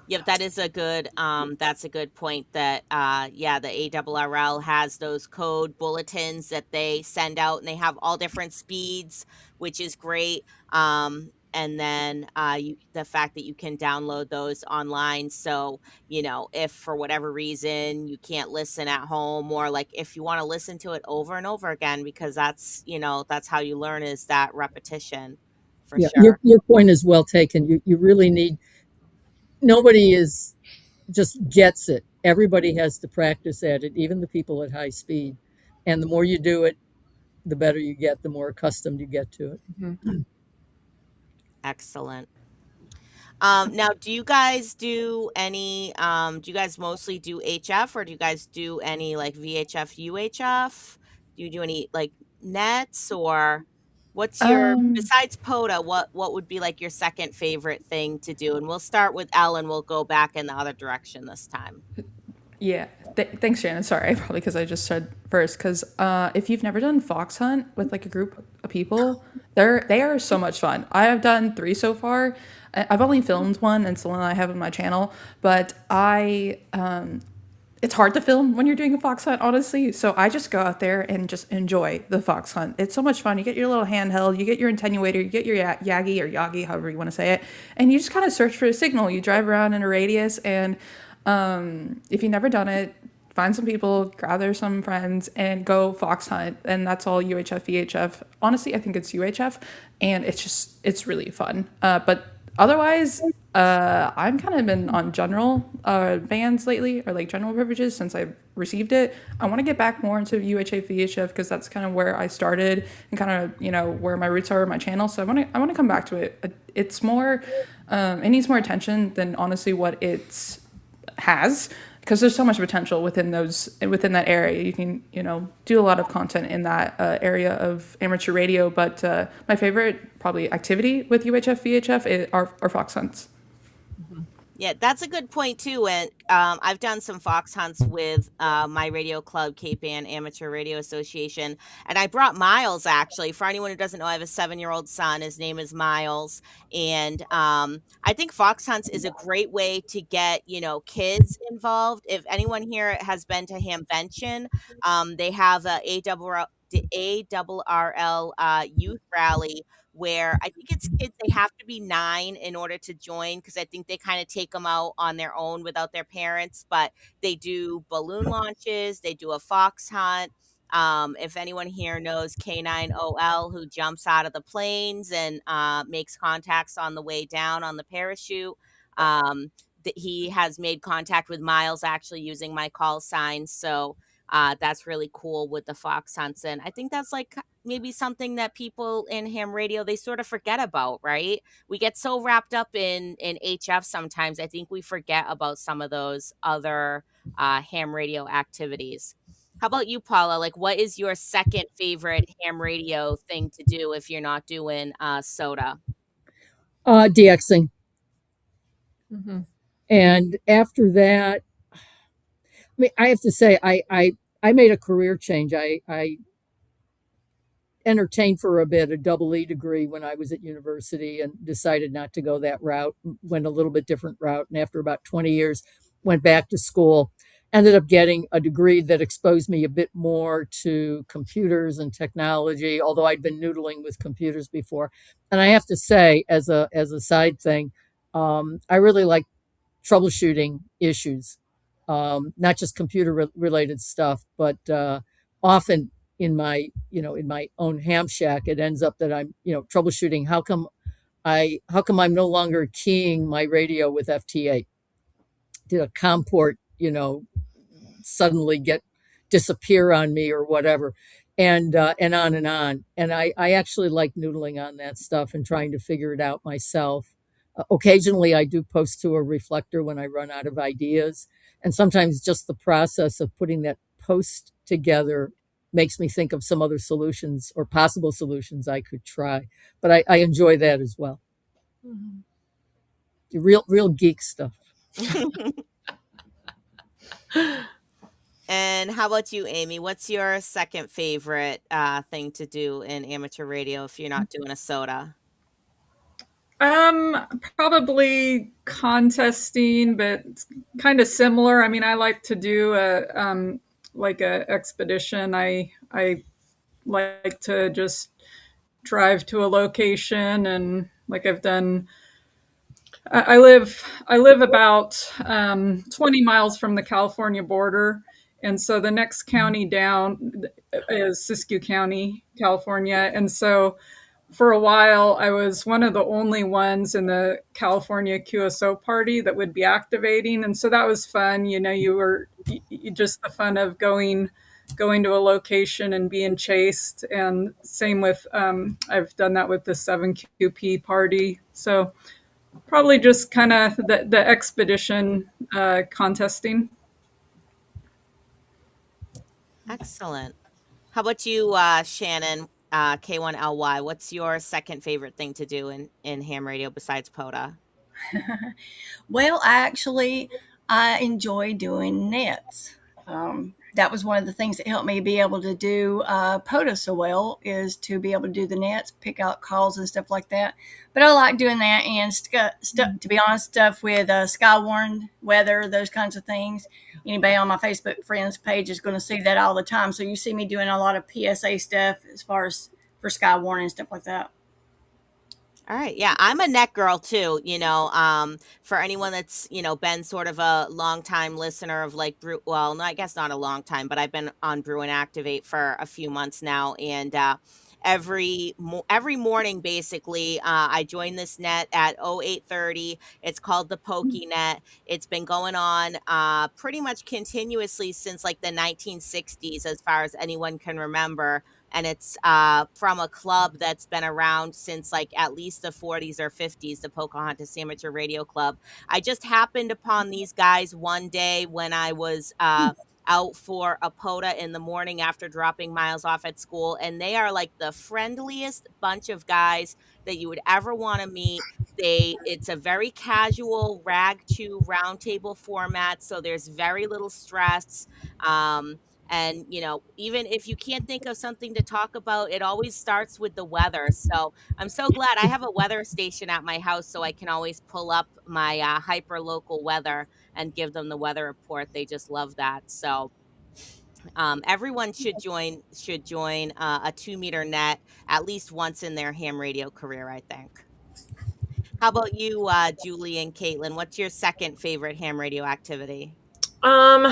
Yep, that's a good point that the ARRL has those code bulletins that they send out, and they have all different speeds, which is great. And then the fact that you can download those online. So, if for whatever reason you can't listen at home, or like if you want to listen to it over and over again, because that's how you learn, is that repetition, for Yeah, sure. your point is well taken. You really need, nobody is just gets it. Everybody has to practice at it, even the people at high speed. And the more you do it, the better you get, the more accustomed you get to it. Excellent. Now, do you guys do any, do you guys mostly do HF, or do you guys do any like VHF, UHF? Do you do any like nets, or what's your, Um, besides POTA, what would be like your second favorite thing to do? And we'll start with Ellen. We'll go back in the other direction this time. Yeah. Thanks, Shannon. Sorry, probably because I just said first. Because if you've never done fox hunt with like a group of people, they are so much fun. I have done 3 so far. I've only filmed one, and it's the one I have on my channel. But it's hard to film when you're doing a fox hunt, honestly. So I just go out there and just enjoy the fox hunt. It's so much fun. You get your little handheld, you get your attenuator, you get your Yagi or Yagi, however you want to say it, and you just kind of search for a signal. You drive around in a radius, and if you've never done it, find some people, gather some friends, and go fox hunt. And that's all UHF, VHF. Honestly, I think it's UHF, and it's really fun. But otherwise, I'm kind of been on general bands lately, or like general privileges, since I've received it. I want to get back more into UHF, VHF, because that's kind of where I started, and kind of where my roots are in my channel. So I want to come back to it. It's more, it needs more attention than honestly what it's has, because there's so much potential within that area. You can do a lot of content in that area of amateur radio. But my favorite probably activity with UHF VHF are fox hunts. Yeah, that's a good point too. And I've done some fox hunts with my radio club, Cape Ann Amateur Radio Association, and I brought Miles. Actually, for anyone who doesn't know, I have a 7-year-old son. His name is Miles, and I think fox hunts is a great way to get kids involved. If anyone here has been to Hamvention, they have ARRL youth rally where I think it's kids, they have to be 9 in order to join because I think they kind of take them out on their own without their parents. But they do balloon launches, they do a fox hunt. If anyone here knows K9OL, who jumps out of the planes and makes contacts on the way down on the parachute, he has made contact with Miles actually using my call signs. So that's really cool with the fox hunts. And I think that's like maybe something that people in ham radio, they sort of forget about, right? We get so wrapped up in HF sometimes. I think we forget about some of those other ham radio activities. How about you, Paula? Like, what is your second favorite ham radio thing to do if you're not doing SOTA? DXing. Mhm. And after that, I mean, I have to say, I made a career change. I entertained for a bit a double E degree when I was at university and decided not to go that route, went a little bit different route. And after about 20 years, went back to school, ended up getting a degree that exposed me a bit more to computers and technology, although I'd been noodling with computers before. And I have to say, as a side thing, I really like troubleshooting issues, not just computer related stuff, but often in my own ham shack, it ends up that I'm troubleshooting. How come I'm no longer keying my radio with FT8? Did a COM port suddenly disappear on me or whatever, and on and on. And I actually like noodling on that stuff and trying to figure it out myself. Occasionally, I do post to a reflector when I run out of ideas, and sometimes just the process of putting that post together makes me think of some other solutions or possible solutions I could try. But I enjoy that as well. Mhm. Real geek stuff. And how about you, Amy? What's your second favorite thing to do in amateur radio if you're not doing a SOTA? Probably contesting, but kind of similar. I mean, I like to do a expedition. I like to just drive to a location, and like I've done. I live about 20 miles from the California border, and so the next county down is Siskiyou County, California, and so for a while, I was one of the only ones in the California QSO party that would be activating, and so that was fun. You just the fun of going to a location and being chased, and same with I've done that with the 7QP party. So probably just kind of the expedition contesting. Excellent. How about you, Shannon? K1LY. What's your second favorite thing to do in ham radio besides POTA? Well, actually, I enjoy doing nets. That was one of the things that helped me be able to do POTA so well, is to be able to do the nets, pick out calls and stuff like that. But I like doing that and to be honest, stuff with Skywarn, weather, those kinds of things. Anybody on my Facebook friends page is going to see that all the time. So you see me doing a lot of PSA stuff as far as for Skywarn and stuff like that. All right. Yeah, I'm a net girl too. For anyone that's, been sort of a long time listener of like well, no, I guess not a long time, but I've been on Brew and Activate for a few months now. And every morning, basically, I join this net at 0830. It's called the Pokey Net. It's been going on pretty much continuously since like the 1960s, as far as anyone can remember, and it's from a club that's been around since like at least the 40s or 50s, the Pocahontas Amateur Radio Club. I just happened upon these guys one day when I was out for a POTA in the morning after dropping Miles off at school, and they are like the friendliest bunch of guys that you would ever want to meet. It's a very casual rag to round table format, so there's very little stress. And even if you can't think of something to talk about, it always starts with the weather. So I'm so glad I have a weather station at my house, so I can always pull up my hyper local weather and give them the weather report. They just love that. So everyone should join a 2 meter net at least once in their ham radio career, I think. How about you, Julie and Caitlin? What's your second favorite ham radio activity? Um,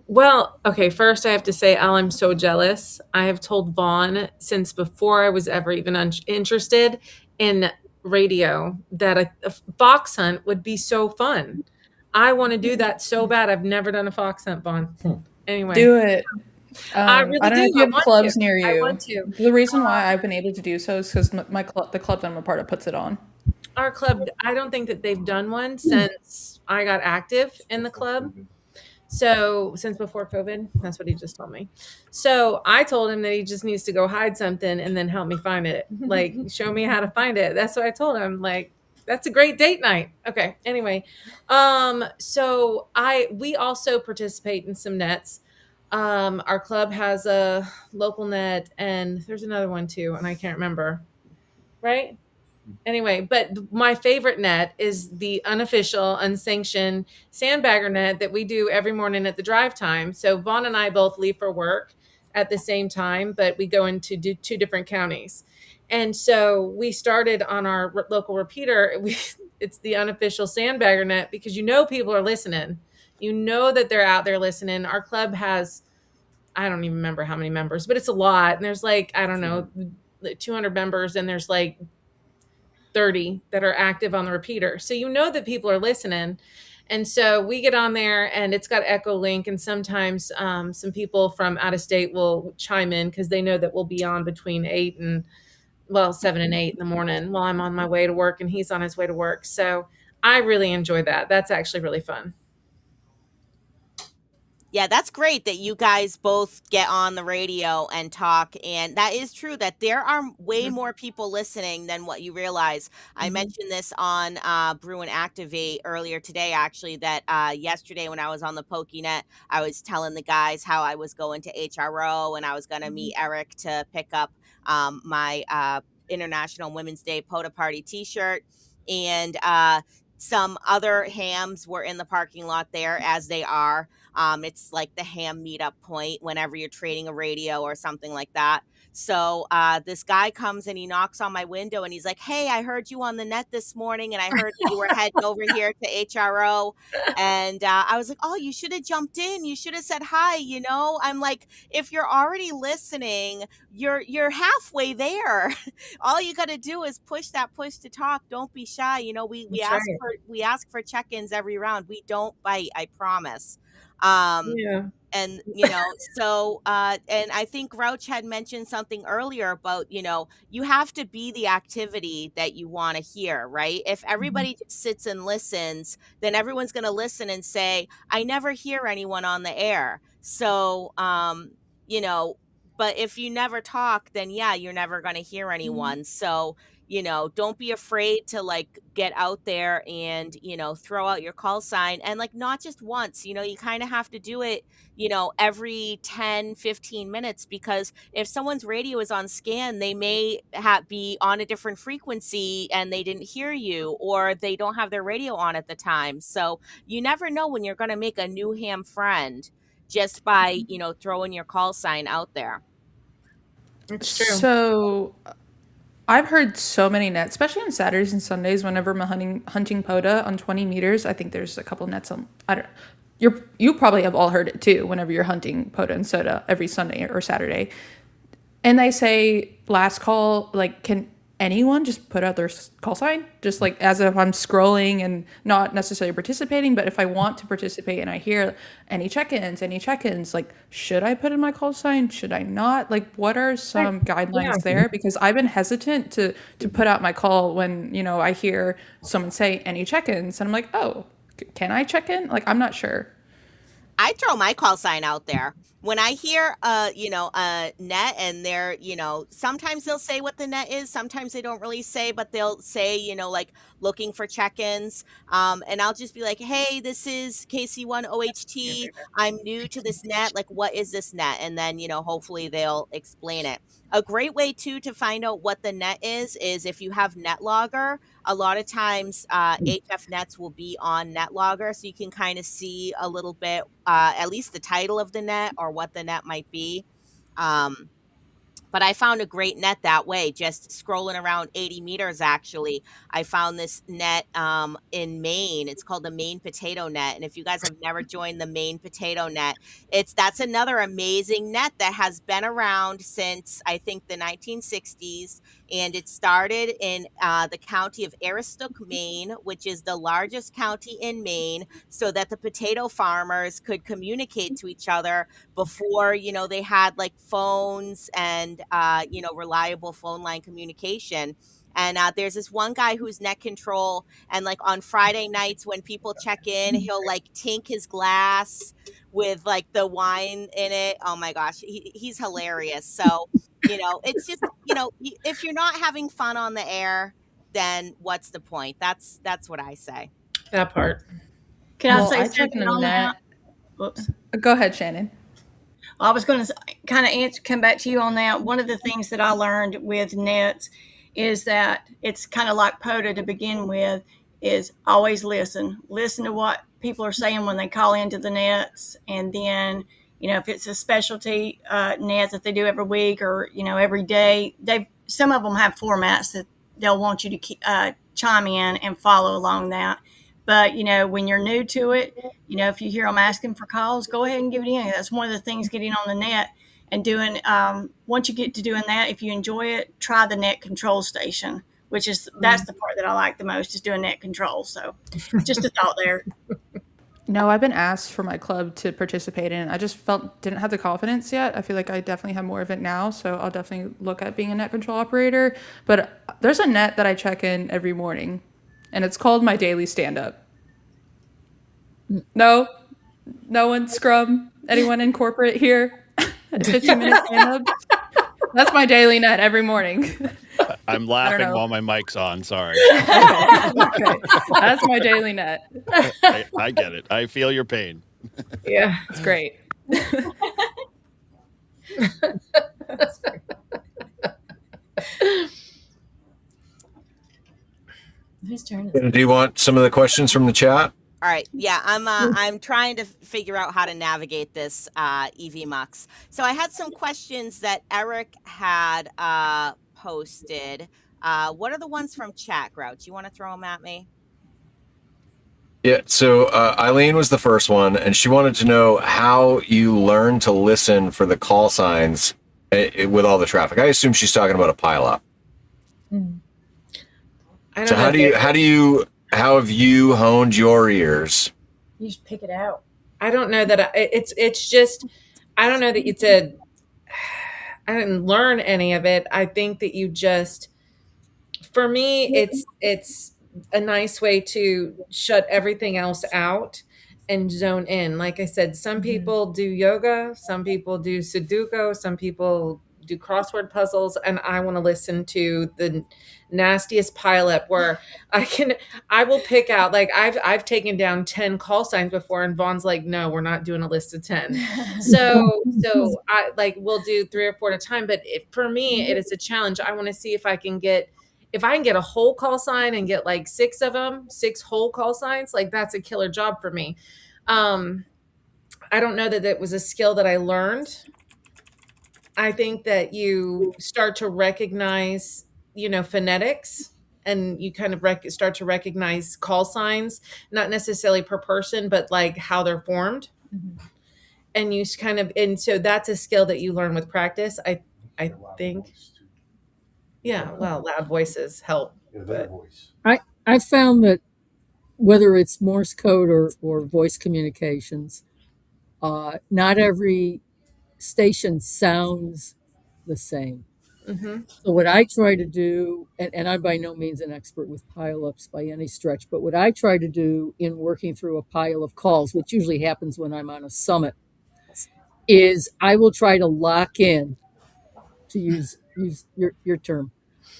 well, okay, first I have to say, Al, I'm so jealous. I have told Vaughn since before I was ever even interested in radio that a fox hunt would be so fun. I want to do that so bad. I've never done a fox hunt, Vaughn. Anyway. Do it. I really I don't know do. if you I have want clubs to. near I you. want to. The reason why I've been able to do so is because the club that I'm a part of puts it on. Our club, I don't think that they've done one since I got active in the club. So since before COVID, that's what he just told me. So I told him that he just needs to go hide something and then help me find it. Like, show me how to find it. That's what I told him. Like, that's a great date night. Okay. Anyway, so we also participate in some nets. Our club has a local net, and there's another one too, and I can't remember. Right? Anyway, but my favorite net is the unofficial, unsanctioned sandbagger net that we do every morning at the drive time. So Vaughn and I both leave for work at the same time, but we go into two different counties. And so we started on our local repeater. It's the unofficial sandbagger net because people are listening. You know that they're out there listening. Our club has, I don't even remember how many members, but it's a lot. And there's like, I don't know, 200 members, and there's like 30 that are active on the repeater. So that people are listening. And so we get on there and it's got Echo Link. And sometimes some people from out of state will chime in because they know that we'll be on between 7 and 8 in the morning while I'm on my way to work and he's on his way to work. So I really enjoy that. That's actually really fun. Yeah, that's great that you guys both get on the radio and talk. And that is true that there are way more people listening than what you realize. I mentioned this on Brew and Activate earlier today, actually, that yesterday when I was on the PokeNet, I was telling the guys how I was going to HRO and I was going to meet Eric to pick up my International Women's Day POTA Party t-shirt. And some other hams were in the parking lot there, as they are. It's like the ham meetup point whenever you're trading a radio or something like that. So this guy comes and he knocks on my window and he's like, "Hey, I heard you on the net this morning and I heard that you were heading over here to HRO." And I was like, "Oh, you should have jumped in. You should have said hi." I'm like, if you're already listening, you're halfway there. All you got to do is push to talk. Don't be shy. We That's ask right. we ask for check-ins every round. We don't bite, I promise. Yeah. And so and I think Grouch had mentioned something earlier about you have to be the activity that you want to hear, right? If everybody just sits and listens, then everyone's going to listen and say, "I never hear anyone on the air." So but if you never talk, then yeah, you're never going to hear anyone. So don't be afraid to like get out there and throw out your call sign, and like not just once. You kind of have to do it every 10-15 minutes, because if someone's radio is on scan, they may be on a different frequency and they didn't hear you, or they don't have their radio on at the time. So you never know when you're going to make a new ham friend just by throwing your call sign out there. It's true. So I've heard so many nets, especially on Saturdays and Sundays. Whenever I'm hunting POTA on 20 meters, I think there's a couple nets on. I don't. You probably have all heard it too. Whenever you're hunting POTA and SOTA every Sunday or Saturday, and they say last call, like, can anyone just put out their call sign, just like as if I'm scrolling and not necessarily participating, but if I want to participate and I hear any check-ins, like, should I put in my call sign? Should I not? Like, what are some guidelines there? Because I've been hesitant to put out my call when, I hear someone say any check-ins and I'm like, oh, can I check in? Like, I'm not sure. I throw my call sign out there. When I hear a net and they're, sometimes they'll say what the net is, sometimes they don't really say, but they'll say, like looking for check-ins. And I'll just be like, "Hey, this is KC1OHT. I'm new to this net. Like, what is this net?" And then, hopefully they'll explain it. A great way too to find out what the net is if you have NetLogger. A lot of times HF nets will be on NetLogger, so you can kind of see a little bit, at least the title of the net or what the net might be. But I found a great net that way, just scrolling around 80 meters. Actually, I found this net in Maine. It's called the Maine Potato Net. And if you guys have never joined the Maine Potato Net, that's another amazing net that has been around since I think the 1960s. And it started in the county of Aroostook, Maine, which is the largest county in Maine, so that the potato farmers could communicate to each other before they had like phones and reliable phone line communication. And there's this one guy who's net control, and like on Friday nights when people check in, he'll like tink his glass with like the wine in it. Oh my gosh, he's hilarious. So it's just if you're not having fun on the air, then what's the point? That's what I say. That part. Can I Well, say I check something the on that? net. Whoops. Go ahead, Shannon. I was going to kind of come back to you on that. One of the things that I learned with nets is that it's kind of like POTA to begin with, is always listen. Listen to what people are saying when they call into the nets. And then, if it's a specialty net that they do every week or, every day, some of them have formats that they'll want you to chime in and follow along that. But, when you're new to it, if you hear them asking for calls, go ahead and give it in. That's one of the things getting on the net and doing, once you get to doing that, if you enjoy it, try the net control station, that's the part that I like the most, is doing net control. So just a thought there. No, I've been asked for my club to participate in. I just didn't have the confidence yet. I feel like I definitely have more of it now, so I'll definitely look at being a net control operator. But there's a net that I check in every morning, and it's called my daily stand-up. No one scrum. Anyone in corporate here? 15-minute stand-ups. That's my daily net every morning. I'm laughing while my mic's on. Sorry. Okay. That's my daily net. I get it. I feel your pain. Yeah. It's great. Whose turn is it? Do you want some of the questions from the chat? All right. Yeah, I'm trying to figure out how to navigate this EV Mux. So I had some questions that Eric had posted. What are the ones from chat, Grouch? You want to throw them at me? Yeah, so Eileen was the first one, and she wanted to know how you learn to listen for the call signs with all the traffic. I assume she's talking about a pileup. So how have you honed your ears? You just pick it out. I don't know that it's just, I don't know that I didn't learn any of it. I think that you just, for me, it's a nice way to shut everything else out and zone in. Like I said, some people do yoga, some people do Sudoku, some people do crossword puzzles, and I want to listen to the nastiest pileup where I will pick out, like I've taken down 10 call signs before, and Vaughn's like, no, we're not doing a list of 10. So I we'll do 3 or 4 at a time. But for me, it is a challenge. I want to see if I can get a whole call sign and get like 6 of them, 6 whole call signs, like that's a killer job for me. I don't know that it was a skill that I learned. I think that you start to recognize, phonetics, and you kind of start to recognize call signs, not necessarily per person, but like how they're formed. And you and so that's a skill that you learn with practice. I think. Yeah, well, loud voices help. But I found that whether it's Morse code or voice communications, not every station sounds the same. So what I try to do, and I'm by no means an expert with pileups by any stretch, but what I try to do in working through a pile of calls, which usually happens when I'm on a summit, is I will try to lock in, to use your term.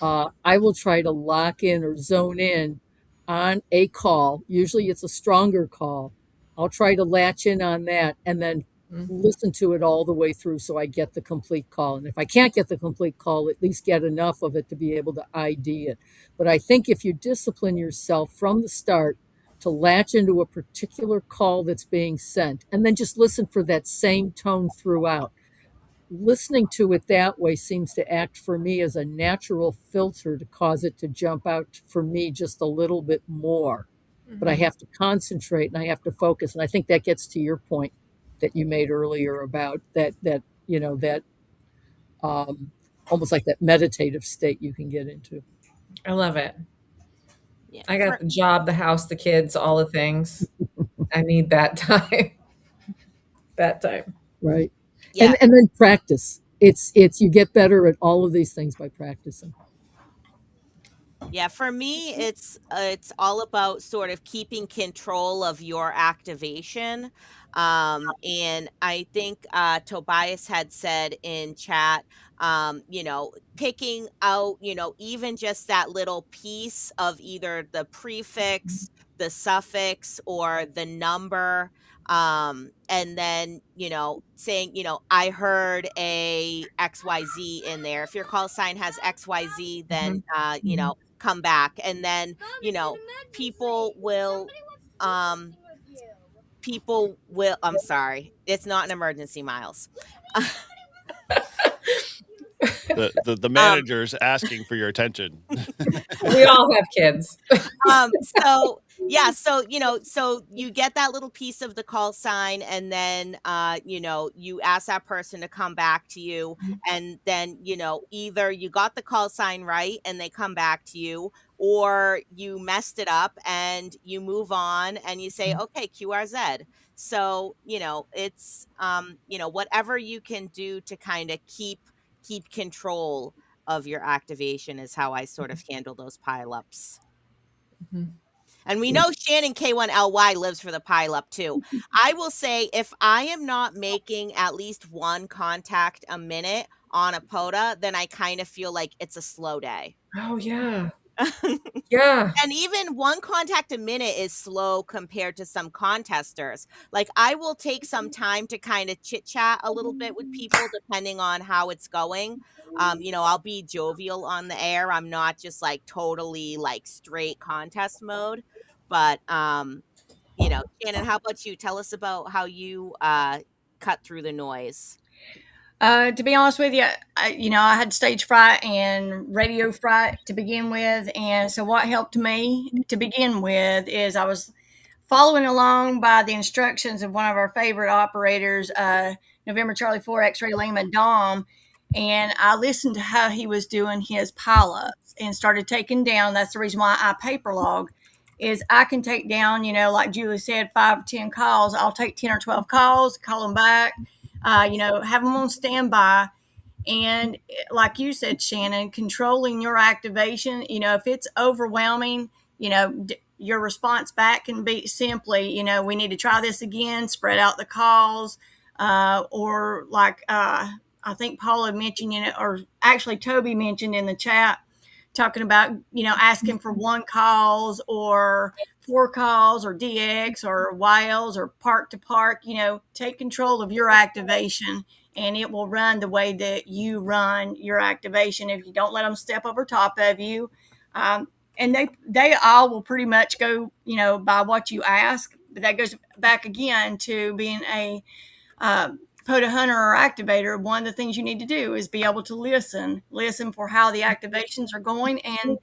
I will try to lock in or zone in on a call. Usually it's a stronger call. I'll try to latch in on that and then listen to it all the way through so I get the complete call. And if I can't get the complete call, at least get enough of it to be able to ID it. But I think if you discipline yourself from the start to latch into a particular call that's being sent and then just listen for that same tone throughout, listening to it that way seems to act for me as a natural filter to cause it to jump out for me just a little bit more. But I have to concentrate and I have to focus. And I think that gets to your point that you made earlier about that almost like that meditative state you can get into. I love it. Yeah. I got the job, the house, the kids, all the things. I need that time. That time. Right. Yeah. And then practice. It's you get better at all of these things by practicing. Yeah, for me, it's all about sort of keeping control of your activation. And I think Tobias had said in chat, picking out, even just that little piece of either the prefix, the suffix, or the number. And then, saying, I heard a XYZ in there. If your call sign has XYZ, then, come back. And then, people will, I'm sorry, it's not an emergency, Miles. The manager's asking for your attention. We all have kids. So yeah, so you get that little piece of the call sign, and then you ask that person to come back to you, and then either you got the call sign right and they come back to you, or you messed it up and you move on and you say, okay, QRZ. So it's whatever you can do to kind of keep control of your activation is how I sort of handle those pileups. And we know Shannon K1LY lives for the pileup too. I will say, if I am not making at least one contact a minute on a POTA, then I kind of feel like it's a slow day. Oh, yeah. Yeah. And even one contact a minute is slow compared to some contesters. Like, I will take some time to kind of chit chat a little bit with people depending on how it's going. I'll be jovial on the air. I'm not just like totally like straight contest mode. But Shannon, how about you? Tell us about how you cut through the noise. To be honest with you, I had stage fright and radio fright to begin with. And so what helped me to begin with is I was following along by the instructions of one of our favorite operators, November Charlie 4 X-Ray Lima Dom. And I listened to how he was doing his pileups and started taking down. That's the reason why I paper log, is I can take down, like Julie said, 5 or 10 calls. I'll take 10 or 12 calls, call them back, have them on standby. And like you said, Shannon, controlling your activation, if it's overwhelming, your response back can be simply, we need to try this again, spread out the calls, or like I think Paula mentioned, or actually Toby mentioned in the chat, talking about, asking for 1 calls or 4 calls or DX or YLs or park to park. Take control of your activation and it will run the way that you run your activation if you don't let them step over top of you. And they all will pretty much go, by what you ask. But that goes back again to being a POTA hunter or activator. One of the things you need to do is be able to listen for how the activations are going. And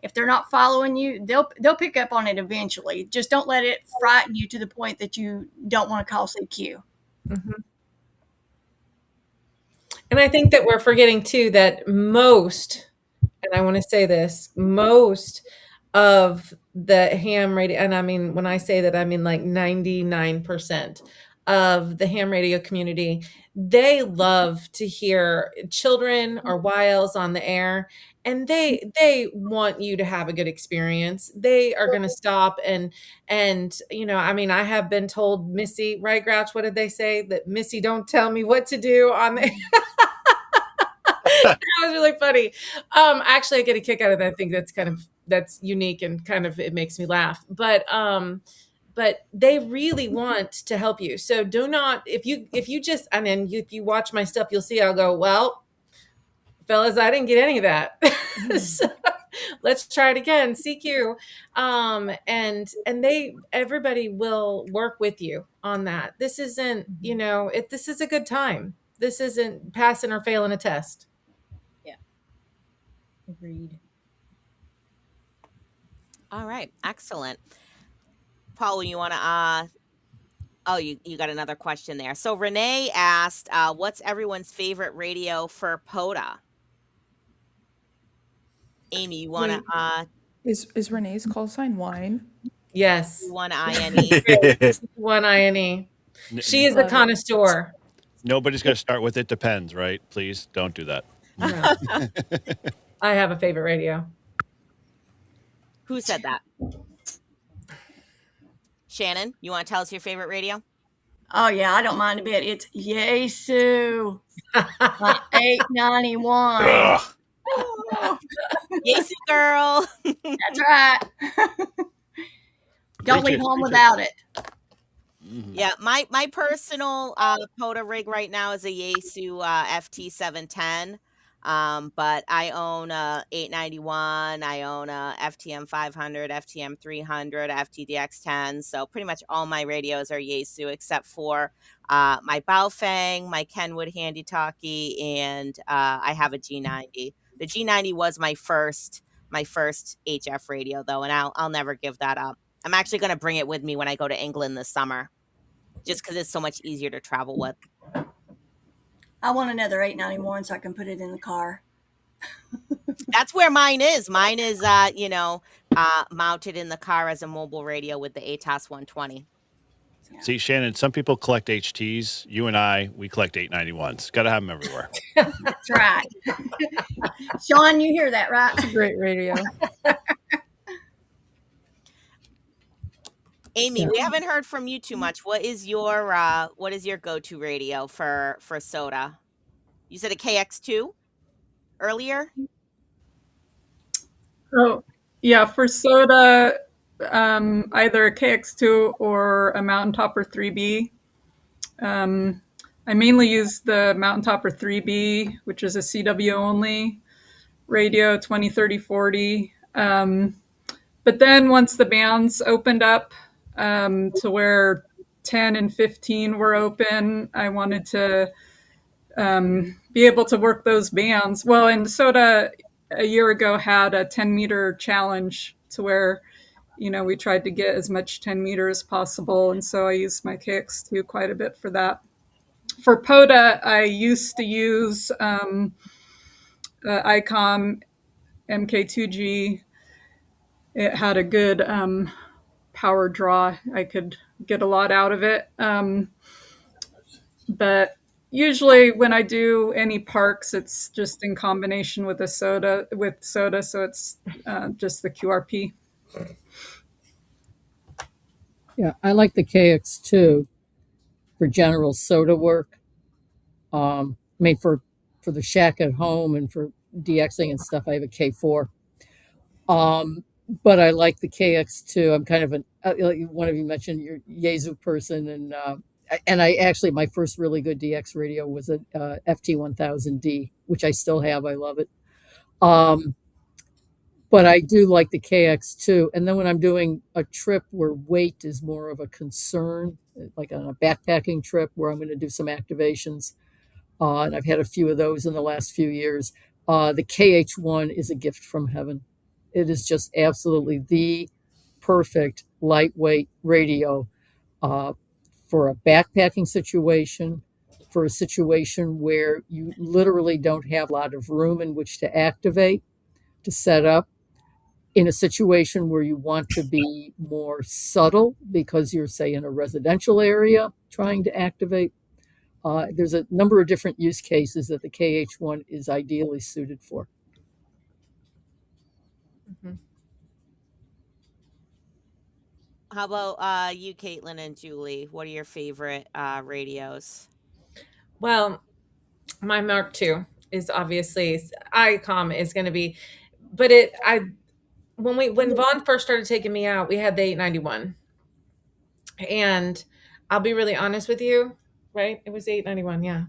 if they're not following you, they'll pick up on it eventually. Just don't let it frighten you to the point that you don't want to call CQ. Mm-hmm. And I think that we're forgetting too that most, and I want to say this, most of the ham radio, and I mean, when I say that, I mean like 99% of the ham radio community, they love to hear children or wiles on the air, and they want you to have a good experience. They are going to stop and I mean, I have been told, Missy, right, Grouch, what did they say? That Missy, don't tell me what to do on the that was really funny. Actually, I get a kick out of that. I think that's unique and kind of, it makes me laugh. But they really want to help you. So do not, if you just, and then if you watch my stuff, you'll see I'll go, well, fellas, I didn't get any of that. So let's try it again. CQ. And everybody will work with you on that. This isn't, this is a good time. This isn't passing or failing a test. Agreed. All right, excellent. Paul, you want to? Oh, you got another question there. So Renee asked, "What's everyone's favorite radio for POTA?" Amy, you want to? Is Renee's call sign wine? Yes. One INE. One INE. She is a connoisseur. Nobody's going to start with it depends, right? Please don't do that. No. I have a favorite radio. Who said that? Shannon, you want to tell us your favorite radio? Oh yeah, I don't mind a bit. It's Yesu 891. Yesu girl. That's right. Don't leave home without it. Yeah, my personal POTA rig right now is a Yaesu FT710. But I own a 891, I own a FTM 500, FTM 300, FTDX10. So pretty much all my radios are Yaesu except for my Baofeng, my Kenwood Handy Talkie, and I have a G90. The G90 was my first HF radio though, and I'll never give that up. I'm actually going to bring it with me when I go to England this summer, just because it's so much easier to travel with. I want another 891 so I can put it in the car. That's where mine is. Mine is, mounted in the car as a mobile radio with the ATAS 120. Yeah. See, Shannon, some people collect HTs. You and I, we collect 891s. Got to have them everywhere. That's right. Sean, you hear that, right? It's a great radio. Amy, we haven't heard from you too much. What is your go-to radio for SOTA? You said a KX2 earlier? Oh, yeah, for SOTA, either a KX2 or a Mountain Topper 3B. I mainly use the Mountain Topper 3B, which is a CW only radio, 20, 30, 40. But then once the bands opened up to where 10 and 15 were open, I wanted to be able to work those bands. Well, and SOTA a year ago had a 10-meter challenge to where, we tried to get as much 10 meter as possible. And so I used my KX2 quite a bit for that. For POTA, I used to use ICOM MK2G. It had a good power draw. I could get a lot out of it. But usually when I do any parks, it's just in combination with SOTA, so it's just the QRP. Yeah, I like the KX2 for general SOTA work. I mean, for the shack at home and for DXing and stuff, I have a K4. But I like the KX2. I'm kind of one of you mentioned your Yaesu person, and I actually, my first really good DX radio was a FT1000D, which I still have. I love it. But I do like the KX2. And then when I'm doing a trip where weight is more of a concern, like on a backpacking trip where I'm going to do some activations, and I've had a few of those in the last few years, the KH1 is a gift from heaven. It is just absolutely the perfect lightweight radio for a backpacking situation, for a situation where you literally don't have a lot of room in which to activate, to set up. in a situation where you want to be more subtle because you're, say, in a residential area trying to activate. There's a number of different use cases that the KH1 is ideally suited for. Mhm. How about you, Caitlin and Julie? What are your favorite radios? Well, my Mark II is obviously ICOM is going to be, but when Vaughn first started taking me out, we had the 891, and I'll be really honest with you, right? It was 891, yeah,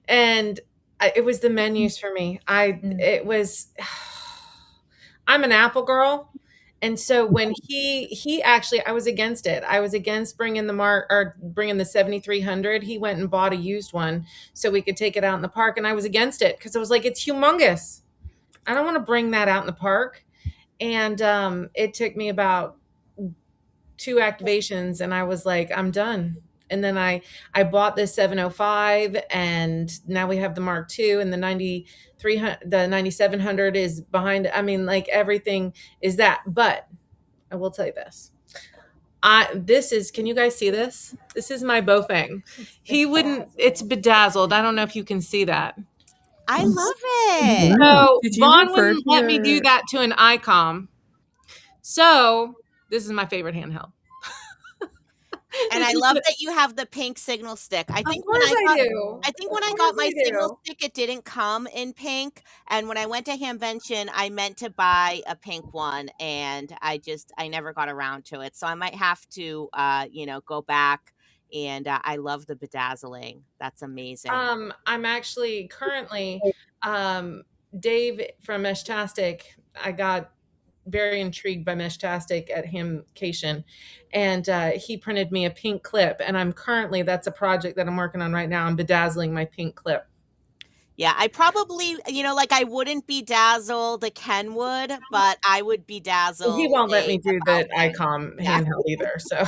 and it was the menus for me. It was. I'm an Apple girl. And so when he actually, I was against it. I was against bringing the 7300. He went and bought a used one so we could take it out in the park. And I was against it because I was like, it's humongous. I don't want to bring that out in the park. And it took me about 2 activations and I was like, I'm done. And then I bought this 705 and now we have the Mark II and the 9700 is behind. I mean, like everything is that, but I will tell you this. Can you guys see this? This is my Bofang. It's bedazzled. I don't know if you can see that. I love it. So Did you Vaughn refer wouldn't to let me do your- that to an ICOM. So this is my favorite handheld. And I love that you have the pink signal stick. I think when I got my signal stick, it didn't come in pink. And when I went to Hamvention, I meant to buy a pink one, and I never got around to it. So I might have to, go back. And I love the bedazzling. That's amazing. I'm actually currently Dave from Meshtastic. I got very intrigued by Meshtastic at Hamcation, and he printed me a pink clip, and that's a project that I'm working on right now. I'm bedazzling my pink clip. Yeah, I probably, I wouldn't bedazzle the Kenwood, but I would bedazzle. He won't let me do the Baofeng. ICOM Yeah. handheld either. So,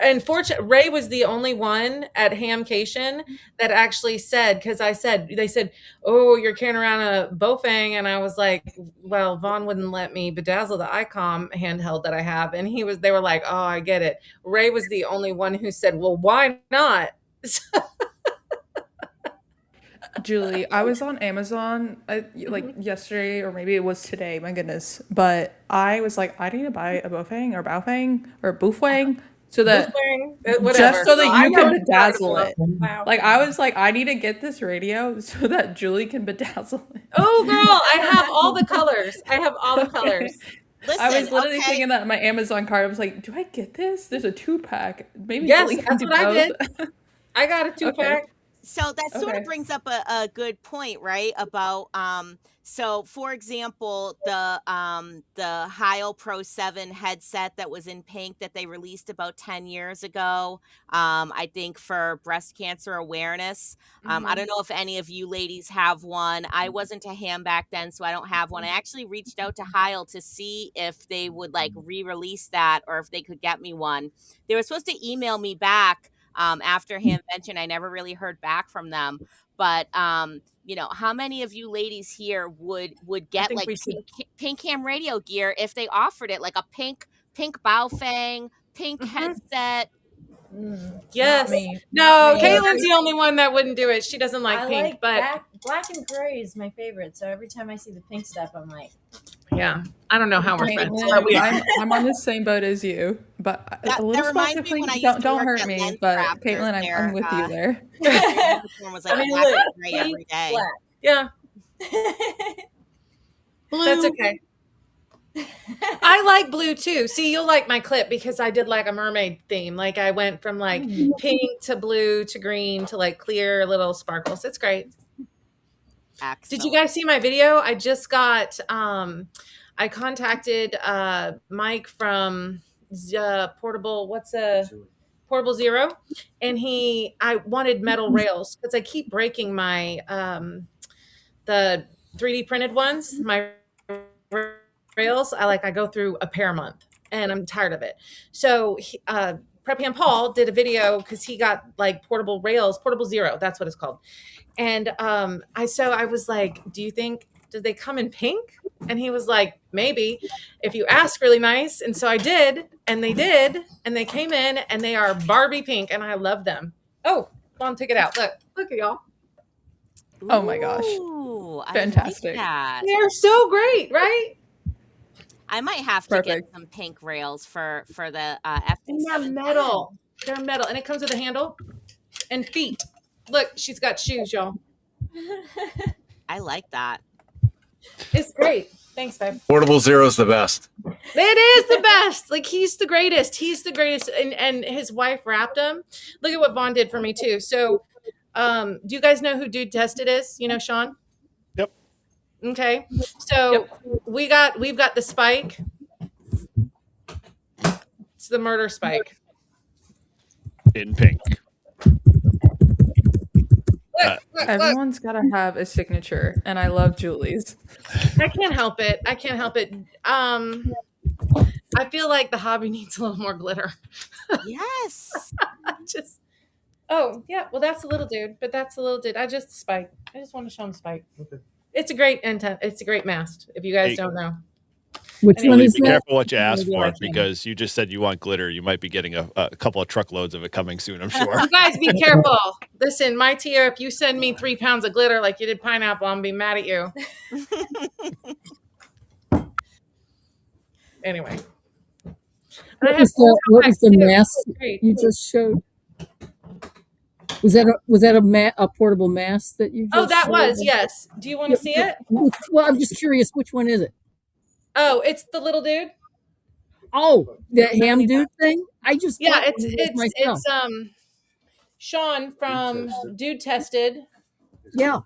unfortunately, Ray was the only one at Hamcation that actually said, because they said, "Oh, you're carrying around a Bofang," and I was like, "Well, Vaughn wouldn't let me bedazzle the ICOM handheld that I have," and they were like, "Oh, I get it." Ray was the only one who said, "Well, why not?" Julie, I was on Amazon yesterday, or maybe it was today, my goodness. But I was like, I need to buy a Bofang or Bufang so that Whatever. just so that I you know can it's not bedazzle it. Wow. Like I was like, I need to get this radio so that Julie can bedazzle it. Oh, girl, I have all the colors. Listen, I was literally thinking that in my Amazon cart. I was like, do I get this? There's a 2-pack. Maybe Yes, Julie can that's do what I did. both. I got a 2-pack. So that sort Okay. of brings up a good point, right? About so for example, the Heil Pro 7 headset that was in pink that they released about 10 years ago, I think for breast cancer awareness. I don't know if any of you ladies have one. I wasn't a ham back then, so I don't have one. I actually reached out to Heil to see if they would re-release that or if they could get me one. They were supposed to email me back after Hamvention. I never really heard back from them. But how many of you ladies here would get pink ham radio gear if they offered it, like a pink Baofeng, pink headset? Yes. Not me. No, Not me. Caitlin's the only one that wouldn't do it. She doesn't like I pink, like but black and gray is my favorite. So every time I see the pink stuff, I'm like, yeah, I don't know how we're friends. Caitlin, But we are. I'm on the same boat as you, but That a little reminds me specifically, when I used to don't work hurt at me. Lens But Crafters Caitlin, I'm with you there. Everyone was like I mean, black look, and gray pink, every day. black. Yeah, Blue. that's okay. I like blue too. See, you'll like my clip because I did like a mermaid theme. Like I went from pink to blue to green to clear little sparkles. It's great. Excellent. Did you guys see my video? I just got I contacted Mike from Portable Zero, and I wanted metal rails because I keep breaking my the 3D printed ones, my rails. I go through a pair a month and I'm tired of it. So Preppy and Paul did a video because he got portable rails, Portable Zero, that's what it's called. And I was like, did they come in pink? And he was like, maybe if you ask really nice. And so I did, and they came in and they are Barbie pink and I love them. Oh, Mom took it out. Look at y'all. Oh my gosh. Ooh, Fantastic. I like that. They're so great, right? I might have to get Perfect. some pink rails for the And they're F7. metal. They're metal. And it comes with a handle and feet. Look, she's got shoes, y'all. I like that. It's great. Thanks, babe. Portable Zero's the best. It is the best. Like, he's the greatest. He's the greatest. And his wife wrapped him. Look at what Vaughn did for me too. So do you guys know who Dude Tested is? You know Sean? Yep. Okay. So we've got the spike. It's the murder spike. In pink. Look. Everyone's got to have a signature, and I love Julie's. I can't help it. I feel like the hobby needs a little more glitter. Yes. Oh, yeah. Well, that's a little dude, but that's a little dude. I just want to show him spike. Okay. It's a great intent. It's a great mast. If you guys don't know. Which one is Be that? careful what you ask for, because you just said you want glitter. You might be getting a couple of truckloads of it coming soon, I'm sure. You guys be careful. Listen, my tier, if you send me 3 pounds of glitter like you did pineapple, I'm gonna be mad at you. Anyway. What was the mask you just showed? Was that a portable mask that you just that showed? was, yes. Do you want to see it? Well, I'm just curious, which one is it? Oh, it's the little dude. Oh, the ham dude thing? Yeah, it's Sean from Dude Tested. Yeah.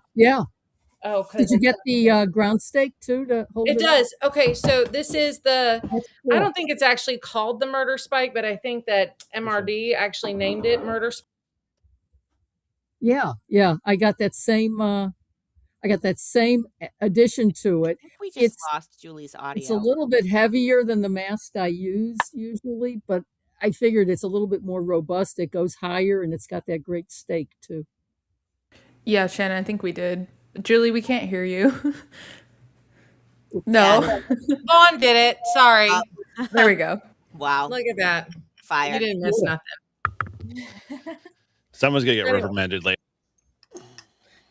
Oh, did you get the ground stake too to hold it? It does. Okay, so this is I don't think it's actually called the murder spike, but I think that MRD actually named it murder spike. Yeah. I got that same addition to it. I think we just lost Julie's audio. It's a little bit heavier than the mask I use usually, but I figured it's a little bit more robust. It goes higher and it's got that great stake too. Yeah, Shannon, I think we did. Julie, we can't hear you. No. Vaughn did it. Sorry. There we go. Wow. Look at that. Fire. You didn't miss nothing. Someone's going to get reprimanded later.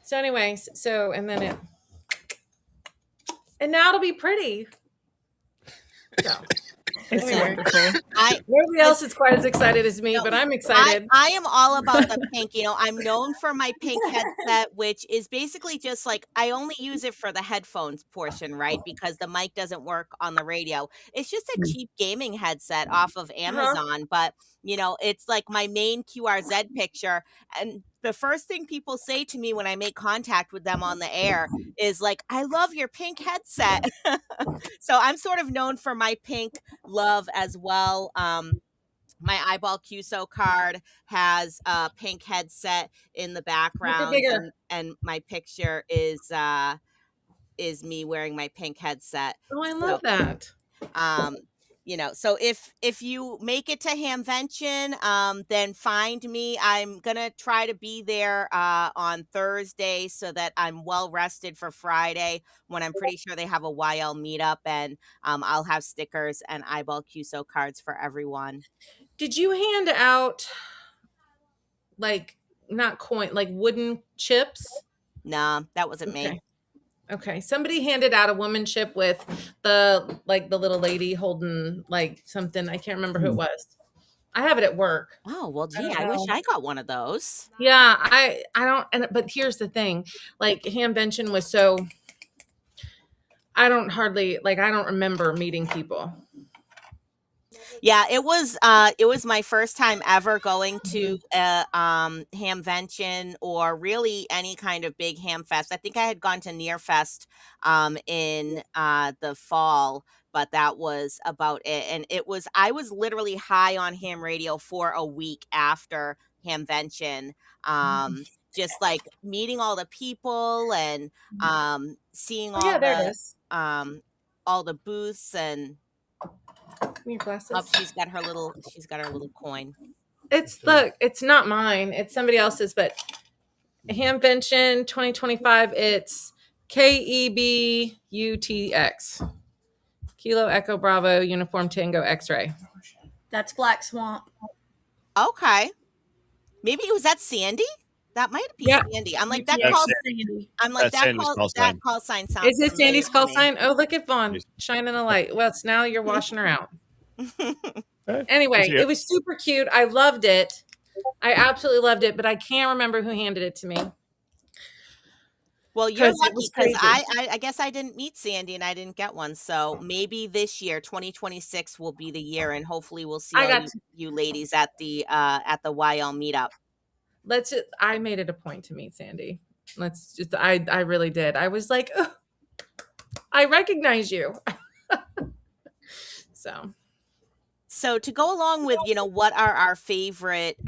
So anyways, and now it'll be pretty. So. It's wonderful. Nobody else is quite as excited as me, but I'm excited. I am all about the pink. I'm known for my pink headset, which is basically just like, I only use it for the headphones portion, right? Because the mic doesn't work on the radio. It's just a cheap gaming headset off of Amazon, but it's like my main QRZ picture. And the first thing people say to me when I make contact with them on the air is like, I love your pink headset. So I'm sort of known for my pink love as well. My eyeball QSO card has a pink headset in the background, and my picture is me wearing my pink headset. Oh, I love that. So if you make it to Hamvention, then find me. I'm gonna try to be there on Thursday so that I'm well rested for Friday, when I'm pretty sure they have a YL meetup, and I'll have stickers and eyeball QSO cards for everyone. Did you hand out not wooden chips? Nah, that wasn't me. Okay, somebody handed out a woman chip with the little lady holding something. I can't remember who it was. I have it at work. Oh, well, gee, I wish I got one of those. Yeah, I don't. But here's the thing: Hamvention was so. I don't remember meeting people. Yeah, it was my first time ever going to a Hamvention, or really any kind of big ham fest. I think I had gone to Near Fest in the fall, but that was about it. And I was literally high on ham radio for a week after Hamvention. Just meeting all the people and seeing all the booths and. Your glasses. Oh, she's got her little coin. It's not mine. It's somebody else's, but Hamvention 2025. It's KEBUTX. Kilo Echo Bravo Uniform Tango X-ray. That's Black Swamp. Okay. Maybe was that Sandy? That might be Yeah. Sandy. I'm like that UTX call. Sandy. I'm like That's Sandy's call that sign. call sign sounds. Is it Sandy's call familiar sign? Oh, look at Vaughn shining a light. Well, it's now you're washing her out. Anyway, it was super cute. I loved it. I absolutely loved it, but I can't remember who handed it to me. Well, you're 'Cause it lucky was because crazy. I guess I didn't meet Sandy and I didn't get one. So maybe this year, 2026, will be the year, and hopefully we'll see I all got you, to- you ladies at the YL meetup. I made it a point to meet Sandy. I really did. I was like, "Ugh, I recognize you." So to go along with, what are our favorite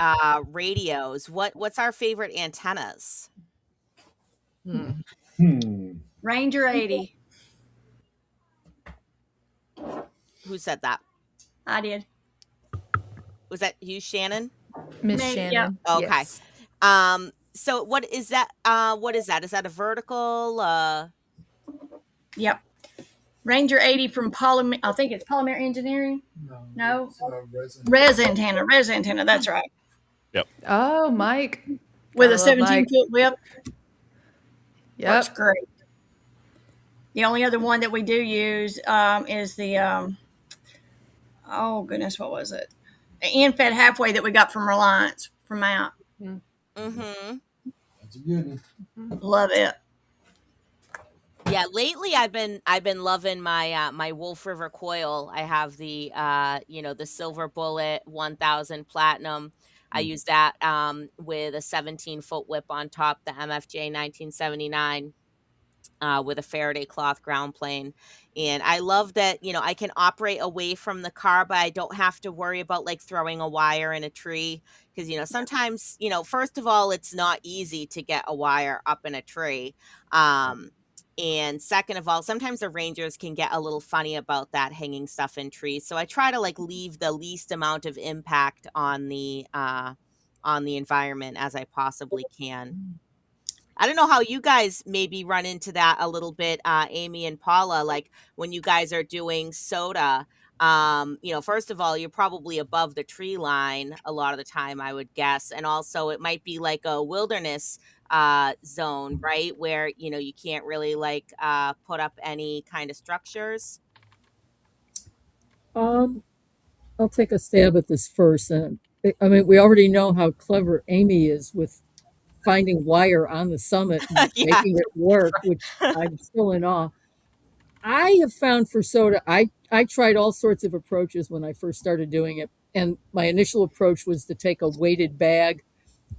radios? What's our favorite antennas? Ranger 80. Who said that? I did. Was that you, Shannon? Miss Me, Shannon. yeah. Okay. Yes. So what is that? What is that? Is that a vertical? Yep. Ranger 80 from Polymer. I think it's Polymer Engineering. No. Res antenna. Res antenna. That's right. Oh, Mike. With I a love 17 Mike. foot whip. Works Yep. great. The only other one that we do use is the oh goodness, what was it? The end-fed halfway that we got from Reliance from Mount. Mm-hmm. That's a good one. Love it. Yeah, lately I've been loving my my Wolf River coil. I have the the Silver Bullet 1000 Platinum. I use that with a 17-foot whip on top, the MFJ 1979. With a Faraday cloth ground plane. And I love that, I can operate away from the car, but I don't have to worry about like throwing a wire in a tree. Because, sometimes, first of all, it's not easy to get a wire up in a tree. And second of all, sometimes the rangers can get a little funny about that, hanging stuff in trees. So I try to like leave the least amount of impact on the environment as I possibly can. I don't know how you guys maybe run into that a little bit, Amy and Paula, like when you guys are doing SOTA. First of all, you're probably above the tree line a lot of the time, I would guess. And also it might be like a wilderness zone, right? Where, you can't really like put up any kind of structures. I'll take a stab at this first. I mean, we already know how clever Amy is with finding wire on the summit and Yeah. making it work, which I'm still in awe. I have found for SOTA, I tried all sorts of approaches when I first started doing it. And my initial approach was to take a weighted bag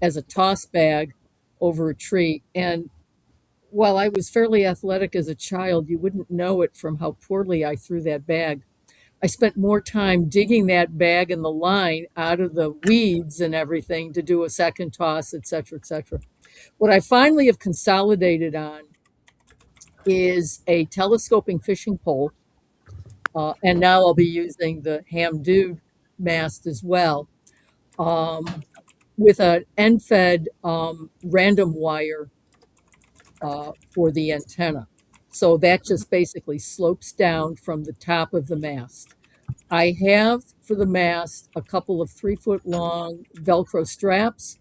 as a toss bag over a tree. And while I was fairly athletic as a child, you wouldn't know it from how poorly I threw that bag. I spent more time digging that bag and the line out of the weeds and everything to do a second toss, et cetera, et cetera. What I finally have consolidated on is a telescoping fishing pole. And now I'll be using the Ham Dude mast as well, with an end-fed random wire for the antenna. So that just basically slopes down from the top of the mast. I have for the mast a couple of 3-foot long Velcro straps.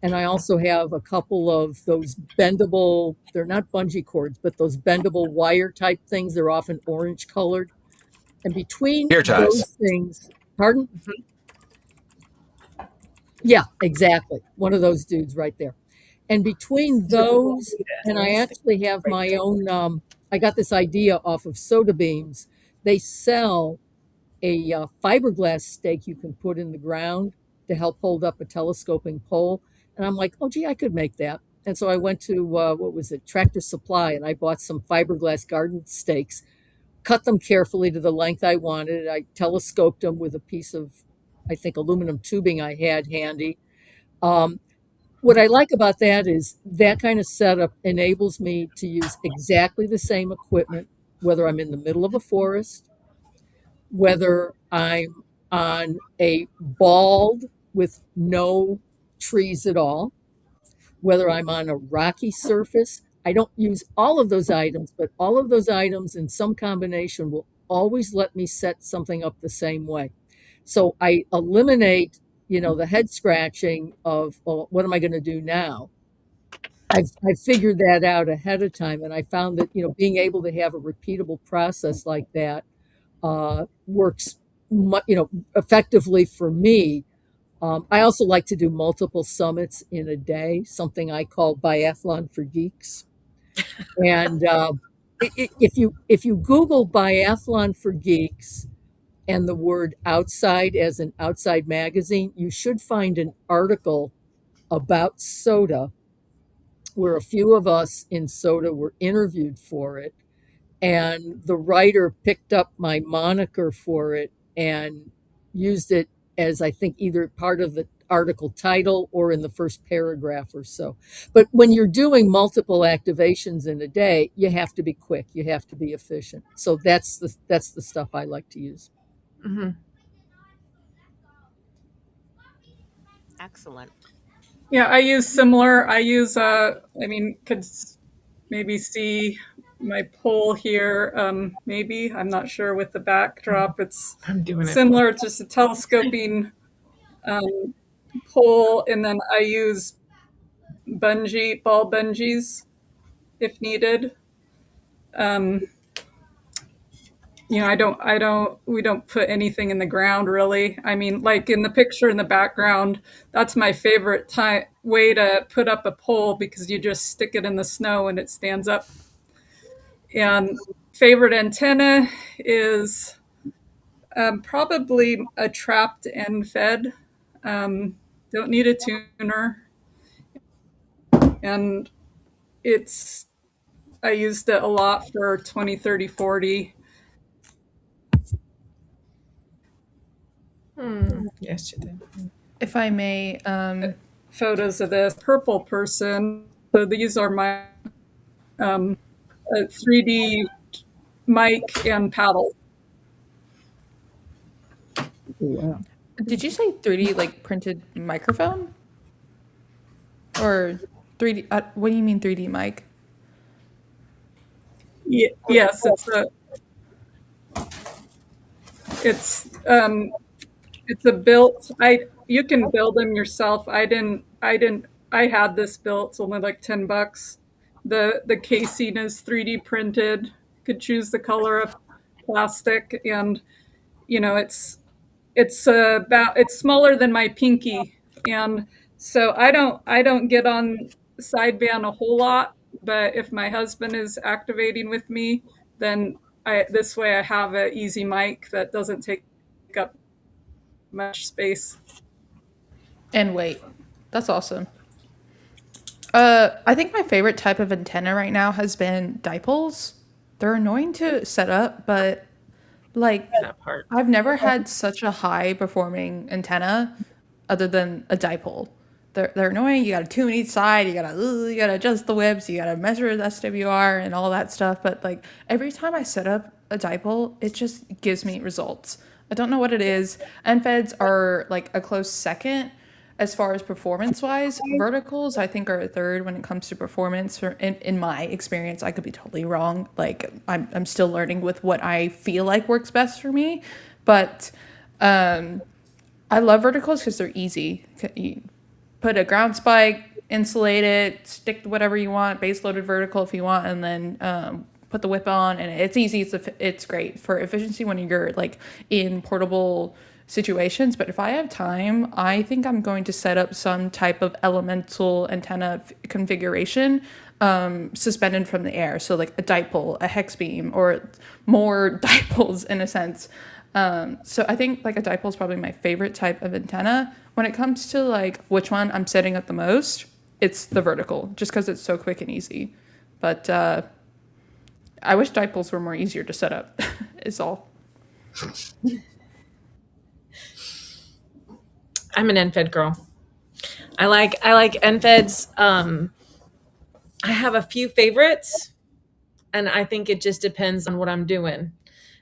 And I also have a couple of those bendable, they're not bungee cords, but those bendable wire type things. They're often orange colored. And between Hair ties. those things, pardon? Yeah, exactly. One of those dudes right there. And between those, and I actually have my own, I got this idea off of Soda Beams. They sell a fiberglass stake you can put in the ground to help hold up a telescoping pole. And I'm like, oh, gee, I could make that. And so I went to, what was it, Tractor Supply, and I bought some fiberglass garden stakes, cut them carefully to the length I wanted. I telescoped them with a piece of, I think, aluminum tubing I had handy. What I like about that is that kind of setup enables me to use exactly the same equipment, whether I'm in the middle of a forest, whether I'm on a bald with no trees at all, whether I'm on a rocky surface. I don't use all of those items, but all of those items in some combination will always let me set something up the same way. So I eliminate, the head scratching of, well, what am I going to do now? I've figured that out ahead of time, and I found that being able to have a repeatable process like that works, effectively for me. I also like to do multiple summits in a day, something I call biathlon for geeks. And if you Google biathlon for geeks and the word outside as an outside magazine, you should find an article about SOTA where a few of us in SOTA were interviewed for it. And the writer picked up my moniker for it and used it as, I think, either part of the article title or in the first paragraph or so. But when you're doing multiple activations in a day, you have to be quick, you have to be efficient. So that's the stuff I like to use. Mm-hmm. Excellent. Yeah, I use similar. Could maybe see my poll here. Maybe, I'm not sure with the backdrop. It's I'm doing it. similar, just a telescoping pole. And then I use ball bungees if needed. We don't put anything in the ground really. I mean, like in the picture in the background, that's my favorite way to put up a pole because you just stick it in the snow and it stands up. And favorite antenna is probably a trapped end fed. Don't need a tuner. And I used it a lot for 20, 30, 40. Yes, you did. If I may, Photos of this purple person. So these are my 3D mic and paddle. Wow. did you say 3D like printed microphone? Or 3D, what do you mean 3D mic? Yes, it's a built. You can build them yourself. I had this built. It's only like $10. The casing is 3D printed. Could choose the color of plastic, and it's smaller than my pinky, and so I don't get on sideband a whole lot. But if my husband is activating with me, then this way I have an easy mic that doesn't take up much space. And weight. That's awesome. I think my favorite type of antenna right now has been dipoles. They're annoying to set up, but like That part. I've never had such a high performing antenna other than a dipole. They're annoying. You gotta tune each side. You gotta adjust the whips. You gotta measure the SWR and all that stuff. But like every time I set up a dipole, it just gives me results. I don't know what it is. NFEDs are like a close second as far as performance wise. Verticals I think are a third when it comes to performance. In my experience, I could be totally wrong. Like I'm still learning with what I feel like works best for me, but I love verticals because they're easy. You put a ground spike, insulate it, stick to whatever you want, base loaded vertical if you want, and then put the whip on, and it's easy. It's great for efficiency when you're like in portable situations. But if I have time, I think I'm going to set up some type of elemental antenna configuration suspended from the air. So like a dipole, a hex beam, or more dipoles in a sense. So I think like a dipole is probably my favorite type of antenna. When it comes to like which one I'm setting up the most, it's the vertical, just because it's so quick and easy. But I wish dipoles were more easier to set up, is all. I'm an NFED girl. I like NFEDs. I have a few favorites, and I think it just depends on what I'm doing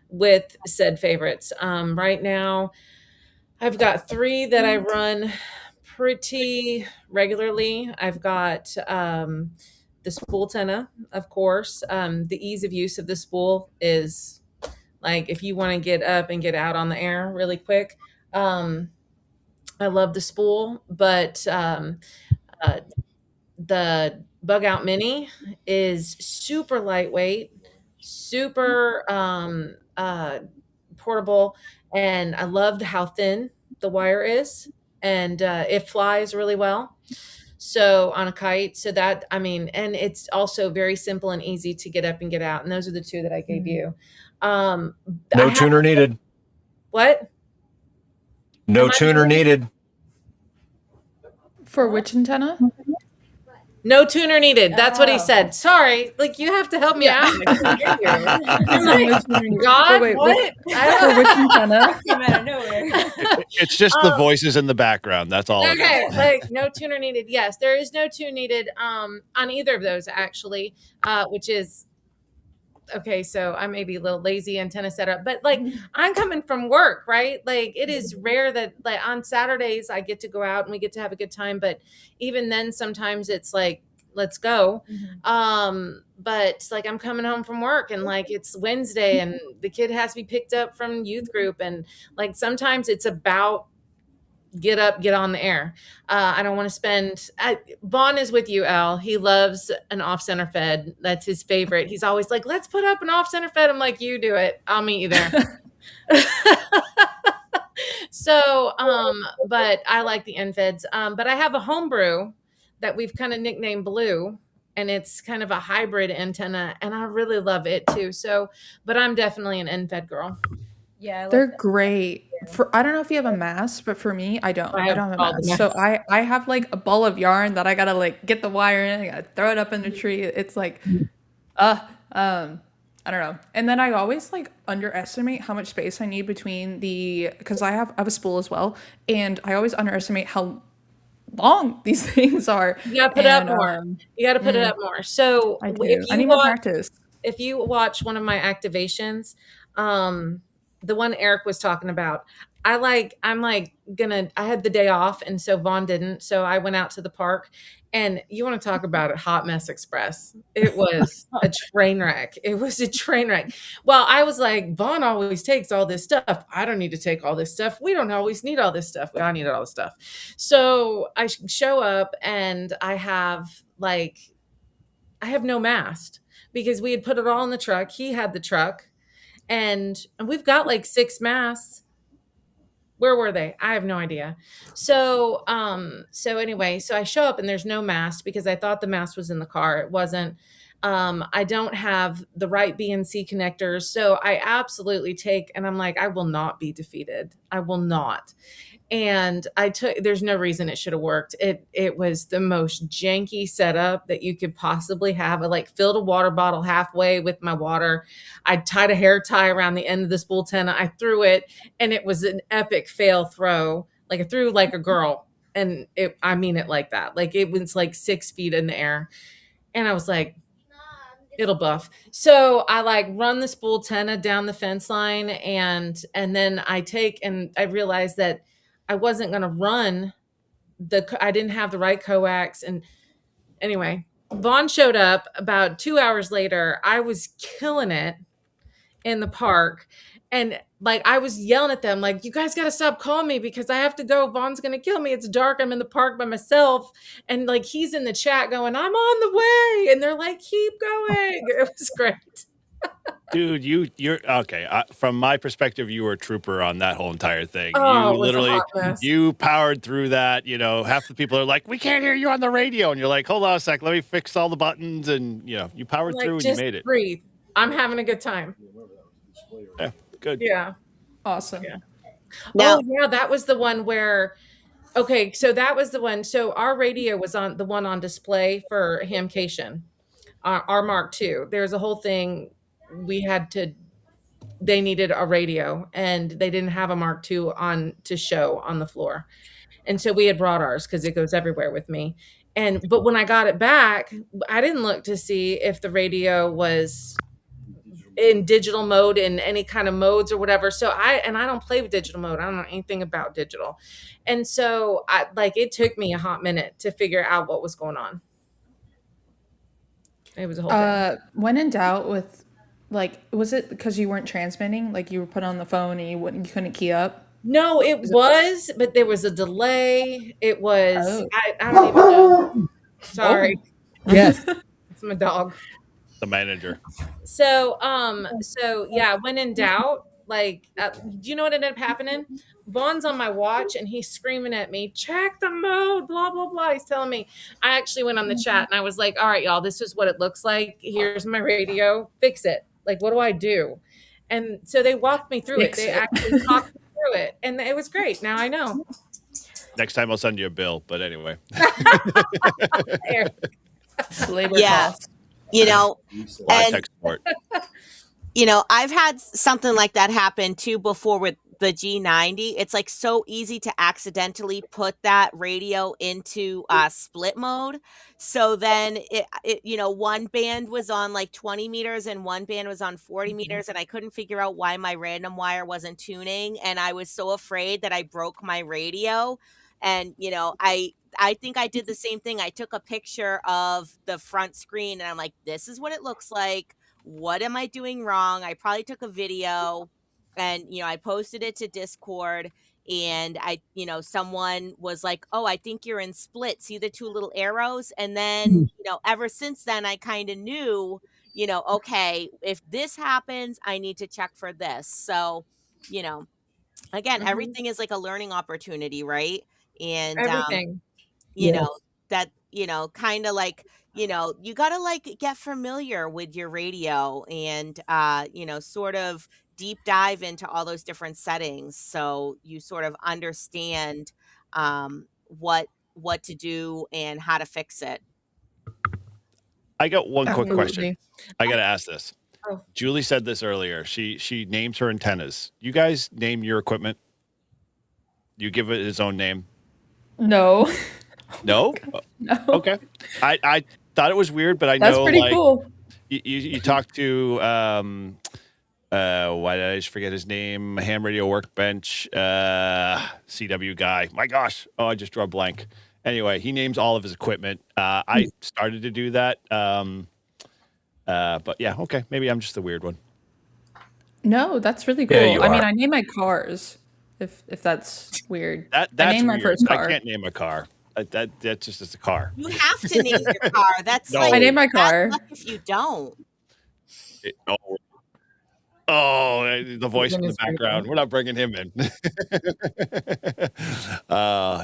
with said favorites. Right now, I've got 3 that I run pretty regularly. I've got the spool antenna, of course. The ease of use of the spool is like if you want to get up and get out on the air really quick. I love the spool, but uh, the Bug Out Mini is super lightweight, super portable, and I loved how thin the wire is, and it flies really well. So on a kite, so that I mean, and it's also very simple and easy to get up and get out. And those are the two that I gave you. I No have tuner needed. what? No Am I tuner muted? needed. For which antenna? No tuner needed. That's what he said. Sorry, like you have to help me out. I couldn't hear you. I'm like, God, wait, what? For which antenna? Came out of nowhere. It's just the voices in the background. That's all. it is. Okay, like no tuner needed. Yes, there is no tune needed on either of those actually, which is okay. So I may be a little lazy antenna setup, but like I'm coming from work, right? Like it is rare that like on Saturdays I get to go out and we get to have a good time, but even then sometimes it's like let's go. But it's like I'm coming home from work and like it's Wednesday and the kid has to be picked up from youth group and like sometimes it's about get up, get on the air. I don't want to spend. Vaughn is with you, Al. He loves an off center fed. That's his favorite. He's always like, let's put up an off center fed. I'm like, you do it. I'll meet you there. So, but I like the end feds. But I have a homebrew that we've kind of nicknamed Blue. And it's kind of a hybrid antenna, and I really love it too. So, but I'm definitely an end fed girl. Yeah, I like They're that. great. I don't know if you have a mast, but for me, I don't. I I have don't have all a the mast. So I have like a ball of yarn that I gotta like get the wire in. I gotta throw it up in the tree. It's like, I don't know. And then I always like underestimate how much space I need between because I have a spool as well, and I always underestimate how long these things are. You gotta put it up And more. You gotta put it up more. So I do. if I you need more watch, practice. if you watch one of my activations, the one Eric was talking about, I'm like I had the day off and so Vaughn didn't. So I went out to the park and you want to talk about a hot mess express. It was a train wreck. It was a train wreck. Well, I was like, Vaughn always takes all this stuff. I don't need to take all this stuff. We don't always need all this stuff. I needed all this stuff. So I show up and I have no mast because we had put it all in the truck. He had the truck. And we've got like 6 masts. Where were they? I have no idea. So anyway, so I show up and there's no mast because I thought the mast was in the car. It wasn't. I don't have the right BNC connectors. So I absolutely and I'm like, I will not be defeated. I will not. And there's no reason it should have worked. It was the most janky setup that you could possibly have. I like filled a water bottle halfway with my water. I tied a hair tie around the end of the spool antenna. I threw it and it was an epic fail throw. Like I threw like a girl and I mean it like that. Like it was like 6 feet in the air. And I was like, it'll buff. So I like run the spool antenna down the fence line and then I realized that I wasn't going to run I didn't have the right coax. And anyway, Vaughn showed up about 2 hours later. I was killing it in the park. And like, I was yelling at them, like, you guys got to stop calling me because I have to go. Vaughn's going to kill me. It's dark. I'm in the park by myself. And like, he's in the chat going, I'm on the way. And they're like, keep going. It was great. Dude, you're okay. From my perspective, you were a trooper on that whole entire thing. Oh, You it was a literally, hot mess. you powered through that. You know, half the people are like, "We can't hear you on the radio," and you're like, "Hold on a sec, let me fix all the buttons." And you powered Like, through and you just made it. breathe. I'm having a good time. Yeah, good. Yeah. Awesome. Yeah. Now- Oh yeah, that was the one where. Okay, so that was the one. So our radio was on the one on display for Hamcation, our Mark II. There's a whole thing. They needed a radio, and they didn't have a Mark II to show on the floor, and so we had brought ours because it goes everywhere with me. But when I got it back, I didn't look to see if the radio was in digital mode in any kind of modes or whatever. So I don't play with digital mode. I don't know anything about digital. And so it took me a hot minute to figure out what was going on. It was a whole thing. When in doubt with, like, was it because you weren't transmitting? Like you were put on the phone and you couldn't key up? No, it was, but there was a delay. It was, Oh. I don't even know. Sorry. Yes. It's my dog. The manager. So yeah, when in doubt, like, do you know what ended up happening? Vaughn's on my watch and he's screaming at me, check the mode, blah, blah, blah. He's telling me. I actually went on the chat and I was like, all right, y'all, this is what it looks like. Here's my radio. Fix it. Like, what do I do? And so they walked me through it. Fix They it. actually talked me through it. And it was great. Now I know. Next time I'll send you a bill. But anyway. There. Labor Yeah. costs. You know, Live and tech support. you know, I've had something like that happen too before with the G90. It's like so easy to accidentally put that radio into split mode. So then you know, one band was on like 20 meters and one band was on 40 meters, and I couldn't figure out why my random wire wasn't tuning, and I was so afraid that I broke my radio. And you know, I think I did the same thing. I took a picture of the front screen and I'm like, this is what it looks like. What am I doing wrong? I probably took a video and, you know, I posted it to Discord, and you know, someone was like, oh, I think you're in split. See the two little arrows? And then, you know, ever since then, I kind of knew, you know, okay, if this happens, I need to check for this. So, you know, again, everything is like a learning opportunity, right? And, Everything. you Yes. know, that, you know, kind of like, you know, you got to like get familiar with your radio and, you know, sort of deep dive into all those different settings so you sort of understand what to do and how to fix it. I got one quick question. Absolutely. I got to ask this. Oh. Julie said this earlier. She names her antennas. You guys name your equipment? You give it its own name? No. No? No. Okay. I thought it was weird, but I That's know pretty like cool. you talked to why did I just forget his name? Ham Radio Workbench, CW guy. My gosh. Oh, I just drew a blank. Anyway, he names all of his equipment. I started to do that. But yeah, okay. Maybe I'm just the weird one. No, that's really cool. Yeah, you I mean, are. I name my cars if that's weird. That's I named my weird. first car. I can't name a car. That just is a car. You have to name your car. That's No. like I named my bad car. luck if you don't. The voice in the Goodness gracious. background. We're not bringing him in.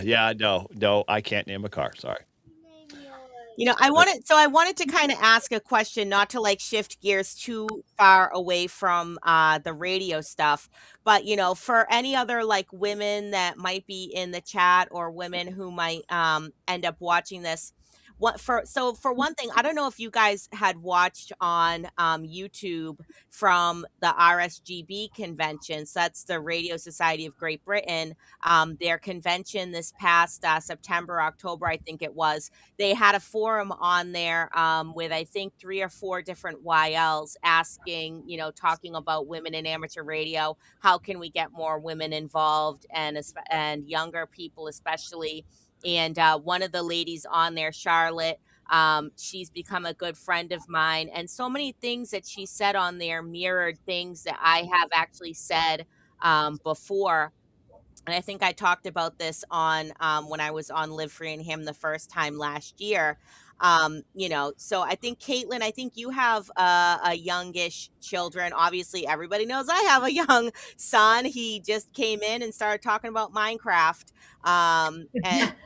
Yeah, no, I can't name a car. Sorry. You know, I wanted to kind of ask a question, not to like shift gears too far away from the radio stuff, but you know, for any other like women that might be in the chat or women who might end up watching this, for one thing, I don't know if you guys had watched on YouTube from the RSGB convention. So that's the Radio Society of Great Britain. Their convention this past September, October, I think it was. They had a forum on there with I think 3 or 4 different YLs asking, you know, talking about women in amateur radio. How can we get more women involved and younger people especially? And one of the ladies on there, Charlotte, she's become a good friend of mine. And so many things that she said on there mirrored things that I have actually said before. And I think I talked about this on when I was on Live Free and Him the first time last year. You know, so I think Caitlin, I think you have a youngish children. Obviously, everybody knows I have a young son. He just came in and started talking about Minecraft. And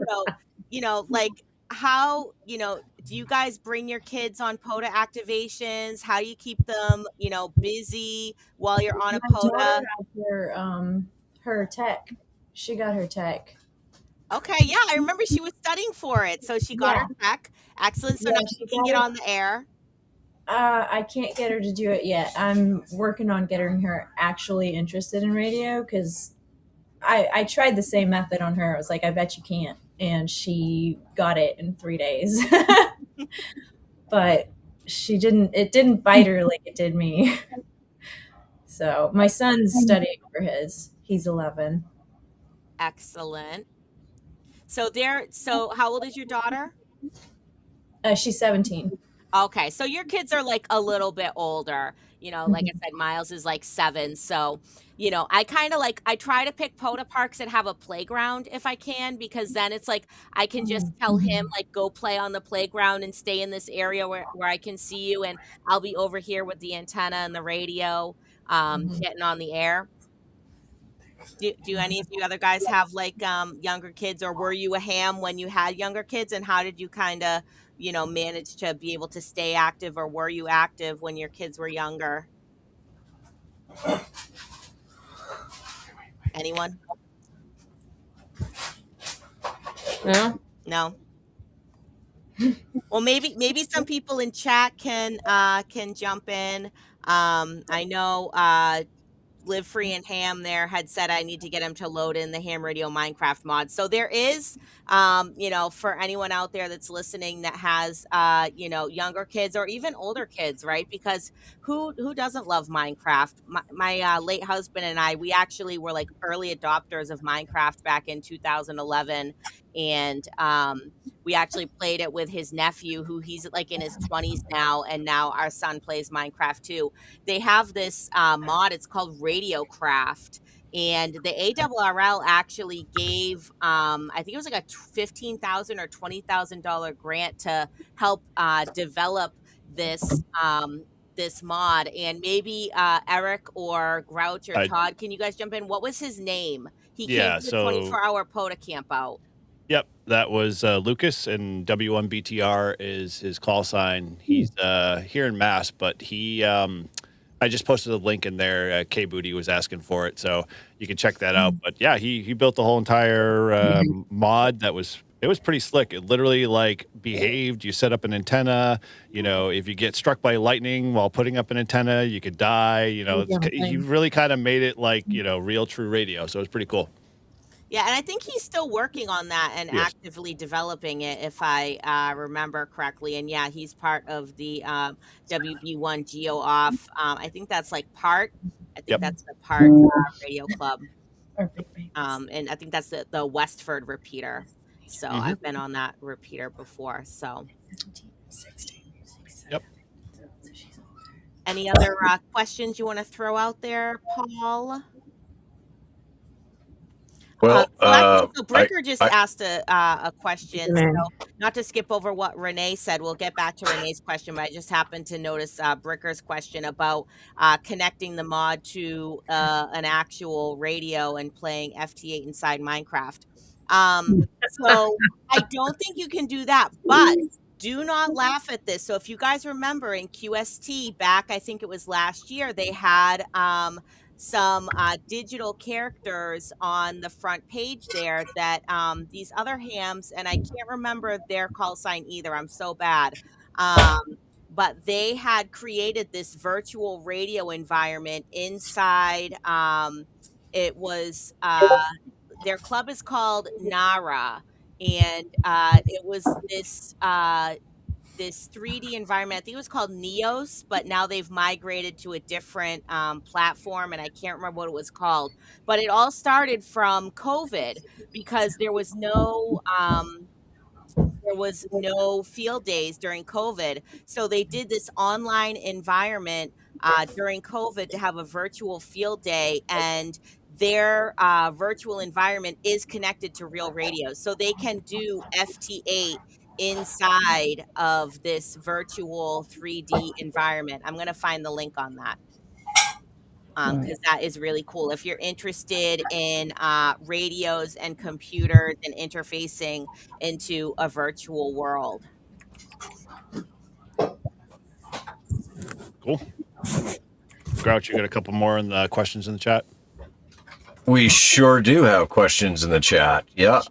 so, you know, like how, you know, do you guys bring your kids on POTA activations? How do you keep them, you know, busy while you're on a My daughter POTA? had her tech. She got her tech. Okay, yeah, I remember she was studying for it, so she got Yeah. her tech. Excellent. So Yeah, now she she can got get it. on the air. I can't get her to do it yet. I'm working on getting her actually interested in radio because I tried the same method on her. I was like, I bet you can't. And she got it in 3 days. But it didn't bite her like it did me. So my son's studying for his. He's 11. Excellent. So how old is your daughter? She's 17. Okay, so your kids are like a little bit older. Like I said, Miles is like 7. So, I try to pick POTA parks that have a playground if I can, because then it's like I can just tell him, like, go play on the playground and stay in this area where I can see you, and I'll be over here with the antenna and the radio, getting on the air. Do any of you other guys have like younger kids, or were you a ham when you had younger kids, and how did you kind of manage to be able to stay active, or were you active when your kids were younger? Anyone? No. No. Well, maybe some people in chat can jump in. I know Live Free and Ham there had said I need to get him to load in the Ham Radio Minecraft mod. So there is, for anyone out there that's listening that has, younger kids or even older kids, right? Because who doesn't love Minecraft? My late husband and I, we actually were like early adopters of Minecraft back in 2011, and we actually played it with his nephew, who he's like in his 20s now, and now our son plays Minecraft too. They have this mod. It's called RadioCraft, and the ARRL actually gave, I think it was like a $15,000 or $20,000 grant to help develop this this mod. And maybe Eric or Grouch or Todd, can you guys jump in? What was his name? He came to the 24-hour POTA camp out. Yep, that was Lucas, and W1BTR is his call sign. He's here in Mass, but he I just posted a link in there. K Booty was asking for it, so you can check that out. But yeah, he built the whole entire mod. It was pretty slick. It literally like behaved. You set up an antenna. If you get struck by lightning while putting up an antenna, you could die. He really kind of made it like real true radio. So it was pretty cool. Yeah, and I think he's still working on that and actively developing it, if I remember correctly. And yeah, he's part of the WB1 Geo Off. I think that's like part. I think that's the part radio club. And I think that's the Westford repeater. So I've been on that repeater before. So. Yep. Any other questions you want to throw out there, Paul? Well, so Bricker just asked a question. So not to skip over what Renee said, we'll get back to Renee's question, but I just happened to notice Bricker's question about connecting the mod to an actual radio and playing FT8 inside Minecraft. So I don't think you can do that, but do not laugh at this. So if you guys remember in QST back, I think it was last year, they had some digital characters on the front page there that these other hams, and I can't remember their call sign either, I'm so bad, but they had created this virtual radio environment inside. It was their club is called Nara, and it was this 3D environment. I think it was called Neos, but now they've migrated to a different platform, and I can't remember what it was called. But it all started from COVID, because there was no field days during COVID. So they did this online environment during COVID to have a virtual field day, and their virtual environment is connected to real radios. So they can do FT8 inside of this virtual 3D environment. I'm going to find the link on that, because that is really cool. If you're interested in radios and computers and interfacing into a virtual world. Cool. Grouch, you got a couple more in the questions in the chat? We sure do have questions in the chat. Yeah.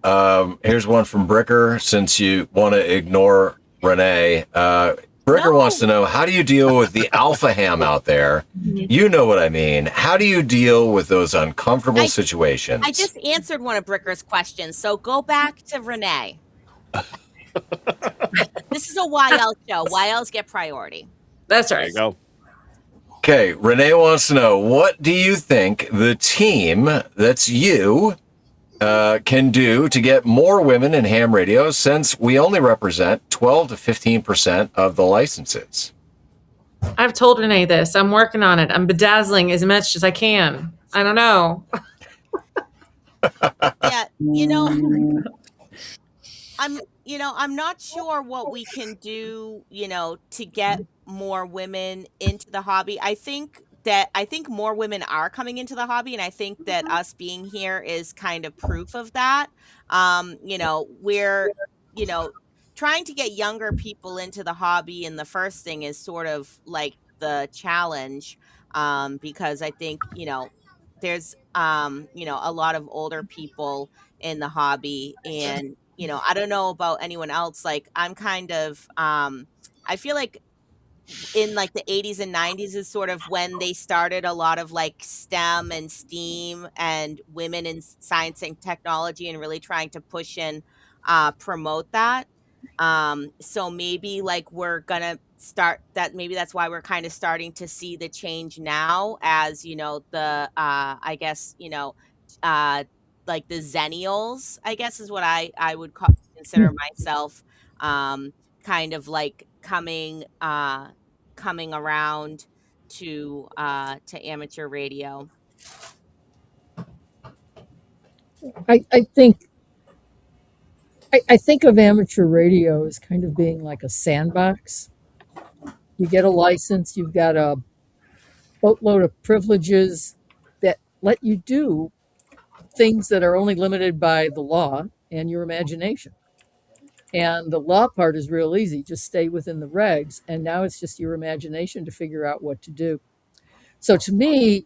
Here's one from Bricker, since you want to ignore Renee. Bricker wants to know, how do you deal with the alpha ham out there? You know what I mean. How do you deal with those uncomfortable situations? I just answered one of Bricker's questions, so go back to Renee. This is a YL show. YLs get priority. That's right. There you go. Okay, Renee wants to know, what do you think the team, that's you, can do to get more women in ham radio, since we only represent 12 to 15% of the licenses? I've told Renee this. I'm working on it. I'm bedazzling as much as I can. I don't know. Yeah, I'm not sure what we can do, to get more women into the hobby. I think more women are coming into the hobby, and I think that us being here is kind of proof of that. We're, you know, trying to get younger people into the hobby, and the first thing is sort of like the challenge, because I think, there's a lot of older people in the hobby, and I don't know about anyone else. Like, I'm kind of I feel like in like the 80s and 90s is sort of when they started a lot of like STEM and STEAM and women in science and technology, and really trying to push and promote that. So maybe like we're gonna start that, maybe that's why we're kind of starting to see the change now, as the I guess, uh like the zennials, I guess, is what I would consider myself, kind of like coming around to amateur radio. I think I think of amateur radio as kind of being like a sandbox. You get a license, you've got a boatload of privileges that let you do things that are only limited by the law and your imagination. And the law part is real easy, just stay within the regs. And now it's just your imagination to figure out what to do. So to me,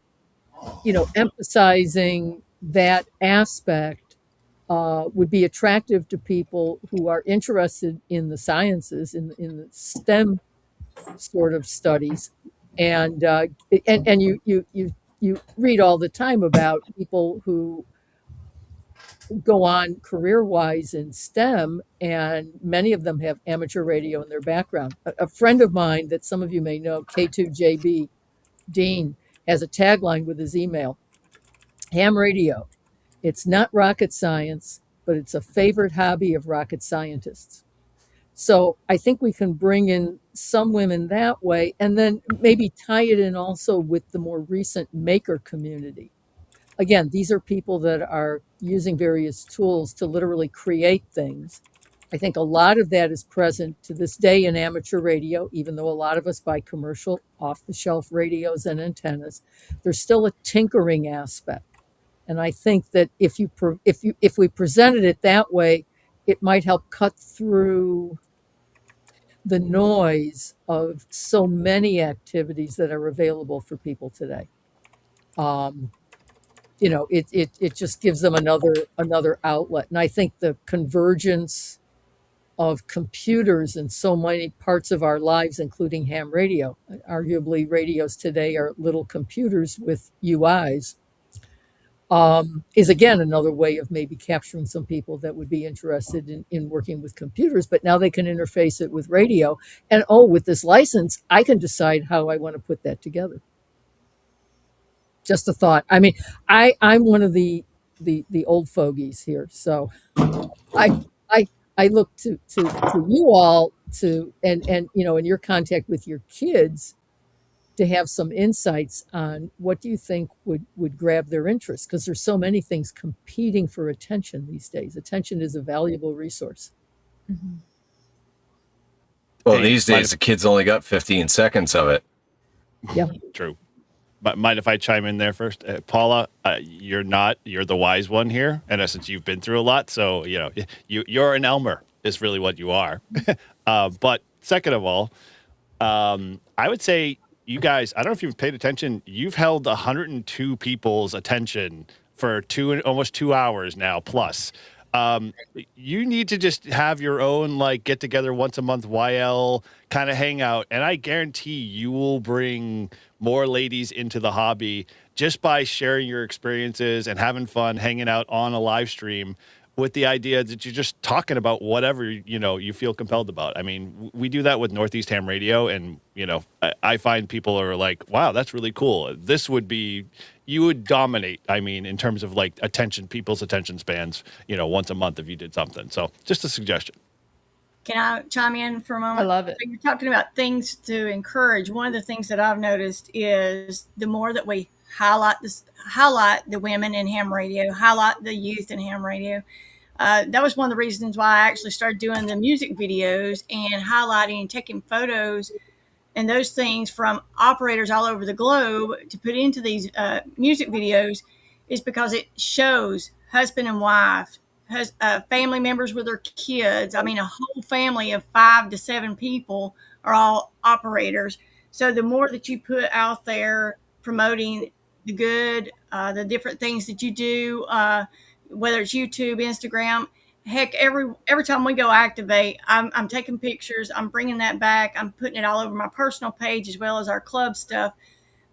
emphasizing that aspect would be attractive to people who are interested in the sciences, in the STEM sort of studies, and you read all the time about people who go on career wise in STEM, and many of them have amateur radio in their background. A friend of mine that some of you may know, K2JB Dean, has a tagline with his email: ham radio. It's not rocket science, but it's a favorite hobby of rocket scientists. So I think we can bring in some women that way, and then maybe tie it in also with the more recent maker community. Again, these are people that are using various tools to literally create things. I think a lot of that is present to this day in amateur radio, even though a lot of us buy commercial off-the-shelf radios and antennas. There's still a tinkering aspect. And I think that if we presented it that way, it might help cut through the noise of so many activities that are available for people today. It just gives them another outlet. And I think the convergence of computers in so many parts of our lives, including ham radio, arguably radios today are little computers with UIs, is again another way of maybe capturing some people that would be interested in working with computers, but now they can interface it with radio. And with this license, I can decide how I want to put that together. Just a thought. I mean, I'm one of the old fogies here, so I look to you all to and in your contact with your kids to have some insights on what do you think would grab their interest, because there's so many things competing for attention these days. Attention is a valuable resource. Mm-hmm. Well, these days the kids only got 15 seconds of it. Yeah, true. But mind if I chime in there first? Paula, you're the wise one here. In essence, you've been through a lot. So, you're an Elmer is really what you are. But second of all, I would say you guys, I don't know if you've paid attention. You've held 102 people's attention for almost 2 hours now plus. You need to just have your own get together once a month YL kind of hangout, and I guarantee you will bring more ladies into the hobby just by sharing your experiences and having fun hanging out on a live stream with the idea that you're just talking about whatever you feel compelled about. I mean, we do that with Northeast Ham Radio, and I find people are like, wow, that's really cool. This would be you would dominate. I mean, in terms of like people's attention spans, once a month if you did something. So just a suggestion. Can I chime in for a moment? I love it. So you're talking about things to encourage. One of the things that I've noticed is the more that we highlight the women in ham radio, highlight the youth in ham radio. That was one of the reasons why I actually started doing the music videos and highlighting and taking photos and those things from operators all over the globe to put into these music videos, is because it shows husband and wife, family members with their kids. I mean, a whole family of 5 to 7 people are all operators. So the more that you put out there promoting the good, the different things that you do, whether it's YouTube, Instagram, heck, every time we go activate, I'm taking pictures, I'm bringing that back, I'm putting it all over my personal page as well as our club stuff.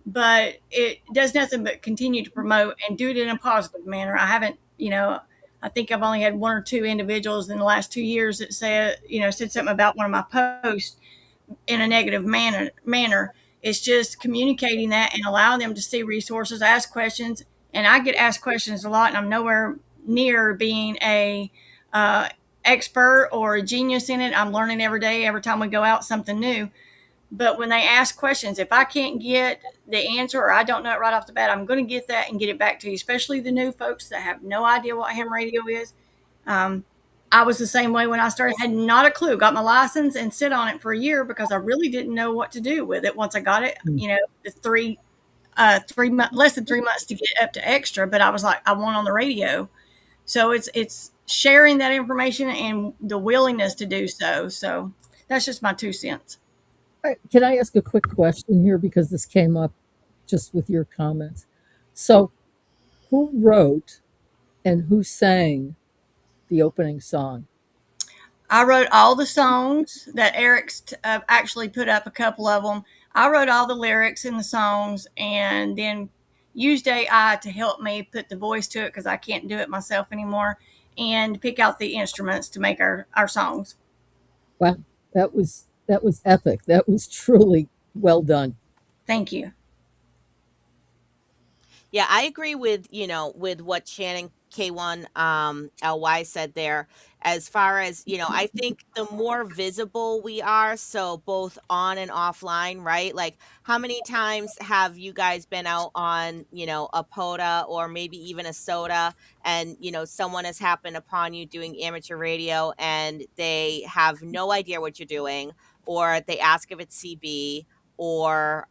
But it does nothing but continue to promote and do it in a positive manner. I haven't, I think I've only had 1 or 2 individuals in the last 2 years that said something about one of my posts in a negative manner. It's just communicating that and allowing them to see resources, ask questions. And I get asked questions a lot, and I'm nowhere near being a expert or a genius in it. I'm learning every day, every time we go out, something new. But when they ask questions, if I can't get the answer or I don't know it right off the bat, I'm going to get that and get it back to you, especially the new folks that have no idea what ham radio is. I was the same way when I started, had not a clue, got my license and sit on it for a year because I really didn't know what to do with it. Once I got it, less than 3 months to get up to extra, but I was like, I want on the radio. So it's sharing that information and the willingness to do so. So that's just my 2 cents. All right, can I ask a quick question here, because this came up just with your comments? So who wrote and who sang the opening song? I wrote all the songs that Eric's actually put up, a couple of them. I wrote all the lyrics in the songs and then used AI to help me put the voice to it because I can't do it myself anymore, and pick out the instruments to make our songs. Wow, that was epic. That was truly well done. Thank you. Yeah, I agree with, with what Shannon K1 LY said there. As far as, I think the more visible we are, so both on and offline, right? Like, how many times have you guys been out on, a POTA or maybe even a SOTA, and, someone has happened upon you doing amateur radio and they have no idea what you're doing, or they ask if it's CB, or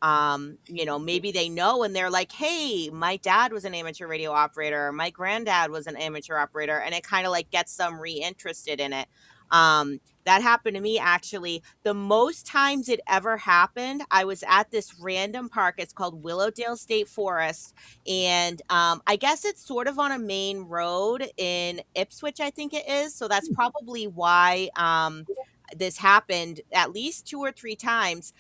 maybe they know and they're like, hey, my dad was an amateur radio operator, my granddad was an amateur operator, and it kind of like gets them reinterested in it. That happened to me, actually. The most times it ever happened, I was at this random park. It's called Willowdale State Forest, and I guess it's sort of on a main road in Ipswich, I think it is. So that's probably why this happened at least 2 or 3 times.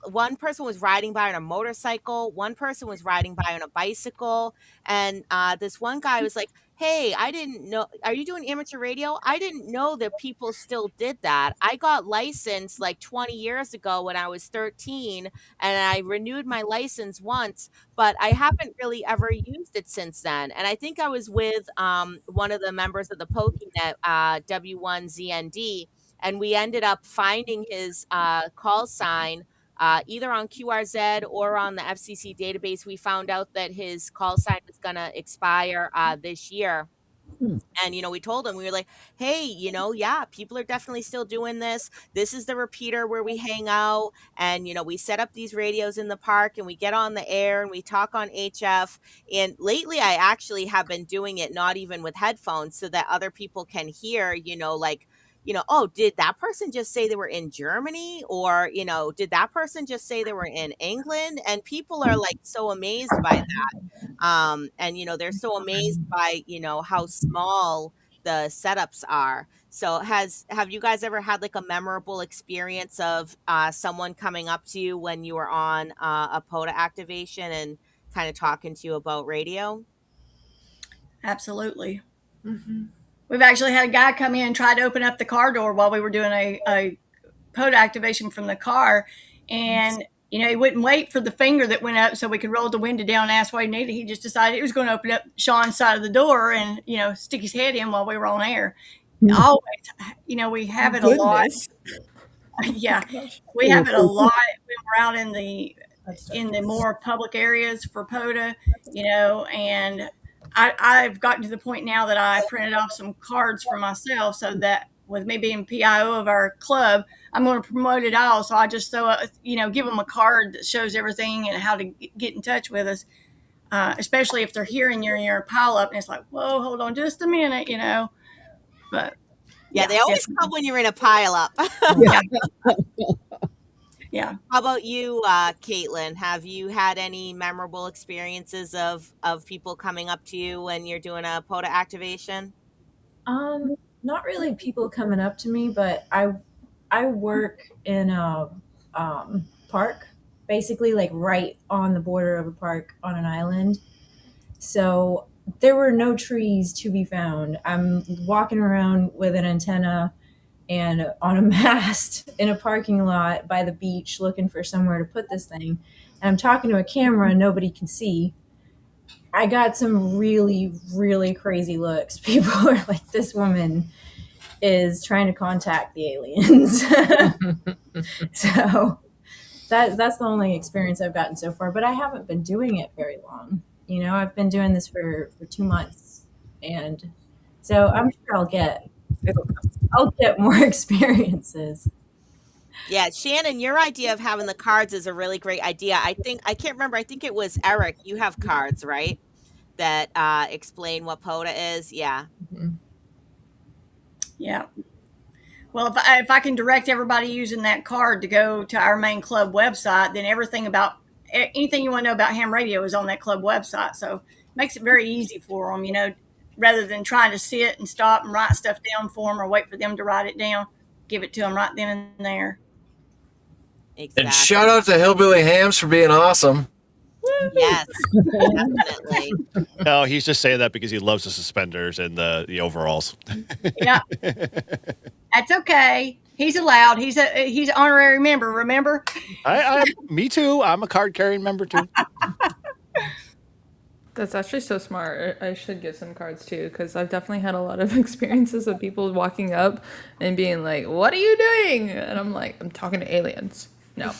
One person was riding by on a motorcycle, one person was riding by on a bicycle, and this one guy was like, hey, I didn't know, are you doing amateur radio? I didn't know that people still did that. I got licensed like 20 years ago when I was 13, and I renewed my license once, but I haven't really ever used it since then. And I think I was with one of the members of the PokeNet, W1ZND, and we ended up finding his call sign either on QRZ or on the FCC database. We found out that his call sign was going to expire this year. And, we told him, we were like, hey, yeah, people are definitely still doing this. This is the repeater where we hang out. And, we set up these radios in the park and we get on the air and we talk on HF. And lately I actually have been doing it not even with headphones so that other people can hear, oh, did that person just say they were in Germany? Or, did that person just say they were in England? And people are like so amazed by that. And, they're so amazed by, how small the setups are. So have you guys ever had like a memorable experience of someone coming up to you when you were on a POTA activation and kind of talking to you about radio? Absolutely. Mm-hmm. We've actually had a guy come in and try to open up the car door while we were doing a POTA activation from the car. And, he wouldn't wait for the finger that went up so we could roll the window down and ask what he needed. He just decided he was going to open up Sean's side of the door and, stick his head in while we were on air. Always, we have it a lot. Yeah, we have it a lot when we're out in the more public areas for POTA, and I've gotten to the point now that I printed off some cards for myself so that with me being PIO of our club, I'm going to promote it all. So I just give them a card that shows everything and how to get in touch with us, especially if they're hearing you're in your pile up and it's like, whoa, hold on just a minute, But yeah, they always come when you're in a pile up. yeah. Yeah. How about you, Caitlin? Have you had any memorable experiences of people coming up to you when you're doing a POTA activation? Not really people coming up to me, but I work in a park, basically like right on the border of a park on an island. So there were no trees to be found. I'm walking around with an antenna and on a mast in a parking lot by the beach looking for somewhere to put this thing. And I'm talking to a camera and nobody can see. I got some really, really crazy looks. People are like, this woman is trying to contact the aliens. So that's the only experience I've gotten so far, but I haven't been doing it very long. I've been doing this for 2 months. And so I'm sure I'll get more experiences. Yeah, Shannon, your idea of having the cards is a really great idea. I can't remember. I think it was Eric. You have cards, right? That explain what POTA is. Yeah. Mm-hmm. Yeah. Well, if I can direct everybody using that card to go to our main club website, then anything you want to know about ham radio is on that club website. So it makes it very easy for them, rather than trying to sit and stop and write stuff down for them or wait for them to write it down, give it to them right then and there. Exactly. And shout out to Hillbilly Hams for being awesome. Yes, definitely. No, he's just saying that because he loves the suspenders and the overalls. Yeah. That's okay. He's allowed. He's an honorary member, remember? Me too. I'm a card carrying member too. That's actually so smart. I should get some cards too, because I've definitely had a lot of experiences of people walking up and being like, "What are you doing?" And I'm like, "I'm talking to aliens." No.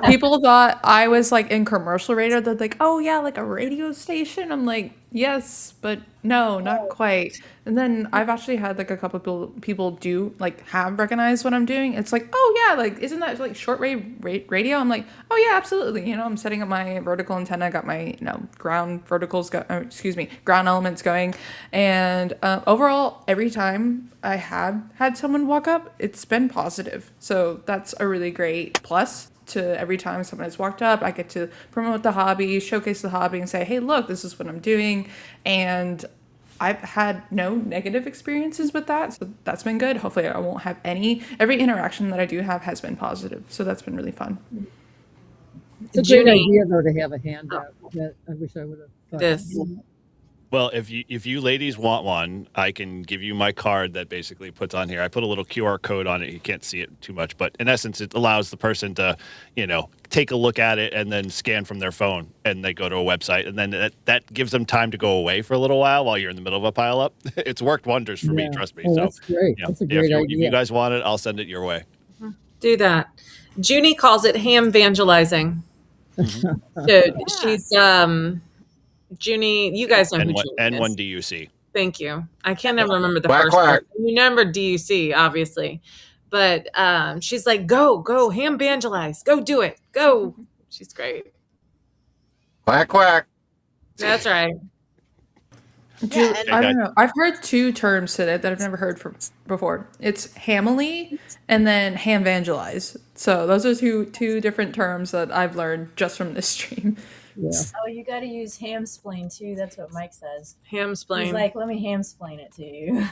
People thought I was like in commercial radio. They're like, "Oh yeah, like a radio station." I'm like, "Yes, but no, not quite." And then I've actually had like a couple people do like have recognized what I'm doing. It's like, "Oh yeah, like isn't that like shortwave radio?" I'm like, "Oh yeah, absolutely." I'm setting up my vertical antenna, got my ground ground elements going, and overall, every time I have had someone walk up, it's been positive. So that's a really great plus to every time someone has walked up. I get to promote the hobby, showcase the hobby, and say, "Hey, look, this is what I'm doing." And I've had no negative experiences with that, so that's been good. Hopefully I won't have any. Every interaction that I do have has been positive, so that's been really fun. It's a great idea, though, to have a handout. I wish I would have thought. This. Well, if you ladies want one, I can give you my card that basically puts on here. I put a little QR code on it. You can't see it too much, but in essence, it allows the person to, take a look at it and then scan from their phone, and they go to a website, and then that gives them time to go away for a little while you're in the middle of a pileup. It's worked wonders for me, trust me. Oh, so that's great. That's a great idea. If you guys want it, I'll send it your way. Do that. Junie calls it ham evangelizing. She's Junie, you guys know who Junie is. N1DUC. Thank you. I can't ever remember the Quack, first quack. part. You remember DUC, obviously. But she's like, go, ham evangelize. Go do it. Go. She's great. Quack, quack. That's right. I don't know. I've heard two terms today that I've never heard from before. It's hamily and then ham evangelize. So those are two different terms that I've learned just from this stream. Yeah. Oh, you got to use hamsplain too. That's what Mike says. Hamsplain. He's like, let me hamsplain it to you.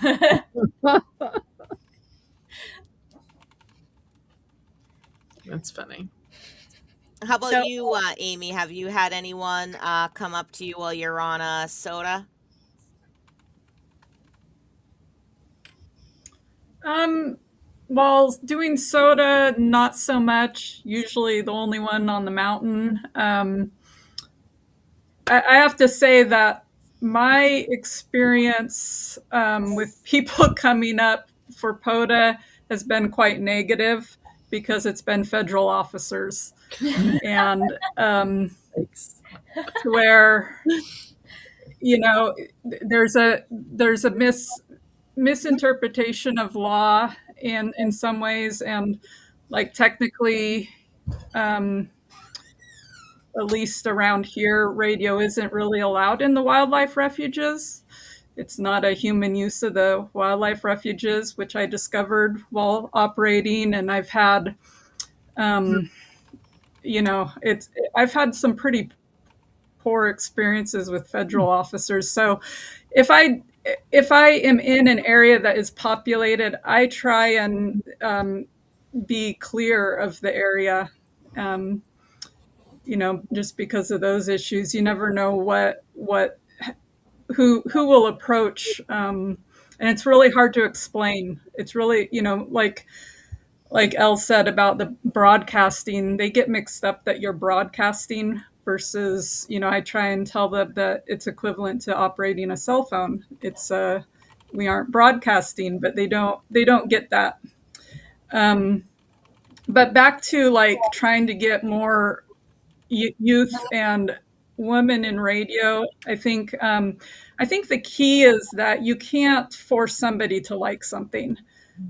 That's funny. How about you, Amy? Have you had anyone come up to you while you're on a SOTA? while doing SOTA, not so much. Usually the only one on the mountain. I have to say that my experience with people coming up for POTA has been quite negative because it's been federal officers, and Thanks. where there's a misinterpretation of law in some ways, and like technically, at least around here, radio isn't really allowed in the wildlife refuges. It's not a human use of the wildlife refuges, which I discovered while operating. And I've had, I've had some pretty poor experiences with federal officers. So if I am in an area that is populated, I try and be clear of the area. Just because of those issues, you never know who will approach, and it's really hard to explain. It's really, like Elle said about the broadcasting, they get mixed up that you're broadcasting versus, I try and tell them that it's equivalent to operating a cell phone. It's we aren't broadcasting, but they don't get that. But back to like trying to get more youth and women in radio, I think the key is that you can't force somebody to like something,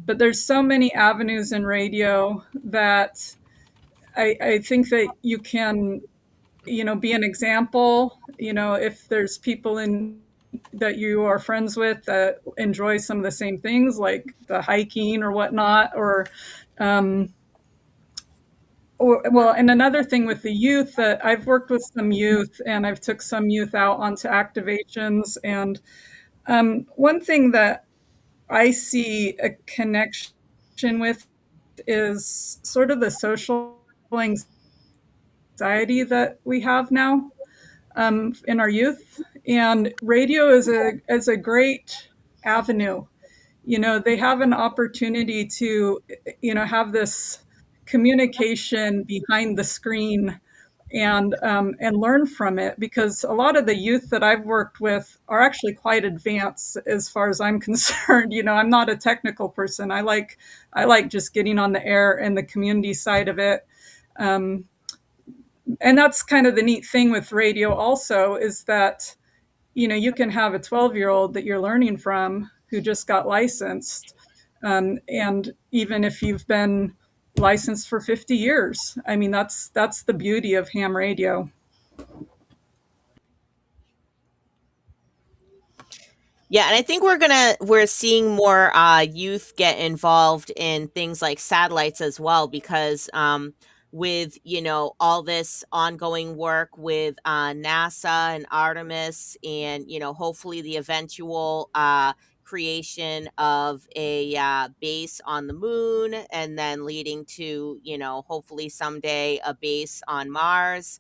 but there's so many avenues in radio that I think that you can, be an example. If there's people that you are friends with that enjoy some of the same things, like the hiking or whatnot, well, and another thing with the youth, that I've worked with some youth and I've took some youth out onto activations. And one thing that I see a connection with is sort of the social anxiety that we have now in our youth. And radio is a great avenue. They have an opportunity to, have this communication behind the screen and learn from it, because a lot of the youth that I've worked with are actually quite advanced as far as I'm concerned. I'm not a technical person. I like just getting on the air and the community side of it. And that's kind of the neat thing with radio also, is that you can have a 12-year-old that you're learning from who just got licensed, and even if you've been licensed for 50 years. I mean, that's the beauty of ham radio. Yeah, and I think we're seeing more youth get involved in things like satellites as well, because with all this ongoing work with NASA and Artemis, and hopefully the eventual creation of a base on the moon, and then leading to hopefully someday a base on Mars.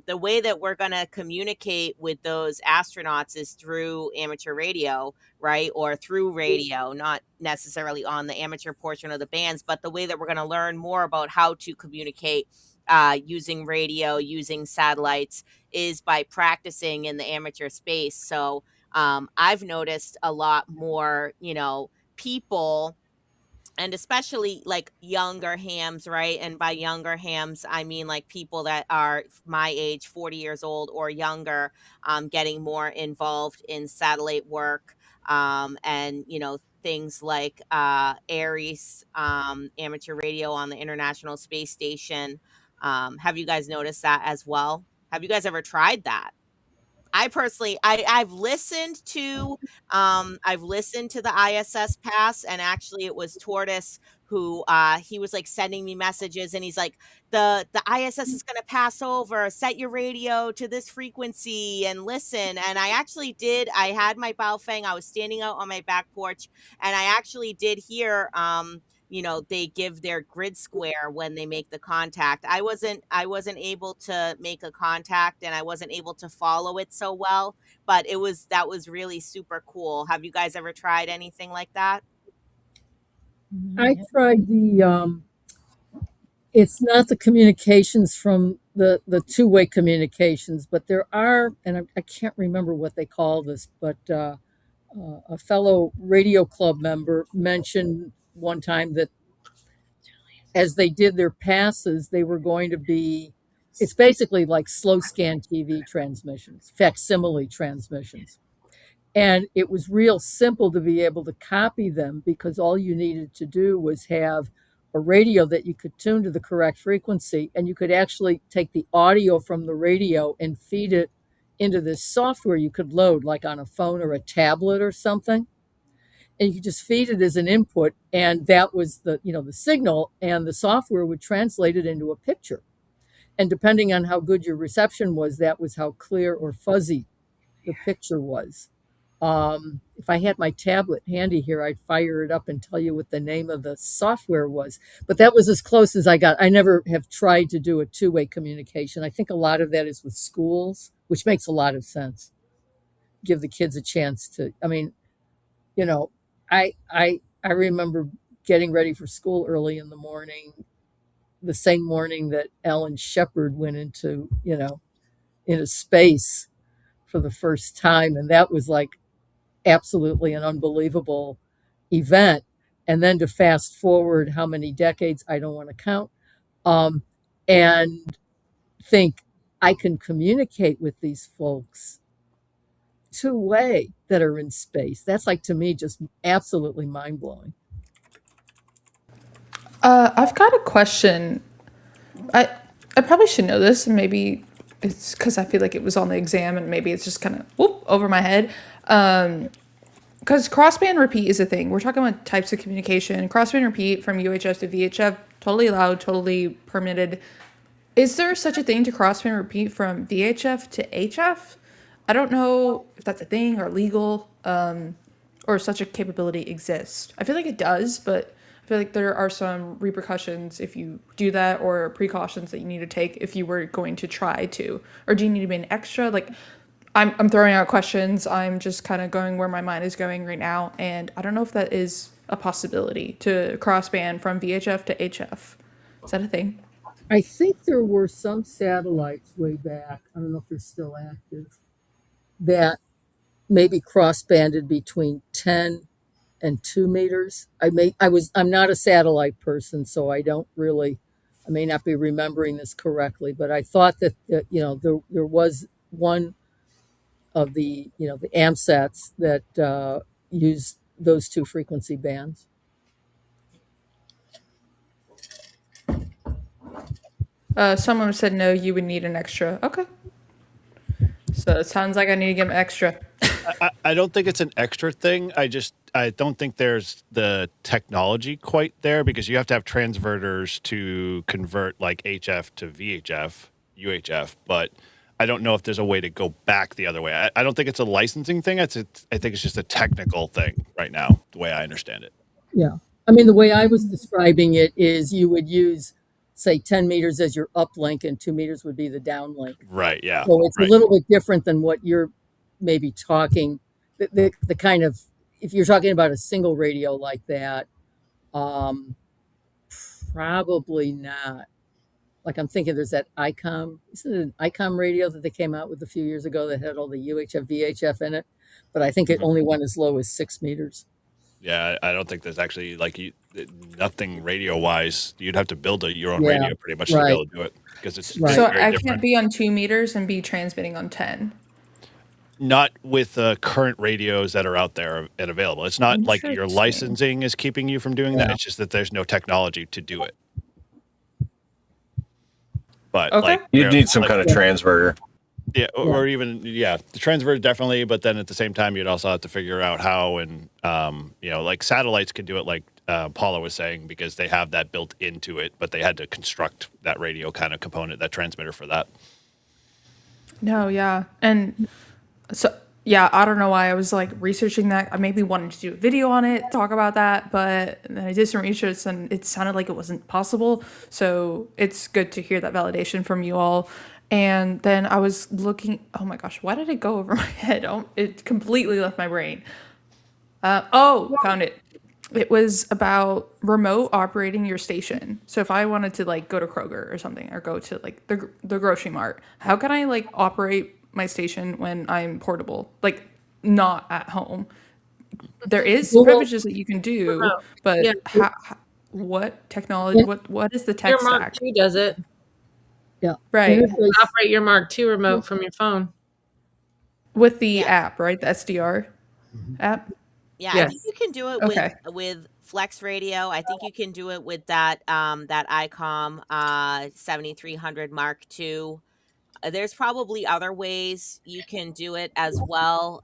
The way that we're going to communicate with those astronauts is through amateur radio, right? Or through radio, not necessarily on the amateur portion of the bands, but the way that we're going to learn more about how to communicate using radio, using satellites, is by practicing in the amateur space. So I've noticed a lot more, people, and especially like younger hams, right? And by younger hams, I mean like people that are my age, 40 years old or younger, getting more involved in satellite work, and things like Aries, amateur radio on the International Space Station. Have you guys noticed that as well? Have you guys ever tried that? I personally, I've listened to the ISS pass, and actually it was Tortoise who he was like sending me messages, and he's like, the ISS is going to pass over, set your radio to this frequency and listen. And I actually did. I had my Baofeng, I was standing out on my back porch, and I actually did hear they give their grid square when they make the contact. I wasn't able to make a contact, and I wasn't able to follow it so well, but that was really super cool. Have you guys ever tried anything like that? I tried it's not the communications from the two-way communications, but there are, and I can't remember what they call this, but a fellow radio club member mentioned one time that as they did their passes, they were going to be, it's basically like slow scan TV transmissions, facsimile transmissions. And it was real simple to be able to copy them because all you needed to do was have a radio that you could tune to the correct frequency. And you could actually take the audio from the radio and feed it into this software you could load, like on a phone or a tablet or something. And you could just feed it as an input. And that was the signal, and the software would translate it into a picture. And depending on how good your reception was, that was how clear or fuzzy the picture was. If I had my tablet handy here, I'd fire it up and tell you what the name of the software was. But that was as close as I got. I never have tried to do a two-way communication. I think a lot of that is with schools, which makes a lot of sense. Give the kids a chance to, I mean, I remember getting ready for school early in the morning, the same morning that Alan Shepard went into space for the first time. And that was like absolutely an unbelievable event. And then to fast forward how many decades, I don't want to count, and think I can communicate with these folks two-way that are in space. That's like, to me, just absolutely mind-blowing. I've got a question. I probably should know this, and maybe it's because I feel like it was on the exam, and maybe it's just kind of whoop over my head. Because crossband repeat is a thing. We're talking about types of communication. Crossband repeat from UHF to VHF, totally allowed, totally permitted. Is there such a thing to crossband repeat from VHF to HF? I don't know if that's a thing or legal, or such a capability exists. I feel like it does, but I feel like there are some repercussions if you do that, or precautions that you need to take if you were going to try to. Or do you need to be an extra? Like, I'm throwing out questions. I'm just kind of going where my mind is going right now, and I don't know if that is a possibility to crossband from VHF to HF. Is that a thing? I think there were some satellites way back, I don't know if they're still active, that maybe cross-banded between 10 and 2 meters. I'm not a satellite person, so I may not be remembering this correctly, but I thought that there was one of the AMSATs that used those two frequency bands. Someone said no, you would need an extra. Okay. So it sounds like I need to get an extra. I don't think it's an extra thing. I don't think there's the technology quite there, because you have to have transverters to convert like HF to VHF, UHF, but I don't know if there's a way to go back the other way. I don't think it's a licensing thing. I think it's just a technical thing right now, the way I understand it. Yeah. I mean, the way I was describing it is you would use, say, 10 meters as your uplink and 2 meters would be the downlink. Right, yeah. So it's right. a little bit different than what you're maybe talking, the kind of, if you're talking about a single radio like that, probably not. Like, I'm thinking there's that ICOM, isn't it an ICOM radio that they came out with a few years ago that had all the UHF, VHF in it? But I think it only went as low as 6 meters. Yeah, I don't think there's actually nothing radio wise. You'd have to build your own radio pretty much to be able to do it, because it's Right. So very I different. can't be on 2 meters and be transmitting on 10. Not with the current radios that are out there and available. It's not like your Interesting. licensing is keeping you from doing that. Yeah. It's just that there's no technology to do it. But Okay. You'd need some kind of transverter. Yeah, or even the transverter definitely, but then at the same time you'd also have to figure out how, and like satellites can do it, like Paula was saying, because they have that built into it, but they had to construct that radio kind of component, that transmitter for that. No, yeah. And so, yeah, I don't know why I was like researching that. I maybe wanted to do a video on it, talk about that, but then I did some research and it sounded like it wasn't possible. So it's good to hear that validation from you all. And then I was looking, oh my gosh, why did it go over my head? Oh, it completely left my brain. Found it. It was about remote operating your station. So if I wanted to like go to Kroger or something, or go to like the grocery mart, how can I like operate my station when I'm portable, like not at home? There is Google, privileges that you can do, Remote. Yeah, but what technology? in, What is the your tech Mark stack? II does it. yeah, Right, interface. Operate your Mark II remote from your phone. with the Yeah. app, right? The SDR app. Yeah, I think Yes. you can do it Okay. with Flex Radio. I think you can do it with that ICOM 7300 Mark II. There's probably other ways you can do it as well.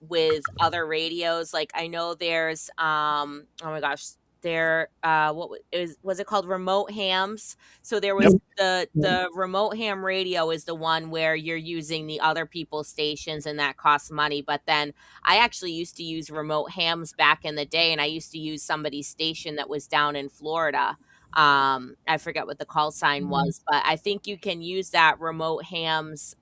With other radios. Like I know there's oh my gosh, there was it called remote hams? So there Yep. was the Yeah. the remote ham radio is the one where you're using the other people's stations and that costs money. But then I actually used to use remote hams back in the day, and I used to use somebody's station that was down in Florida. I forget what the call sign was, but I think you can use that remote hams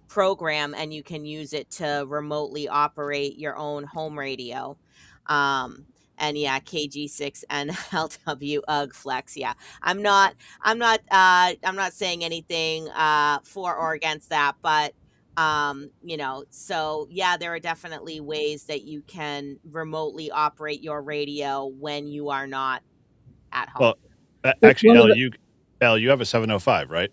program, and you can use it to remotely operate your own home radio. Um, and yeah, KG6 and LW UGG Flex. Yeah, I'm not saying anything for or against that, but so yeah, there are definitely ways that you can remotely operate your radio when you are not at home. Well, But actually, one of the Elle, you have a 705, right?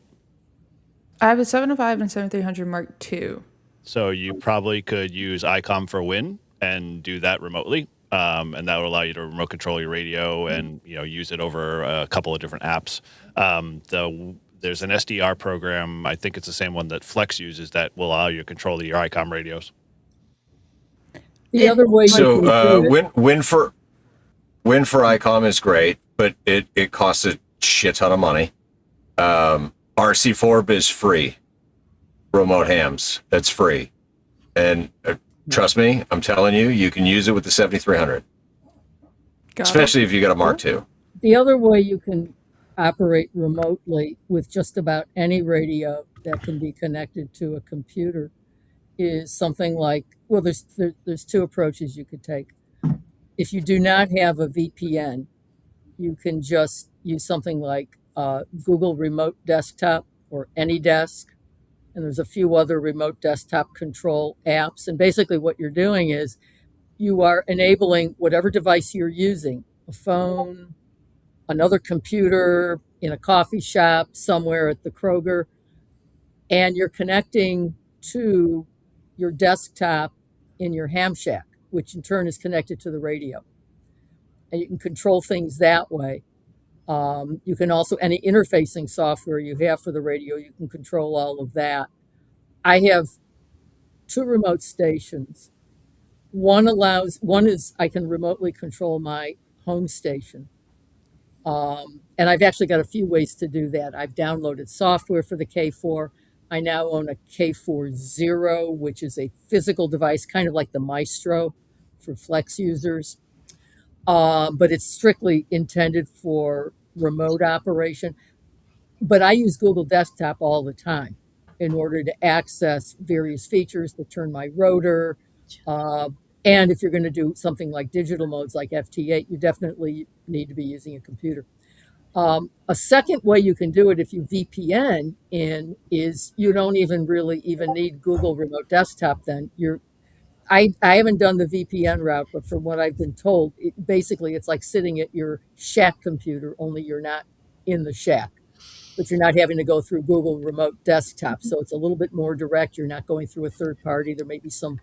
I have a 705 and 7300 Mark II. So you probably could use ICOM for Win and do that remotely. And that will allow you to remote control your radio and use it over a couple of different apps. There's an SDR program. I think it's the same one that Flex uses that will allow you to control your ICOM radios. the other way you can So do it, win for ICOM is great, but it costs a shit ton of money. RC4 is free. Remote hams, that's free, and trust me, I'm telling you, you can use it with the 7300, especially if you got a Mark II. the other way you can operate remotely with just about any radio that can be connected to a computer is something like, well, there's two approaches you could take. If you do not have a VPN, you can just use something like Google Remote Desktop or AnyDesk, and there's a few other remote desktop control apps. And basically what you're doing is you are enabling whatever device you're using, a phone, another computer, in a coffee shop, somewhere at the Kroger, and you're connecting to your desktop in your ham shack, which in turn is connected to the radio. And you can control things that way. You can also, any interfacing software you have for the radio, you can control all of that. I have two remote stations. One is I can remotely control my home station. And I've actually got a few ways to do that. I've downloaded software for the K4. I now own a K40, which is a physical device, kind of like the Maestro for Flex users. But it's strictly intended for remote operation. But I use Google Desktop all the time in order to access various features, to turn my rotor. And if you're going to do something like digital modes like FT8, you definitely need to be using a computer. A second way you can do it if you VPN in is you don't even need Google Remote Desktop then. I haven't done the VPN route, but from what I've been told, basically it's like sitting at your shack computer, only you're not in the shack, but you're not having to go through Google Remote Desktop. So it's a little bit more direct. You're not going through a third party. There may be some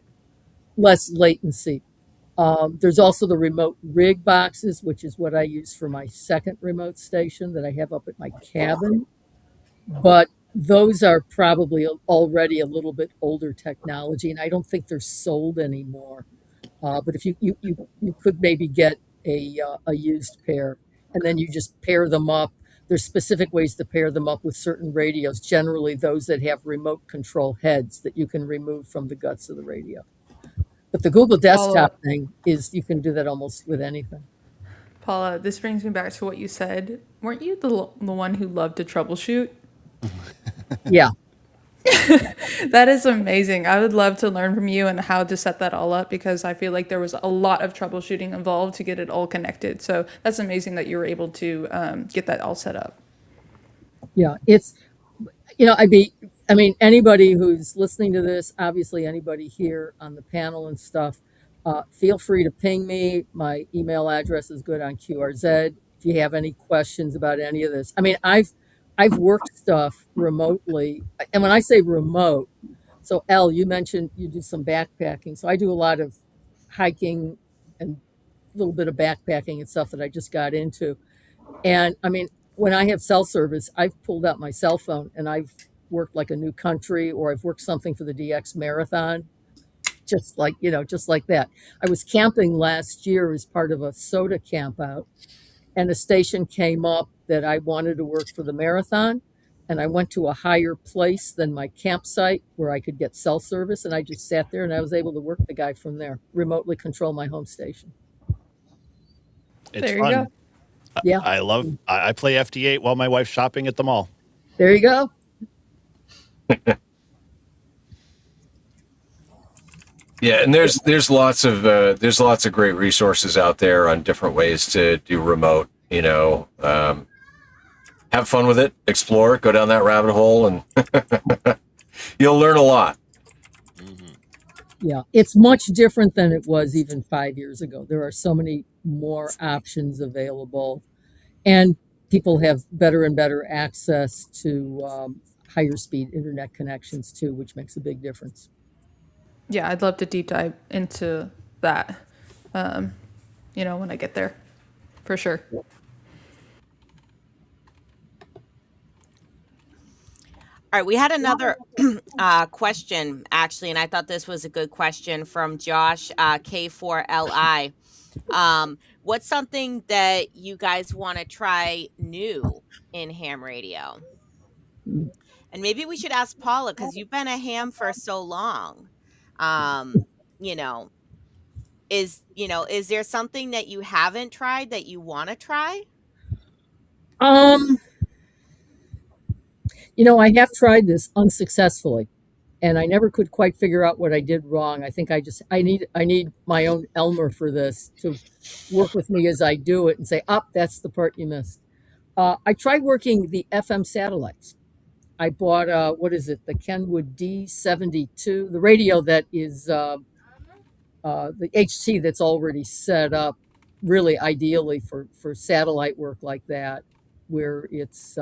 less latency. There's also the remote rig boxes, which is what I use for my second remote station that I have up at my cabin. But those are probably already a little bit older technology, and I don't think they're sold anymore. But if you could maybe get a used pair, and then you just pair them up. There's specific ways to pair them up with certain radios, generally those that have remote control heads that you can remove from the guts of the radio. But the Google Desktop thing is you can do that almost with anything. Paula, this brings me back to what you said. Weren't you the one who loved to troubleshoot? Yeah. That is amazing. I would love to learn from you and how to set that all up, because I feel like there was a lot of troubleshooting involved to get it all connected. So that's amazing that you were able to get that all set up. Yeah, it's, I mean, anybody who's listening to this, obviously anybody here on the panel and stuff, feel free to ping me. My email address is good on QRZ. If you have any questions about any of this, I mean, I've worked stuff remotely, and when I say remote, so Elle, you mentioned you do some backpacking, so I do a lot of hiking and a little bit of backpacking and stuff that I just got into. And I mean, when I have cell service, I've pulled out my cell phone and I've worked like a new country, or I've worked something for the DX marathon, just like that. I was camping last year as part of a SOTA camp out, and a station came up that I wanted to work for the marathon. And I went to a higher place than my campsite where I could get cell service. And I just sat there and I was able to work the guy from there, remotely control my home station. It's There you fun. go. Yeah. I play FD8 while my wife's shopping at the mall. There you go. Yeah, and there's lots of great resources out there on different ways to do remote. Have fun with it, explore, go down that rabbit hole, and you'll learn a lot. Yeah, it's much different than it was even 5 years ago. There are so many more options available, and people have better and better access to higher speed internet connections too, which makes a big difference. Yeah, I'd love to deep dive into that, when I get there, for sure. All right, we had another question actually, and I thought this was a good question from Josh K4LI. What's something that you guys want to try new in ham radio? And maybe we should ask Paula, because you've been a ham for so long. You know, is there something that you haven't tried that you want to try? I have tried this unsuccessfully, and I never could quite figure out what I did wrong. I think I need my own Elmer for this to work with me as I do it and say, "Up, that's the part you missed." I tried working the FM satellites. I bought what is it, the Kenwood D72, the radio that is the HT that's already set up, really ideally for satellite work like that, where it's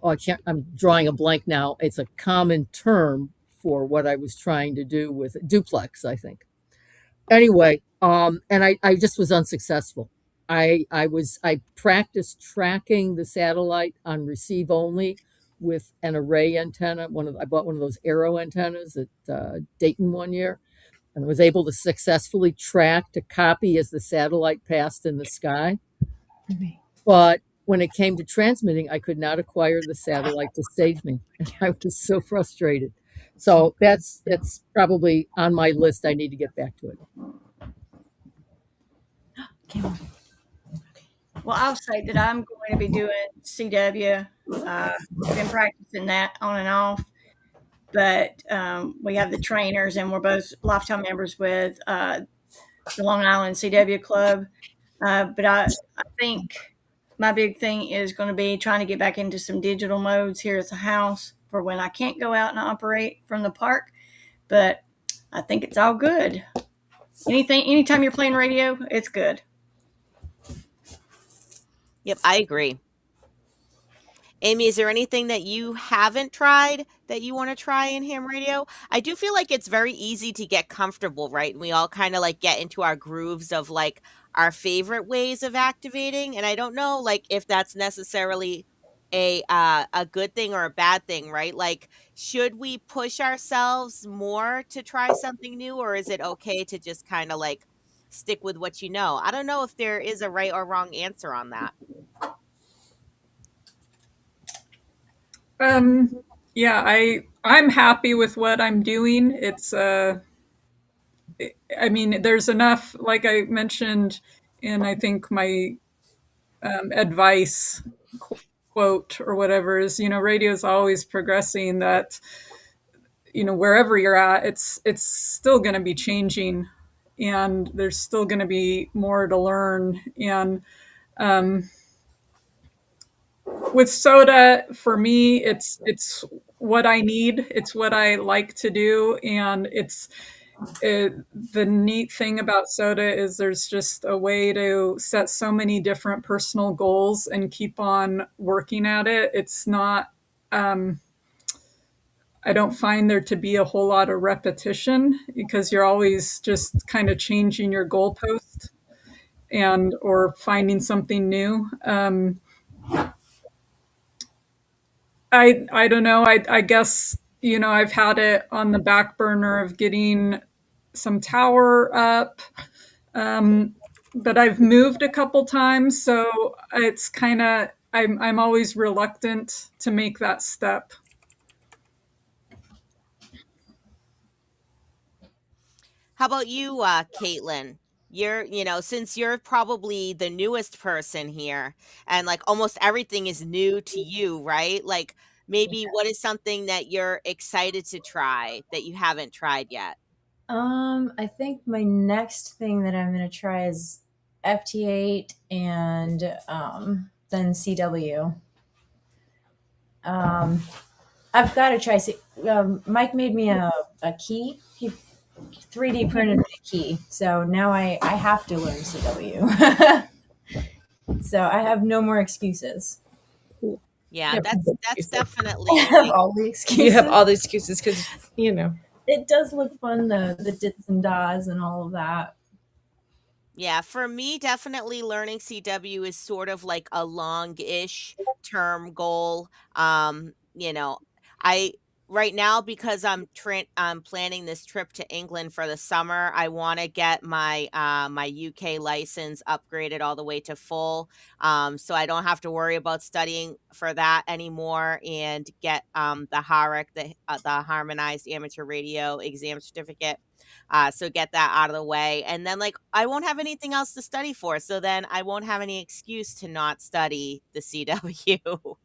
I'm drawing a blank now. It's a common term for what I was trying to do with duplex, I think. Anyway, and I just was unsuccessful. I practiced tracking the satellite on receive only with an array antenna. I bought one of those arrow antennas at Dayton one year, and was able to successfully track to copy as the satellite passed in the sky. But when it came to transmitting, I could not acquire the satellite to save me. And I was so frustrated. So that's probably on my list. I need to get back to it. Well, I'll say that I'm going to be doing CW. Been practicing that on and off, but we have the trainers, and we're both lifetime members with the Long Island CW Club. But I think my big thing is going to be trying to get back into some digital modes here at the house for when I can't go out and operate from the park. But I think it's all good. Anytime you're playing radio, it's good. Yep, I agree. Amy, is there anything that you haven't tried that you want to try in ham radio? I do feel like it's very easy to get comfortable, right? And we all kind of like get into our grooves of like our favorite ways of activating. And I don't know like if that's necessarily a good thing or a bad thing, right? Like, should we push ourselves more to try something new, or is it okay to just kind of like stick with what you know? I don't know if there is a right or wrong answer on that. Yeah, I'm happy with what I'm doing. It's I mean, there's enough, like I mentioned in I think my advice quote or whatever is, radio is always progressing, that, wherever you're at, it's still going to be changing, and there's still going to be more to learn. And with SOTA, for me, it's what I need. It's what I like to do. And the neat thing about SOTA is there's just a way to set so many different personal goals and keep on working at it. It's not, I don't find there to be a whole lot of repetition, because you're always just kind of changing your goalpost and or finding something new. I don't know. I guess, I've had it on the back burner of getting some tower up, but I've moved a couple times, so it's kind of, I'm always reluctant to make that step. How about you, Caitlin? Since you're probably the newest person here, and like almost everything is new to you, right? Like maybe what is something that you're excited to try that you haven't tried yet? I think my next thing that I'm going to try is FT8 and then CW. I've got to try. Mike made me a key. He 3D printed me a key. So now I have to learn CW. So I have no more excuses. Yeah, that's definitely I have all the excuses. You have all the excuses because, It does look fun, the dits and das and all of that. Yeah, for me, definitely learning CW is sort of like a long-ish term goal. I right now, because I'm planning this trip to England for the summer, I want to get my UK license upgraded all the way to full, so I don't have to worry about studying for that anymore, and get the HAREC, the Harmonized Amateur Radio Exam Certificate. So get that out of the way. And then, like, I won't have anything else to study for. So then I won't have any excuse to not study the CW.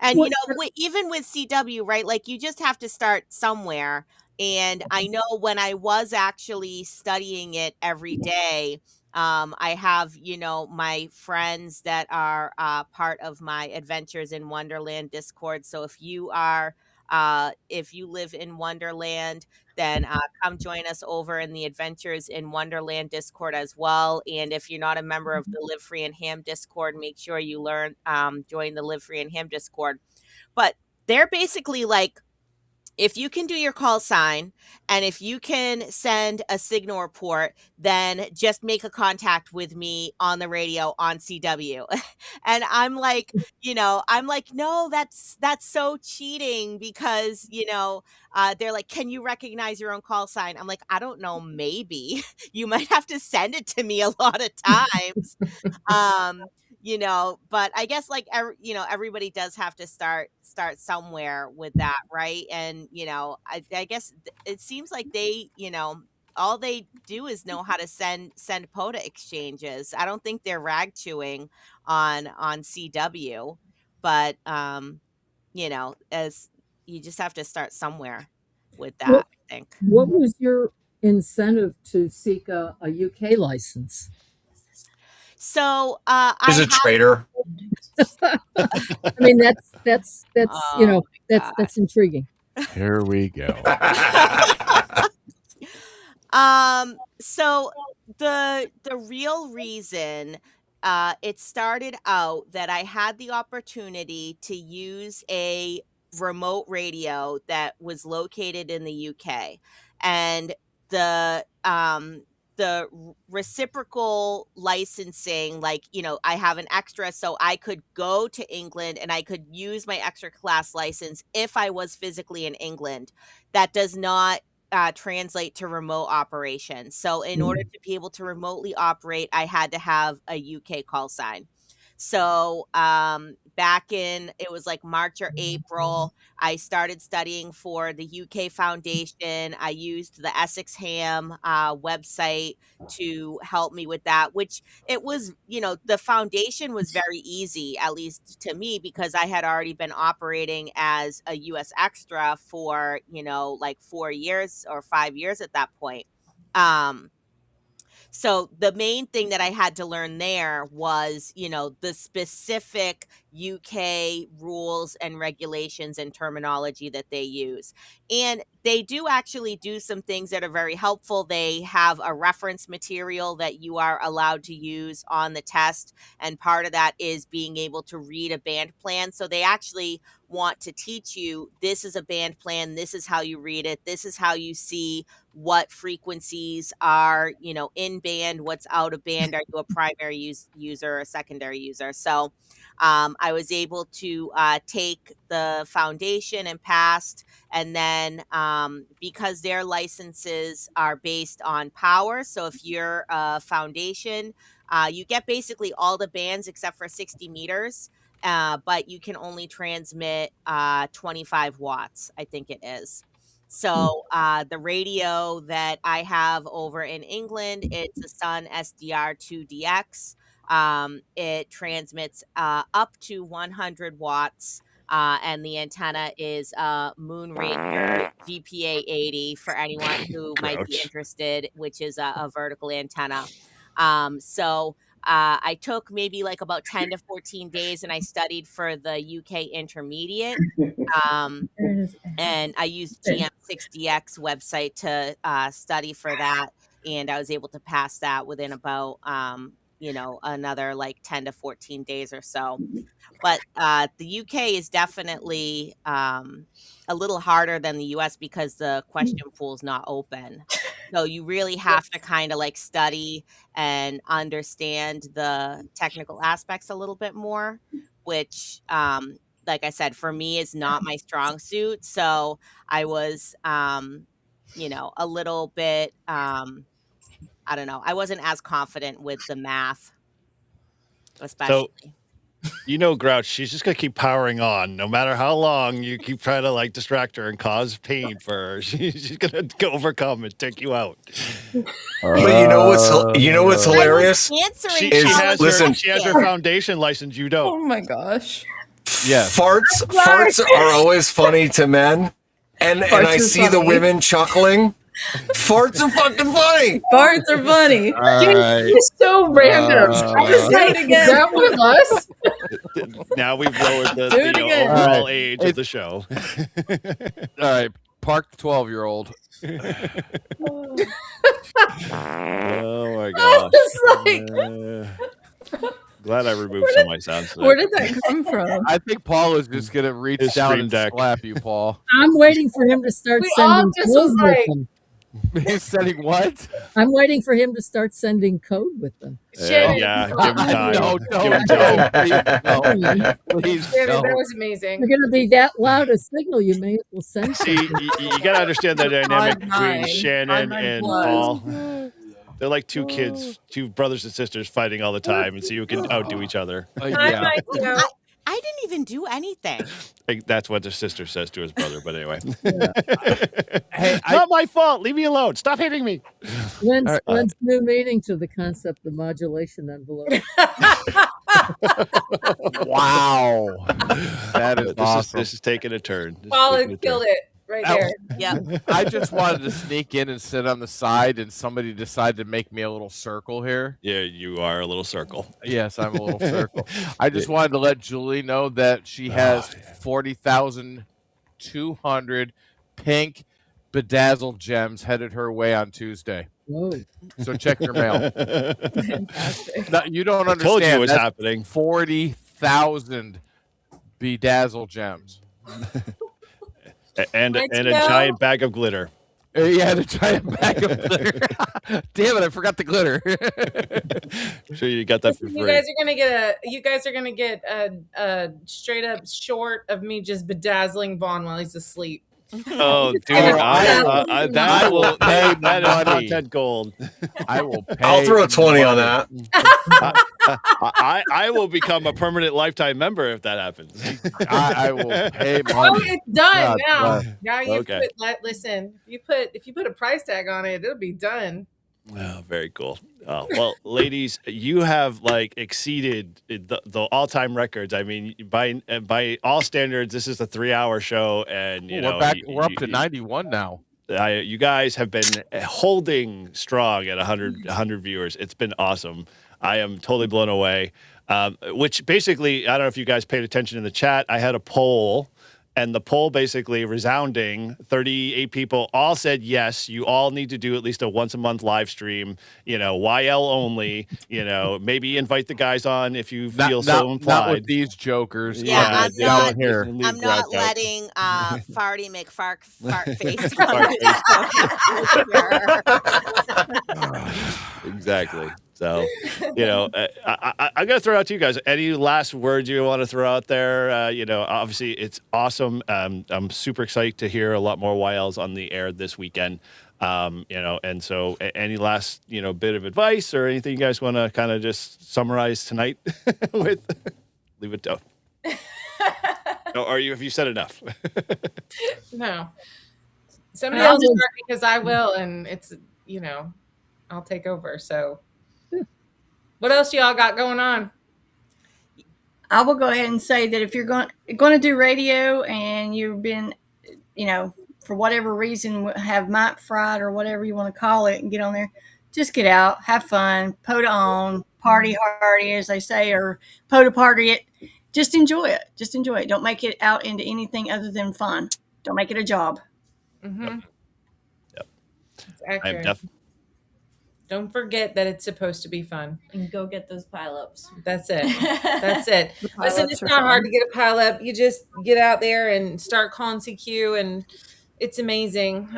And, even with CW, right? Like, you just have to start somewhere. And I know when I was actually studying it every day, I have, my friends that are part of my Adventures in Wonderland Discord. So if you live in Wonderland, then come join us over in the Adventures in Wonderland Discord as well. And if you're not a member of the Live Free and Ham Discord, make sure you join the Live Free and Ham Discord. But they're basically like, if you can do your call sign and if you can send a signal report, then just make a contact with me on the radio on CW. And I'm like, no, that's so cheating, because, they're like, can you recognize your own call sign? I'm like, I don't know, maybe. You might have to send it to me a lot of times. But I guess, like, everybody does have to start somewhere with that, right? And I guess it seems like they, all they do is know how to send POTA exchanges. I don't think they're rag chewing on CW, but as you just have to start somewhere with that. What, I think. what was your incentive to seek a UK license? So Is a traitor. I mean, that's Oh that's intriguing. Here we go. So the real reason it started out that I had the opportunity to use a remote radio that was located in the UK, and the reciprocal licensing, like, I have an extra, so I could go to England and I could use my extra class license if I was physically in England. That does not translate to remote operation. So in order to be able to remotely operate, I had to have a UK call sign. So back in, it was like March or April, I started studying for the UK Foundation. I used the Essex Ham website to help me with that, which it was, the foundation was very easy, at least to me, because I had already been operating as a US extra for, like 4 years or 5 years at that point. So the main thing that I had to learn there was, the specific UK rules and regulations and terminology that they use. And they do actually do some things that are very helpful. They have a reference material that you are allowed to use on the test. And part of that is being able to read a band plan. So they actually want to teach you, this is a band plan, this is how you read it, this is how you see what frequencies are, in band, what's out of band, are you a primary user or a secondary user. So I was able to take the foundation and passed. And then because their licenses are based on power, so if you're a foundation, you get basically all the bands except for 60 meters. But you can only transmit 25 watts, I think it is. So the radio that I have over in England, it's a Sun SDR2 DX. It transmits up to 100 watts. And the antenna is Moonraker GPA 80 for anyone who might be interested, which is a vertical antenna. So I took maybe like about 10 to 14 days and I studied for the UK intermediate. And I used GM6DX website to study for that. And I was able to pass that within about, another like 10 to 14 days or so. But the UK is definitely a little harder than the US because the question pool is not open. So you really have to kind of like study and understand the technical aspects a little bit more, which, like I said, for me is not my strong suit. So I was, a little bit, I don't know. I wasn't as confident with the math, especially. So, Grouch, she's just going to keep powering on. No matter how long you keep trying to like distract her and cause pain for her, she's going to overcome and take you out. But you know what's hilarious? She has her foundation license. You don't. Oh my gosh. Yeah. Farts are always funny to men. And I see the women chuckling. Farts are fucking funny. Farts are funny. It's so random. I was like, is that one of us? Now we've lowered the overall age of the show. All right. Park the 12-year-old. Oh my gosh. Glad I removed some of my sounds. Where did that come from? I think Paul is just going to reach down and slap you, Paul. I'm waiting for him to start sending code with them. He's sending what? I'm waiting for him to start sending code with them. Yeah, give him time. No, please That was amazing. You're going to be that loud a signal, you may as well send. See, you got to understand the dynamic between Shannon and Paul. They're like two kids, two brothers and sisters fighting all the time, and so you can outdo each other. I didn't even do anything. That's what the sister says to his brother, but anyway. Hey, not my fault. Leave me alone. Stop hitting me. When's new meaning to the concept of modulation envelope? Wow. That is awesome. This is taking a turn. Paul killed it right there. Yeah. I just wanted to sneak in and sit on the side, and somebody decided to make me a little circle here. Yeah, you are a little circle. Yes, I'm a little circle. I just wanted to let Julie know that she has 40,200 pink bedazzled gems headed her way on Tuesday. Whoa. So check your mail. No, you don't understand. I told you what's happening. 40,000 bedazzled gems. And a giant bag of glitter. Yeah, the giant bag of glitter. Damn it, I forgot the glitter. I'm sure you got that for free. You guys are gonna get a straight up short of me just bedazzling Vaughn while he's asleep. Oh, dude, that will pay. That is content gold. I will pay. I'll throw a 20 on that. I will become a permanent lifetime member if that happens. I will pay Oh, money. it's done God now. bless. Now you Okay. listen. If you put a price tag on it, it'll be done. Oh, very cool. Well, ladies, you have like exceeded the all-time records. I mean, by all standards, this is a 3-hour show, and you know We're back. We're up to 91 now. you guys have been holding strong at 100 viewers. It's been awesome. I am totally blown away. Which basically, I don't know if you guys paid attention in the chat. I had a poll, and the poll basically resounding 38 people all said yes. You all need to do at least a once a month live stream. You know, YL only. You know, maybe invite the guys on if you feel so implied. Not with these jokers. Yeah, I'm not. here. I'm not letting Farty McFart face. Exactly. So, you know, I'm going to throw out to you guys. Any last words you want to throw out there? You know, obviously it's awesome. I'm super excited to hear a lot more YLs on the air this weekend. You know, and so any last, you know, bit of advice or anything you guys want to kind of just summarize tonight with? Leave it to. No, have you said enough? No. Somebody else start because I will, and it's, you know, I'll take over. So what else y'all got going on? I will go ahead and say that if you're going to do radio and you've been, you know, for whatever reason have mic fried or whatever you want to call it and get on there, just get out, have fun, POTA on, party hardy, as they say, or POTA party it. Just enjoy it. Just enjoy it. Don't make it out into anything other than fun. Don't make it a job. Mm-hmm. Yep. It's accurate. Don't forget that it's supposed to be fun. And go get those pile-ups. That's it. That's it. Listen, it's not hard to get a pile-up. You just get out there and start calling CQ, and it's amazing.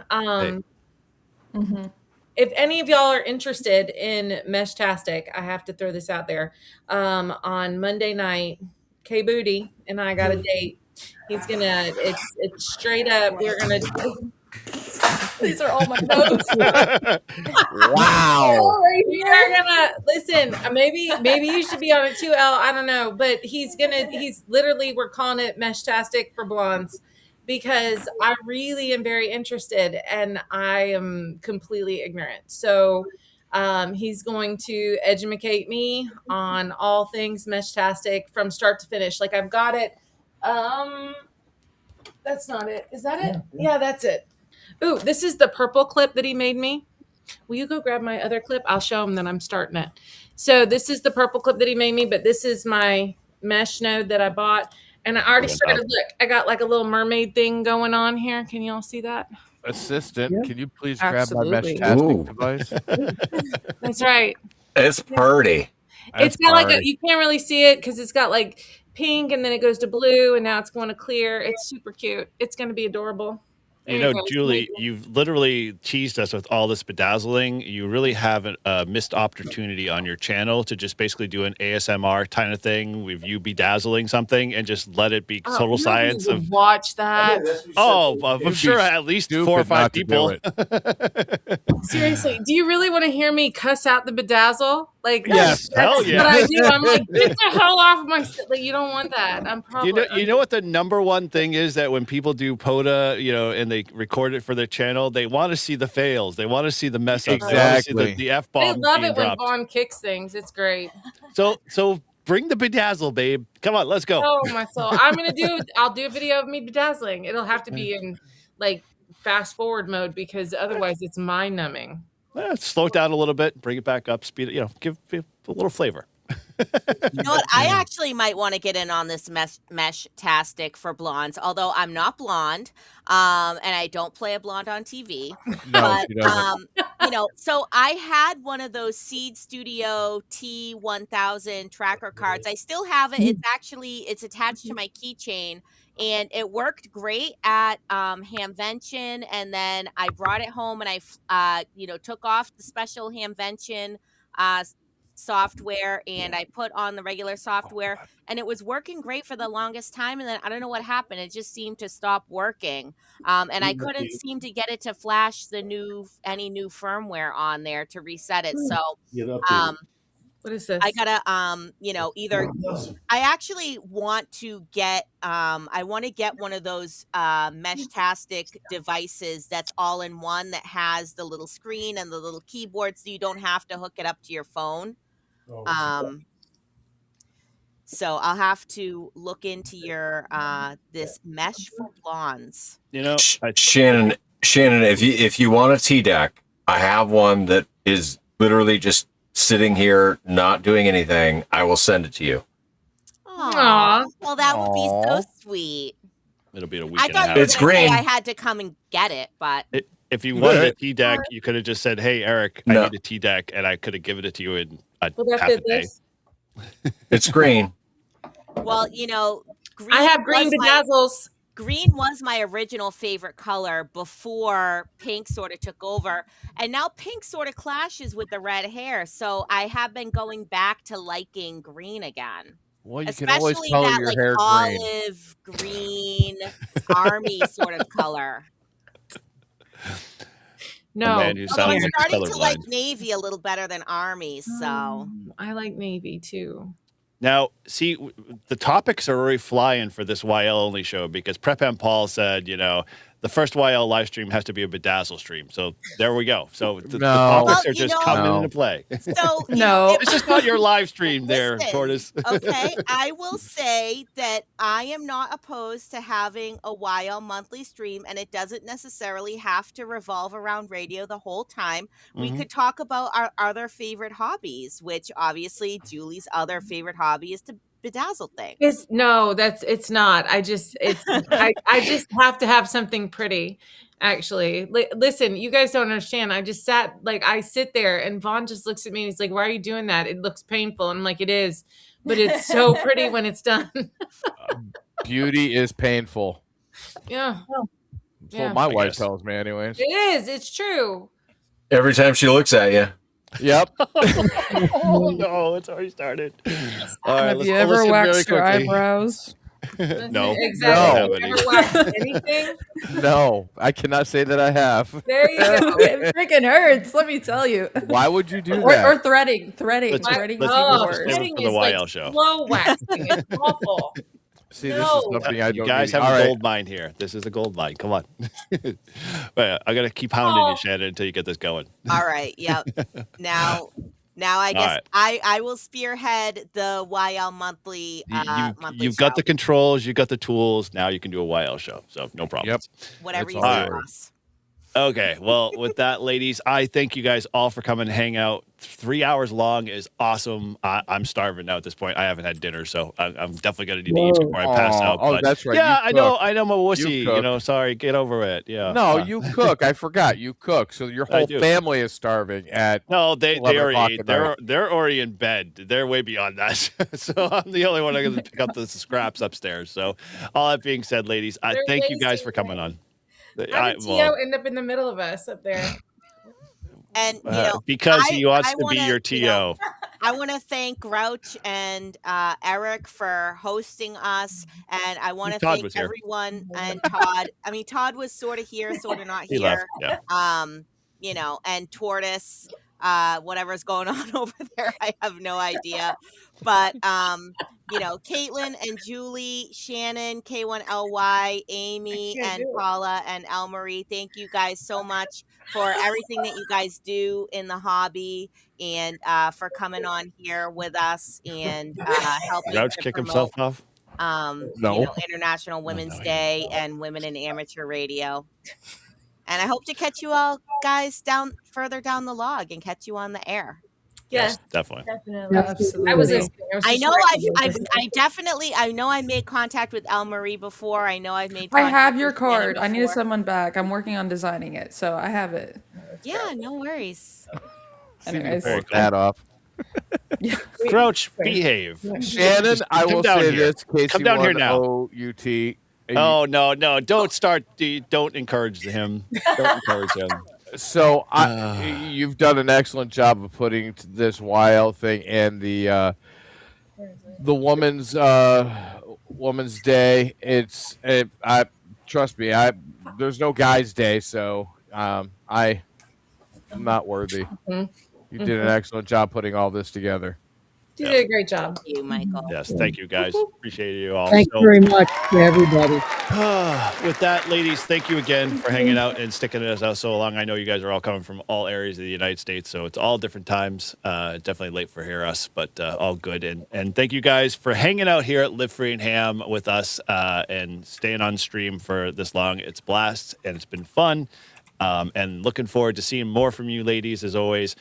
If any of y'all are interested in Meshtastic, I have to throw this out there. On Monday night, K Booty and I got a date. He's gonna. It's straight up. We're gonna. These are all my notes. Wow. We are gonna listen. Maybe you should be on it too, L. I don't know, but he's literally. We're calling it Meshtastic for Blondes because I really am very interested and I am completely ignorant. So he's going to educate me on all things Meshtastic from start to finish. Like I've got it. That's not it. Is that it? Yeah, that's it. Ooh, this is the purple clip that he made me. Will you go grab my other clip? I'll show him that I'm starting it. So this is the purple clip that he made me, but this is my mesh node that I bought. And I already started, look, I got like a little mermaid thing going on here. Can y'all see that? Assistant, can you please Absolutely. grab my Meshtastic device? That's right. It's pretty. It's got like you can't really see it because it's got like pink and then it goes to blue and now it's going to clear. It's super cute. It's going to be adorable. You know, Julie, you've literally teased us with all this bedazzling. You really have a missed opportunity on your channel to just basically do an ASMR kind of thing with you bedazzling something and just let it be total science of watch that. I'm sure at least 4 or 5 people. Seriously, do you really want to hear me cuss out the bedazzle? Like, yes, hell yeah. What I do, I'm like, get the hell off of my. Like, you don't want that. I'm probably. You know what the number one thing is that when people do POTA, you know, and they record it for their channel, they want to see the fails. They want to see the mess ups. Exactly. They want to see the F bomb. I love it when Vaughn kicks things. It's great. So bring the bedazzle, babe. Come on, let's go. Oh my soul! I'll do a video of me bedazzling. It'll have to be in like fast forward mode because otherwise it's mind numbing. Slow it down a little bit, bring it back up, speed it. You know, give a little flavor. You know what? I actually might want to get in on this Meshtastic for blondes, although I'm not blonde, and I don't play a blonde on TV. No, but you know, so I had one of those Seed Studio T1000 tracker cards. I still have it. It's attached to my keychain. And it worked great at Hamvention, and then I brought it home and I, took off the special Hamvention software and I put on the regular software, and it was working great for the longest time. And then I don't know what happened; it just seemed to stop working, and I couldn't seem to get it to flash any new firmware on there to reset it. So, What is this? I gotta either I actually want to get I want to get one of those mesh-tastic devices that's all in one, that has the little screen and the little keyboard, so you don't have to hook it up to your phone. So I'll have to look into your this mesh for blondes. Shannon, if you want a tea deck, I have one that is literally just sitting here, not doing anything. I will send it to you. Aw. Well, that would be so sweet. It'll be a week I and a thought half. you were It's gonna say green. I had to come and get it, but If you wanted a tea deck, you could have just said, "Hey, Eric, I No. need a tea deck," and I could have given it to you in Will that half a fit day. this? It's green. well, green I have green was my- bedazzles. Green was my original favorite color before pink sort of took over. And now pink sort of clashes with the red hair. So I have been going back to liking green again. Well, you can always Especially color that your like hair green. olive green army sort of color. No, man who Although sounds I'm like starting he's to like colorblind. navy a little better than army. So I like navy too. Now, see, the topics are already flying for this YL only show because Prep and Paul said, the first YL live stream has to be a bedazzle stream. So there we go. So the No. topics Well, are just you know- coming No. into play. so No. It's just not your live stream there, Listen, Tortoise. okay, I will say that I am not opposed to having a YL monthly stream, and it doesn't necessarily have to revolve around radio the whole time. We Mhm. could talk about our other favorite hobbies, which obviously Julie's other favorite hobby is to bedazzle things. It's not. I just just have to have something pretty. Actually, listen, you guys don't understand. I just I sit there and Vaughn just looks at me and he's like, "Why are you doing that? It looks painful." And I'm like, "It is, but it's so pretty when it's done." Beauty is painful. Yeah, That's Yeah. what my I wife guess. tells me, anyways. it is. It's true. Every time she looks at you. Yep. Oh, no, it's already started. All right, Have let's you pull ever this in very waxed your quickly. eyebrows? No. Exactly. No. Ever watched anything? No, I cannot say that I have. There you go. It freaking hurts, let me tell you. Why would you do Or that? threading Let's- threading let's- Oh, let's keyboard. save it threading for the is like YL show. slow waxing. It's awful. See, this is No. something I You don't guys need. have All a right. gold mine here. This is a gold mine. Come on. But I'm gonna keep hounding Oh. you, Shannon, until you get this going. All right, yep. Now I guess right. I will spearhead the YL monthly monthly You've got show. the controls, you've got the tools. Now you can do a YL show. So no problem. Yep. Whatever That's you all say, right. boss. Okay. Well, with that, ladies, I thank you guys all for coming to hang out. 3 hours long is awesome. I'm starving now at this point. I haven't had dinner, so I'm definitely going to need to eat before I pass Aw. out. Oh, but that's right. Yeah, You I know. cook. I'm a wussy. cook. Sorry. Get over it. Yeah. No, you cook. I forgot. You cook. So your I whole do. family is starving at No, they 11 already o'clock ate. at night. They're already in bed. They're way beyond that. So I'm the only one I going to pick up the scraps upstairs. So all that being said, ladies, I They're thank you guys lazy, for coming on. How did Tio end up in the middle of us up there? And because he wants I to be wanna, your TO. I want to thank Grouch and Eric for hosting us, and I want to Todd thank was here. everyone and Todd. I mean, Todd was sort of here, sort of not He here. left. Yeah. And Tortoise, whatever's going on over there, I have no idea. But Caitlin and Julie, Shannon, K1LY, Amy, and Paula and Elmarie, thank you guys so much for everything that you guys do in the hobby, and for coming on here with us and helping Grouch to kick promote himself off. No. International Women's Day and Women in Amateur Radio. And I hope to catch you all guys further down the log and catch you on the air. Yes, Definitely. Definitely. Absolutely. I was listening. I know I know I made contact with Elle Marie before. I know I've made I contact have your with Shannon card. I need to before. send one back. I'm working on designing it, so I have it. Yeah, no worries. Anyways, Very Take that off. Grouch, behave. Shannon, I come will down say here. this in case Come you down here want now. OUT. Oh no, don't start. Don't encourage him. Don't encourage him. So you've done an excellent job of putting this YL thing and the woman's day. I trust me. There's no guy's day, so I'm not worthy. You did an excellent job putting all this together. You did a great job. Thank you, Michael. Yes, thank you guys. Appreciate you all. Thank you very much to everybody. With that, ladies, thank you again for hanging out and sticking us out so long. I know you guys are all coming from all areas of the United States, so it's all different times. Definitely late for us, but all good. And thank you guys for hanging out here at Live Free and Ham with us and staying on stream for this long. It's blast and it's been fun. And looking forward to seeing more from you ladies as always.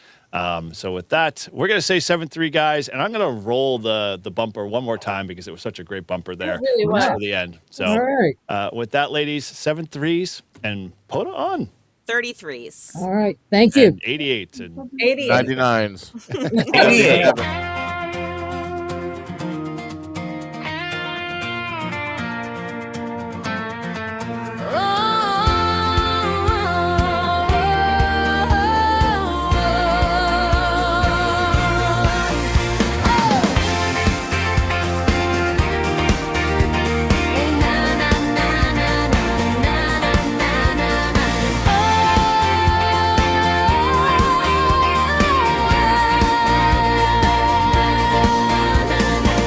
So with that, we're going to say 7-3, guys, and I'm going to roll the bumper one more time because it was such a great bumper there really was. for the end. So All right. with that, ladies, 7-3s and POTA on. 33s. All right. Thank you. And 88 and 88. 99s. 88.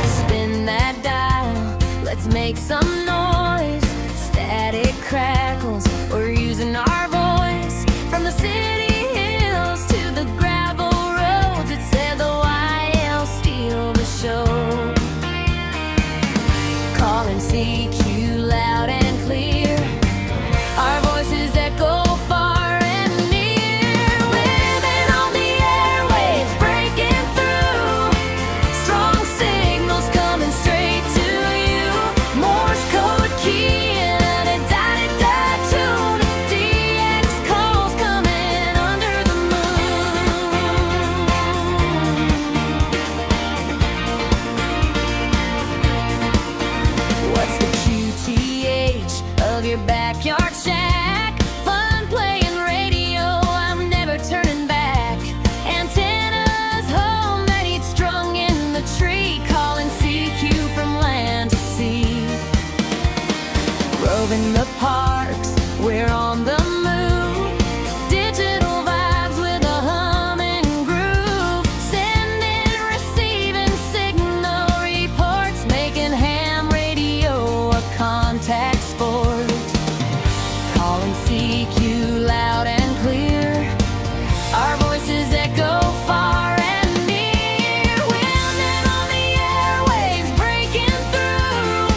Spin that dial, let's make some noise. Static crackles, we're using our voice. From the city hills to the gravel roads, it said the YL steal the show. Calling CQ loud and clear, our voices echo far and near. Living on the airwaves, breaking through. Strong signals coming straight to you. Morse code key and a da-da-da tune. DX calls coming under the moon. What's the QTH of your backyard shack? Fun playing radio, I'm never turning back. Antennas home that eat strung in the tree. Calling CQ from land to sea. Roving the parks, we're on the move. Digital vibes with a humming groove. Sending, receiving signal reports, making ham radio a contact sport. Calling CQ loud and clear, our voices echo far and near. Women on the airwaves breaking through.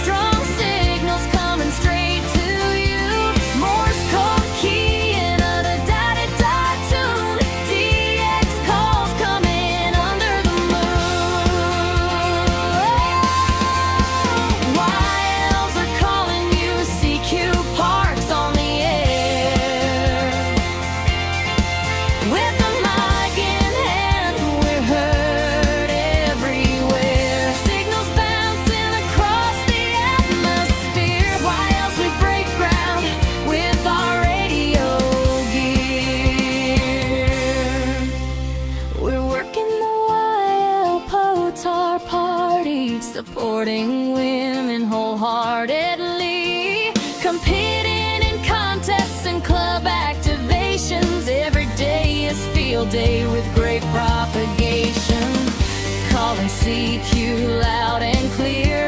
Strong signals coming straight to you. Morse code key and a da-da-da tune. DX calls coming under the moon. YLs are calling you. CQ Parks on the air. With the mic in hand, we're heard everywhere. Signals bouncing across the atmosphere. Why else we break ground with our radio gear? We're working the YL POTA Party, supporting women wholeheartedly. Competing in contests and club activations. Every day is field day with great propagation. Calling CQ loud and clear.